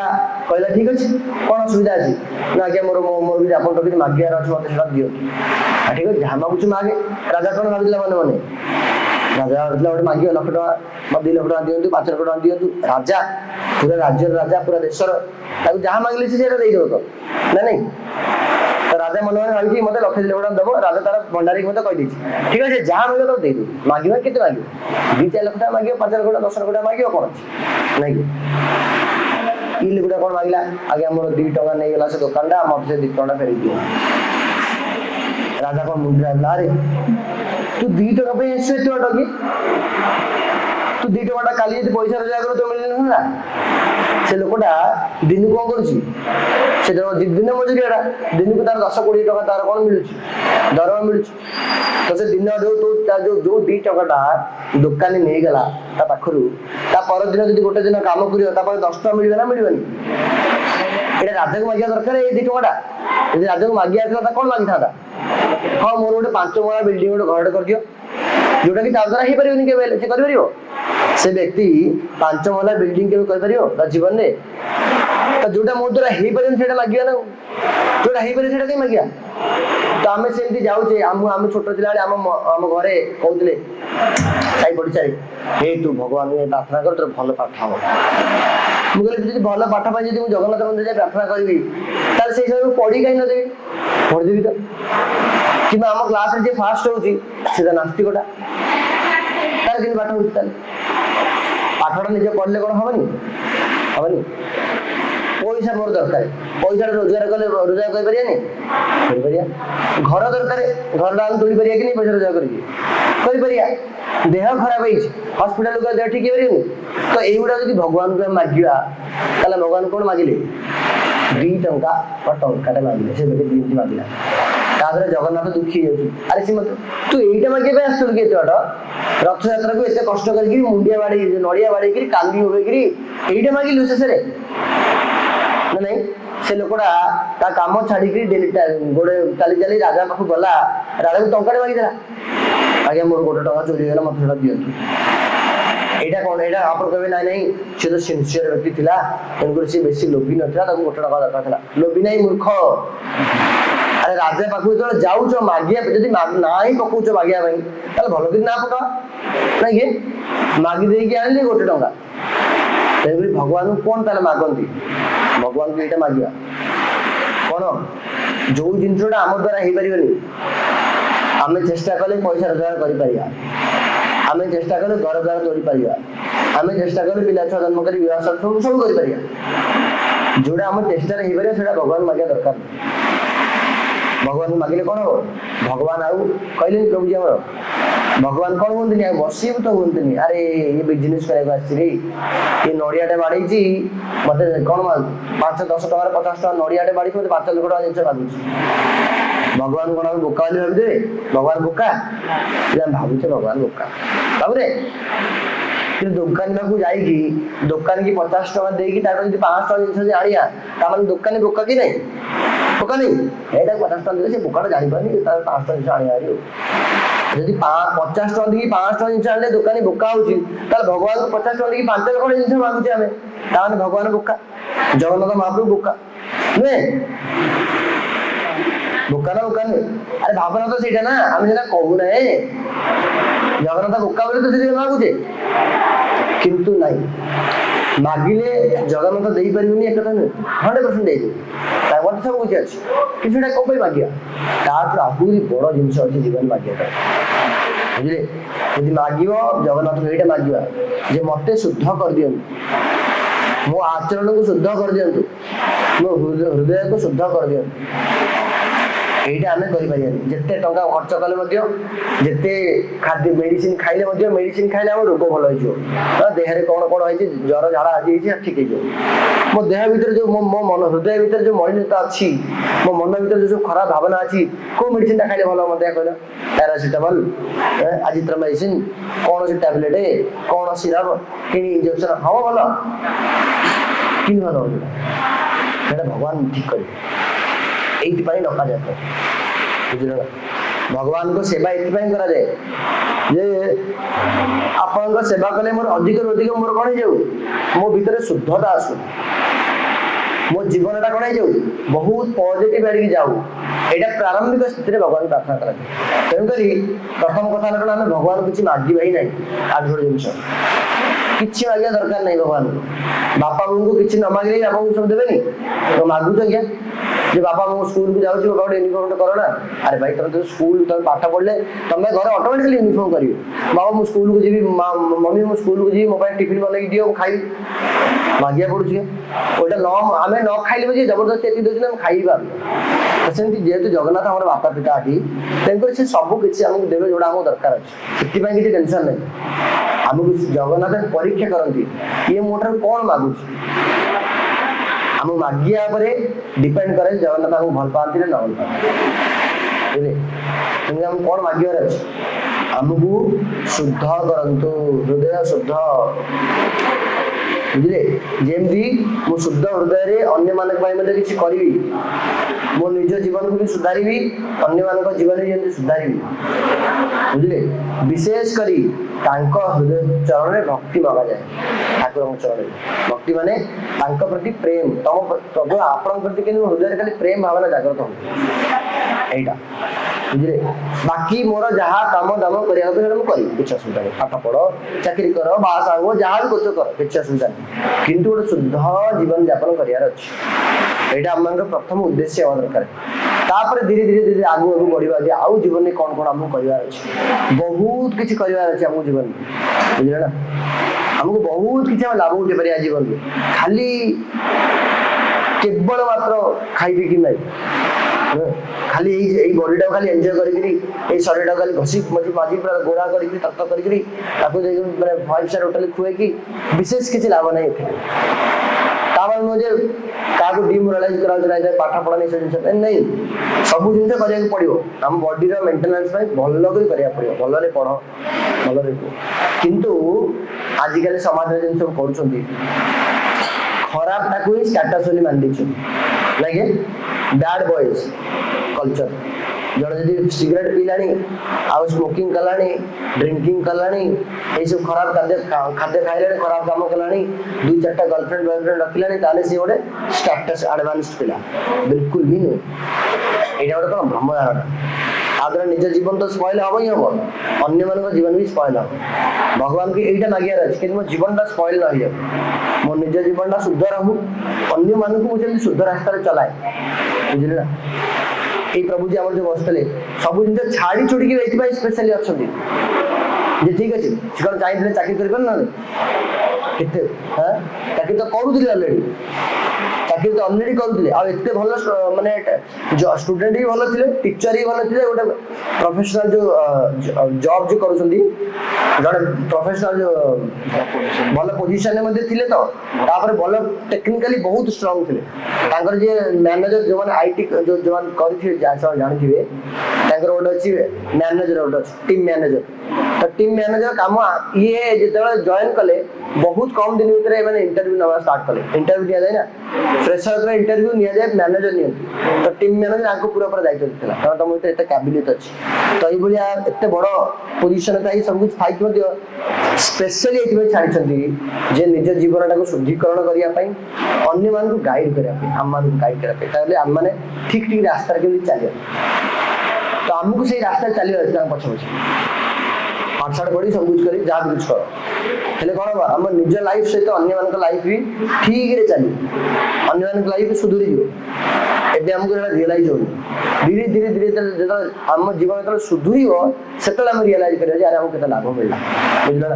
କହିଲା ଠିକ ଅଛି କଣ ଅସୁବିଧା ଅଛି ନା ଆଜ୍ଞା ମୋର ବି ଆପଣ କିଛି ମାଗିବାର ଅଛି ମତେ ସେଟା ଦିଅନ୍ତୁ ଠିକ ଅଛି ଯାହା ମାଗୁଛୁ ମାଗେ ରାଜା କଣ ଭାବିଥିଲା ମନେ ମନେ ରାଜା ଭାବିଥିଲା ଗୋଟେ ମାଗିବ 1 ଲକ୍ଷ ଟଙ୍କା 2 ଲକ୍ଷ ଟଙ୍କା ଦିଅନ୍ତୁ 5 ଲକ୍ଷ ଟଙ୍କା ଦିଅନ୍ତୁ ରାଜା ପୁରା ରାଜ୍ୟର ରାଜା ପୁରା ଦେଶର ତାକୁ ଯାହା ମାଗିଲେ ସେ ସେଇଟା ଦେଇଦେବ ତ ନା ନାଇଁ ତ ରାଜା ମନେ ମନେ ଭାବିଛି ମତେ 1 ଲକ୍ଷ 2 ଲକ୍ଷ ଟଙ୍କା ଦବ ରାଜା ତାର ଭଣ୍ଡାରୀକି ମତେ କହିଦେଇଛି ଠିକ ଅଛି ଯାହା ମାଗିବ ତାକୁ ଦେଇଦେବୁ ମାଗିବ କେତେ ମାଗିବ 2-4 ଲକ୍ଷ ଟଙ୍କା ମାଗିବ 5 ଲକ୍ଷ ଟଙ୍କା 10 ଲକ୍ଷ ଟଙ୍କା ମାଗିବ କଣ ଅଛି ନାଇଁ କି ଲୋକଟା କଣ ମାଗିଲା ଆଜ୍ଞା ମୋର 2 ଟଙ୍କା ନେଇଗଲା ସେ ଦୋକାନଟା ମତେ ସେ 2 ଟଙ୍କା ଫେରେଇ ଦିଅ ରାଜା କଣ ମୁଣ୍ଡରେ ଆସିଲା ଆରେ ତୁ 2 ଟଙ୍କା ପାଇଁ ଆସିଛୁ ଏତେ ବାଟ କି ତୁ 2 ଟଙ୍କାଟା କାଲି ଯଦି ପଇସା ରୋଜଗାର କରୁ ତ ମିଳିନଥାନ୍ତା ସେ ଲୋକଟା ଦିନକୁ କଣ କରୁଛି ସେ ଦିନ ମଜୁରିଆଟା ଦିନକୁ ତାର 10-20 ଟଙ୍କା ତାର କଣ ମିଳୁଛି ଦରମା ମିଳୁଛି ତ ସେ ଦିନ ଯୋଉ 2 ଟଙ୍କାଟା ଦୋକାନୀ ନେଇଗଲା ତା ପାଖରୁ ତା ପରଦିନ ଯଦି ଗୋଟେ ଦିନ କାମ କରିବ ତାପରେ 10 ଟଙ୍କା ମିଳିବ ନା ମିଳିବନି ଏଇଟା ରାଜାକୁ ମାଗିବା ଦରକାର ଏଇ 2 ଟଙ୍କାଟା ଯଦି ରାଜାକୁ ମାଗି ଆସିଲା ତା କଣ ମାଗିଥାନ୍ତା ହଁ ମୋର ଗୋଟେ 5 ମହଲା ବିଲ୍ଡିଂ ଗୋଟେ ଘରଟେ କରିଦିଅ ଯୋଉଟା କି ତା ଦ୍ୱାରା ହେଇପାରିବନି କେବେ ହେଲେ ସେ କରିପାରିବ ସେ ବ୍ୟକ୍ତି 5 ମହଲା ବିଲ୍ଡିଂ କେବେ କରିପାରିବ ତା ଜୀବନରେ जोटा मो द्वारा हो पारे से मांगे ना जोटा हो पारे से मांगे तो आम सेमती जाऊे आम छोट थिला आम घरे कहते साई पड़ी सारी हे तू भगवान प्रार्थना कर तोर भल पाठ हम मुझे भल पाठ पाई जब जगन्नाथ मंदिर जाए प्रार्थना करी से समय पढ़ी कहीं नदेवी पढ़ीदेवी तो कि आम क्लास जी फास्ट हो नास्तिकटा तार कि पाठ हो पाठटा निजे पढ़ले कौन हमनी हमनी पैसा मोर दरकार पैसा रोजगार कले रोजगार कर घर दरकार घरटा हम तोड़ी पारिया कि नहीं पैसा रोजगार कर देह खराब होती हस्पिटाल को देह ठीक हो तो युवा जब भगवान को मांगा ताले भगवान कौन मागिले 2 टंका टंकाटे मांगे से दिन मांगला तापर जगन्नाथ दुखी अरे सी मत तू यहीटा मागे आसलु कि एत बाट रथ यात्रा को एत कष्ट कर मुंडिया बाड़ी नड़िया बाड़ी कांदी उड़ेकरी यहीटा मागिलु शेष नहीं से लोकटा ता काम छाड़ी डेली गोड़े चली चली राजा पाख गला राजा को टंका मागिदेला आज्ञा मोर 1 टंका चोरी गला मत दिंतु यहाँ कौन यहाँ आप कहे ना नहीं सी तो सिनसीयर व्यक्ति था तेणुक सी बेसी लोभी नाला 1 टंका दरकार था लोभी ना मूर्ख अरे राजा पाख जो जाऊच मागे जब ना ही पकाच मागे भल कि ना पका ना ये मागी देकी आनी 1 टंका तेणुक भगवान को कौन ताले मागती भगवान को ये मांगा कौन जो जिनसा आम द्वारा हो पार आम चेष्टा कले पैसा रोजगार कर आम चेष्टा कले घर द्वार तोड़ी पार आम चेष्टा कले पिला छुआ जन्म कर सब कर जोड़ा आम चेष्टा हो पार से भगवान मांगा दरकार भगवान मागिले कौन हम भगवान आउ कहले प्रभु जी आम भगवान कौन हमें बस तो हमें अरे ये बिजनेस करे ये नड़ियाटे बाड़ी मत कौन 5-10 टकर 50 टका नड़ियाटे बाड़ी मत 5 लाख टका जिन मांगुच भगवान कौन बोका भाई भगवान बोका भावुचे भगवान बोका बाबूरे दुकान को जाइकी दुकान की 50 टका देकी 5 टका जिन आनिया तामान दुकान बोका कि नहीं बोका नहीं यहाँ 50 टका दे बोका जापारे 5 टका जिन आनी जदि 50 टका देखिए 5 टका जिन आने दुकानी बोका हो भगवान को 50 टका देखिए 5 लाख जिन मांगुचे आम ताने भगवान बोका जगन्नाथ महाप्रभु बोका नुहे बोका ना बोका नुहे अरे भावना तो सीटा ना आम जो कहूना जगन्नाथ बोका बोले तो मांगुचे किंतु नहीं मागिले जगन्नाथ दे पारे एक कथा नुहे 100% दे सब कुछ अच्छे कि कौन मांगा तापर आहरी बड़ जिन अच्छे जीवन मांगा बुझे यदि मांग जगन्नाथ को ये मांगा जे मत शुद्ध कर दिंतु मो आचरण को शुद्ध कर दिंतु मो हृदय को शुद्ध कर दिंतु यहीटा आम करें जिते टंका खर्च कले जिते खाद्य मेडिसिन खाइले मेडिसिन खाइले आम रोग भल हो देह कौन कौन है ज्वर झाड़ा आज ठीक है मो देह भीतर जो मो मन हृदय भीतर जो मलिनता अच्छी मो मन भीतर जो खराब भावना अच्छी कौ मेडिसिन खाइले भल मत कहना पैरासिटामल आजिथ्रोमाइसिन कौन सी टैबलेट कौन सिरप कि इंजेक्शन हम भल कि भल हो भगवान ठीक करें ये डका जाए बुझल भगवान को सेवा ये करा जाए जे आपण सेवा कले मोर अधिक अधिक मोर कौन हो मो भीतर शुद्धता आसू मो जीवनटा कौन हो बहुत पॉजिटिव आड़े जाऊ यहाँ प्रारंभिक स्थिति भगवान प्रार्थना करा तेणुक प्रथम कथा कौन आम भगवान किसी मागे ही ना आज गोटे जिन कि मांगा दरकार नहीं भगवान बापा बोल को किसी न मांगे बापा को सब देवे तो मागुच क्या जे बापा मो स्कूल को जाऊँ बापा गोटे यूनिफॉर्म करो ना अरे भाई तुम तो स्कूल तुम पाठ पढ़ले तुम घर ऑटोमेटिकली यूनिफॉर्म कर बाबा मो स्कूल को जी मम्मी मो स्कूल को जी मो टिफिन बनई दियो खाई मांगे पड़े ओटा न आम न खाइले जबरदस्ती ये दूसरे खाई पार सेमती जेहेतु जगन्नाथ हमारे बापा पिता अटी तेणुक से सब किसी आमको देवे जोड़ा आम दरकार अच्छे से किसी टेंशन नहीं आमको जगन्नाथ परीक्षा करती ये मोटर कौन मागुच आम मागिया डिपेंड करे जगन्नाथ आमको भल पाती ना भल पाते आम कौन मागिबार अच्छे आमको शुद्ध करंतु हृदय शुद्ध बुझे जेमती मो शुद्ध हृदय रे अन्य मानक भाई मते किछि करबी मो निज जीवन को भी सुधारिबी अन्य मानक जीवन रे जेमती सुधारिबी बुझले विशेष करी तांको हृदय चरण में भक्ति मांगा जाए ठाकुर चरण में भक्ति माने तांको प्रति प्रेम तम प्रभु आपण प्रति के हृदय खाली प्रेम भावना जागृत हो एटा बुझले बाकी मोर जहा काम दाम करिया तो हम करी किछ असुविधा नहीं पाठ पढ़ो चाकरी करो बास आगो जहा भी कुछ करो किछ असुविधा नहीं किंतु गोटे शुद्ध जीवन यापन करियार अछि एटा हमर प्रथम उद्देश्य होवा दरकार तापर धीरे धीरे धीरे आगु आगु बढ़िबा जे आउ जीवन में कोन कोन हम करिवार अछि बहुत किछ करिवार अछि हम जीवन में बुझले ना हमको बहुत किछ लाभ उठे परिया जीवन में खाली केवल मात्र खाइबे कि नहीं खाली এই বডিটা খালি এনজয় করিকি এই শরীরটা খালি ঘষি মজি মাজি পুরা গোড়া করিকি তক্ত করিকি তাকু যাই মানে 5 স্টার হোটেল খুয়ে কি বিশেষ কিছু লাভ নাই এতে তাবার নজে কাকু ডিমোরালাইজ করা যায় পাঠ পড়া নাই সেন নাই सब जिन करिया पड़ो आम बॉडी रो मेंटेनेंस भल कर करिया पड़ो भल पढ़ भल किंतु आजिकल समाज जिन सब करूछंती खराब टाकू ही स्टेटस बोली मान देछु लागे बैड बॉयज कल्चर जड़े जदि सिगरेट पीलानी आउ स्मोकिंग कलानी ड्रिंकिंग कलानी ये सब खराब खाद्य खाइले खराब काम कलानी दु चारटा गर्लफ्रेंड बॉयफ्रेंड रखिलानी ताले से गोटे स्टेटस एडवांस पिला बिल्कुल भी नहीं एटा गोटे कोन भ्रम धारणा आदर निज जीवन तो स्पॉइल हम ही हम अन्य मान जीवन भी स्पॉइल हम भगवान की एटा मागियार अछि कि मो जीवन ता स्पॉइल न हो मो निज जीवन ता शुद्ध रहू अन्य मान को मुझे शुद्ध रास्ता रे चलाए बुझले ना ए प्रभु जी हमर जो बसतले सब जिन छाड़ी छोड़ी के एथि स्पेशली अछंती जे ठीक अछि सिकन चाहिए चाकरी कर ना केते हां चाकरी तो करूथिले ऑलरेडी चाकरी तो ऑलरेडी करूथिले आ एते भलो माने जो स्टूडेंट ही भलो थिले टीचर ही भलो थिले गोटे प्रोफेशनल जो जॉब जो करूछंती जड़े प्रोफेशनल जो भलो पोजीशन में मध्ये थिले तो तापर भलो टेक्निकली बहुत स्ट्रांग थिले तांकर जे मैनेजर जो माने आईटी जो जवान करथिले जानि थिबे तांकर गोटे अछि मैनेजर गोटे टीम मैनेजर तो टीम मैनेजर काम ये जेतेबेले जॉइन कले बहुत कम दिन भीतर माने इंटरव्यू नवा स्टार्ट कले इंटरव्यू दिया जाए ना फ्रेशर का इंटरव्यू निया जाए मैनेजर नहीं तो टीम मैनेजर आको पूरा पूरा दायित्व देला कारण तुम तो एते कैबिनेट अछि तो ई बोलिया एते बड़ पोजीशन ताई सब कुछ फाइट मदियो स्पेशली एति छाड़ी छंती जे निज जीवनटा को शुद्धिकरण करिया पई अन्य मान को गाइड करिया पई हम मान को गाइड करिया पई ताले हम माने ठीक ठीक रास्ता के चलियो तो हमको सही रास्ता चलियो अछि पछ पछ पाठशाठ पढ़ी सब कुछ करी जहाँ कुछ कर हेले कौन हम निज लाइफ सहित अन्य मान लाइफ भी ठीक रे चली अन्य मान लाइफ सुधरी जीव एबे हमको रियलाइज हो धीरे धीरे धीरे जो हम जीवन जो सुधरी हो सेतले हम रियलाइज करियो जे अरे हमको केते लाभ मिलला बुझला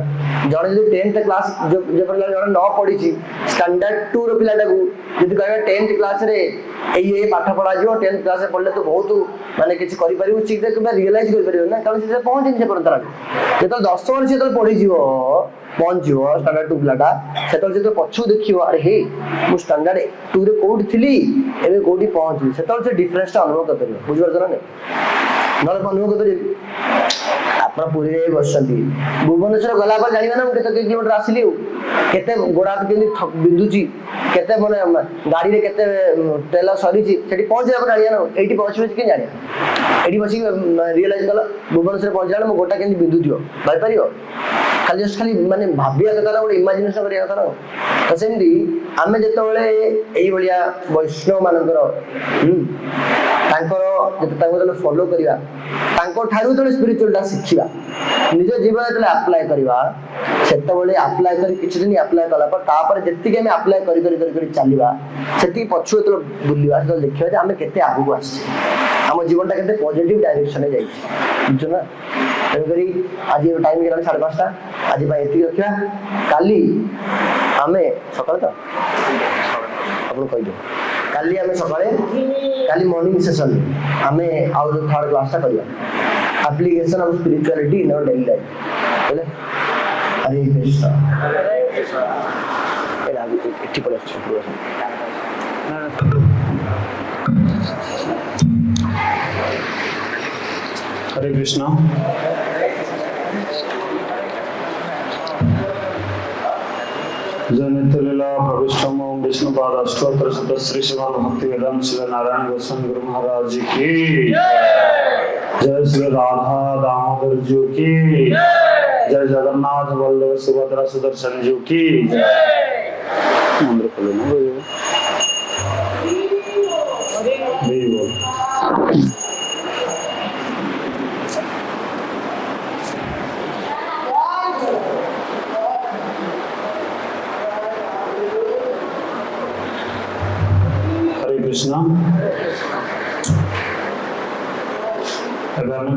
जणे जो 10th क्लास जो पढला जणे न पढी छी स्टैंडर्ड 2 रो पिलाटा को जदि कहबा 10th क्लास रे ए पाठ पढ़ा जो 10th क्लास रे पढले तो बहुत माने किछ करि परिउ ठीक से के रियलाइज कर परिउ ना कारण से पहुंच से परतरा जेतो 10 वर्ष जेतो पढी जीवो पहुंच जीवो स्टैंडर्ड 2 पिलाटा सेतो जेतो पछु देखियो अरे हे मु स्टैंडर्ड 2 रे कोड थिली एबे कोडी पहुंची सेतो से डिफरेंस ता अनुभव कर परिउ बुझ परछ ना नले अनुभव कर परिउ आपण पूरी रे बसंती भुवनेश्वर गला पर जानिबा ना केते किलोमीटर आसिली केते गोडा केली बिंदुची केते माने गाड़ी रे केते तेल सरीची सेठी पहुंच जाबा जानिया ना एठी पहुंचबे कि जानिया एठी बसी रियलाइज कला भुवनेश्वर पहुंचला मो गोटा केनी बिंदु दियो भाई परियो खाली जस्ट खाली माने भाबिया कथा ना इमेजिनेशन करिया कथा ना तो सेमदी आमे जेतबेले एई बलिया वैष्णव मानकर तांकर जते तांको फॉलो करिया तांको ठारू तो स्पिरिचुअलटा शिखिबा निज जीवन जते अप्लाई करिवा सेतबेले अप्लाई करी किछ दिन अप्लाई कला पर तापर जति के हम अप्लाई करी चलीबा सेति पछु तो बुलिबा तो देखियो जे हमें केते आगु आछि हम जीवनटा केते पॉजिटिव डायरेक्शन में जाई बुझो ना तेरी आज टाइम गेला 5:30 आज भाई एति रखिया काली हमें सकाळ तो अपन कहि दो काली हमें सकाळे काली मॉर्निंग सेशन हमें आउ जो थर्ड क्लास ता करिया application of spirituality in our daily life बोले हरे कृष्ण एला एति पड़े शुरू
हरे कृष्णा जन प्रविष्टम ओम विष्णुपाद अष्टोत्तर शत श्री श्रीमद भक्ति वेदांत श्री नारायण गोस्वामी गुरु महाराज जी की जय श्री राधा दामोदर जी की जय जगन्नाथ बलदेव सुभद्रा सुदर्शन जी की मंदिर खोलो ना हरे कृष्णा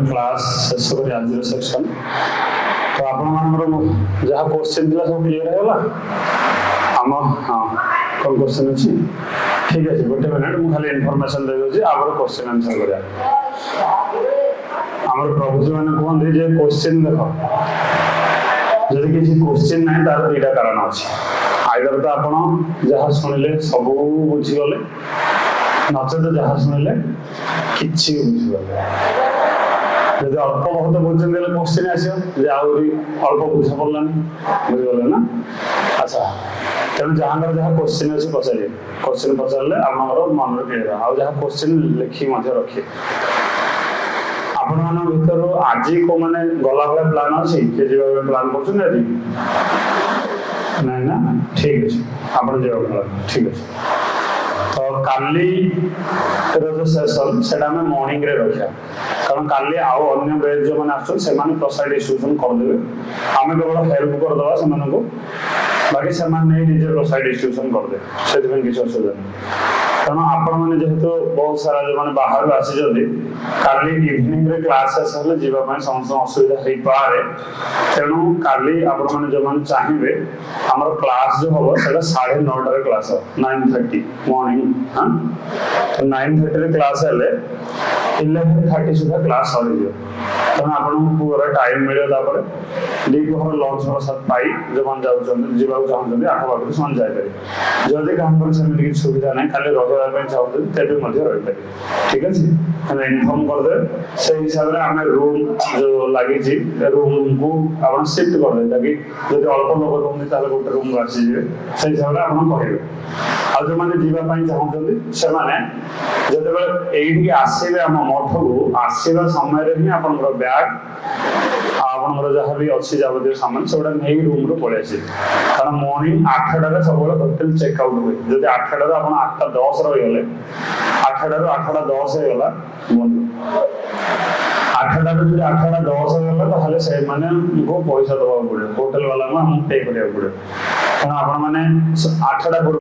क्लास शेष कर आज सेक्शन तो आपण जहाँ क्वेश्चन था सब क्लियर है आम हाँ कौन क्वेश्चन अच्छी ठीक है गोटे मिनट मुझे खाली इनफॉरमेशन दे दूसरी आवर क्वेश्चन आंसर करा आमर प्रभुजी मैंने कहते जे क्वेश्चन देख जदि किसी क्वेश्चन ना तार दुईटा कारण अच्छे आइदर तो आप जहाँ शुणिले सब बुझीगले नचेत जहाँ शुणिले किसी बुझीगले जब अल्प बहुत बुझे क्वेश्चन आसो अल्प बुझा पड़लानी बुझीगले ना अच्छा तेणु जहाँ जहाँ क्वेश्चन अच्छे पचारे क्वेश्चन पचारे आप मन क्लियर आउ जहाँ क्वेश्चन लिखी रखिए आपण मान भर आज को माने गला भाई प्लान अच्छी किए जावा प्लान कर ना ठीक अच्छे आप ठीक अच्छे तो काली जो सेशन से मॉर्निंग रे रखा कारण काली आउ अन्य बैच जो मैंने आसने प्रसाद डिस्ट्रीब्यूशन करदे आम केवल हेल्प करदे से बाकी से निजे प्रसाद डिस्ट्रीब्यूशन करदे से किसी असुविधा नहीं तेणु आपण मैंने जेहेतु बहुत सारा जो मैंने बाहर आसी काली इवनिंग रे क्लास जावाई समस्त असुविधा हो पाए तेणु काली आपण मैंने जो मैंने चाहिए आमर क्लास जो हम से 9:30 क्लास 9:30 मॉर्निंग हाँ तो 9:30 क्लास है 11:30 सुधा क्लास सरी तेणु आपको पूरा टाइम मिले दीपहर लंच प्रसाद पाई जो मैंने जावाक चाहते आखपाख से जापर जदि कहीं से सुविधा ना खाली रही चाहते तेज रही ठीक अच्छे इनफर्म करदे से हिसाब से आम रूम जो लगी रूम को आप शिफ्ट करदे ताकि जब अल्प लोग रुकते गोटे रूम को आसीजे से हिसाब से आप कहे आ जो मैंने जावाई चाहते से जो ये आसवे आम मठ को आसवा समय ही आप बैग आपंकर जहाँ भी अच्छी जबतीय सामान से नहीं रूम रू पलि आसे कारण मॉर्निंग 8टार सब होटेल चेकआउट हुए जब 8टार आप 8:10 रहीगले 8टार 8:10 होगा बंद 8टार जो 8:10 होगा से पैसा दवा पड़े होटेल वाला पे करा पड़े तेना आप 8टा पूर्व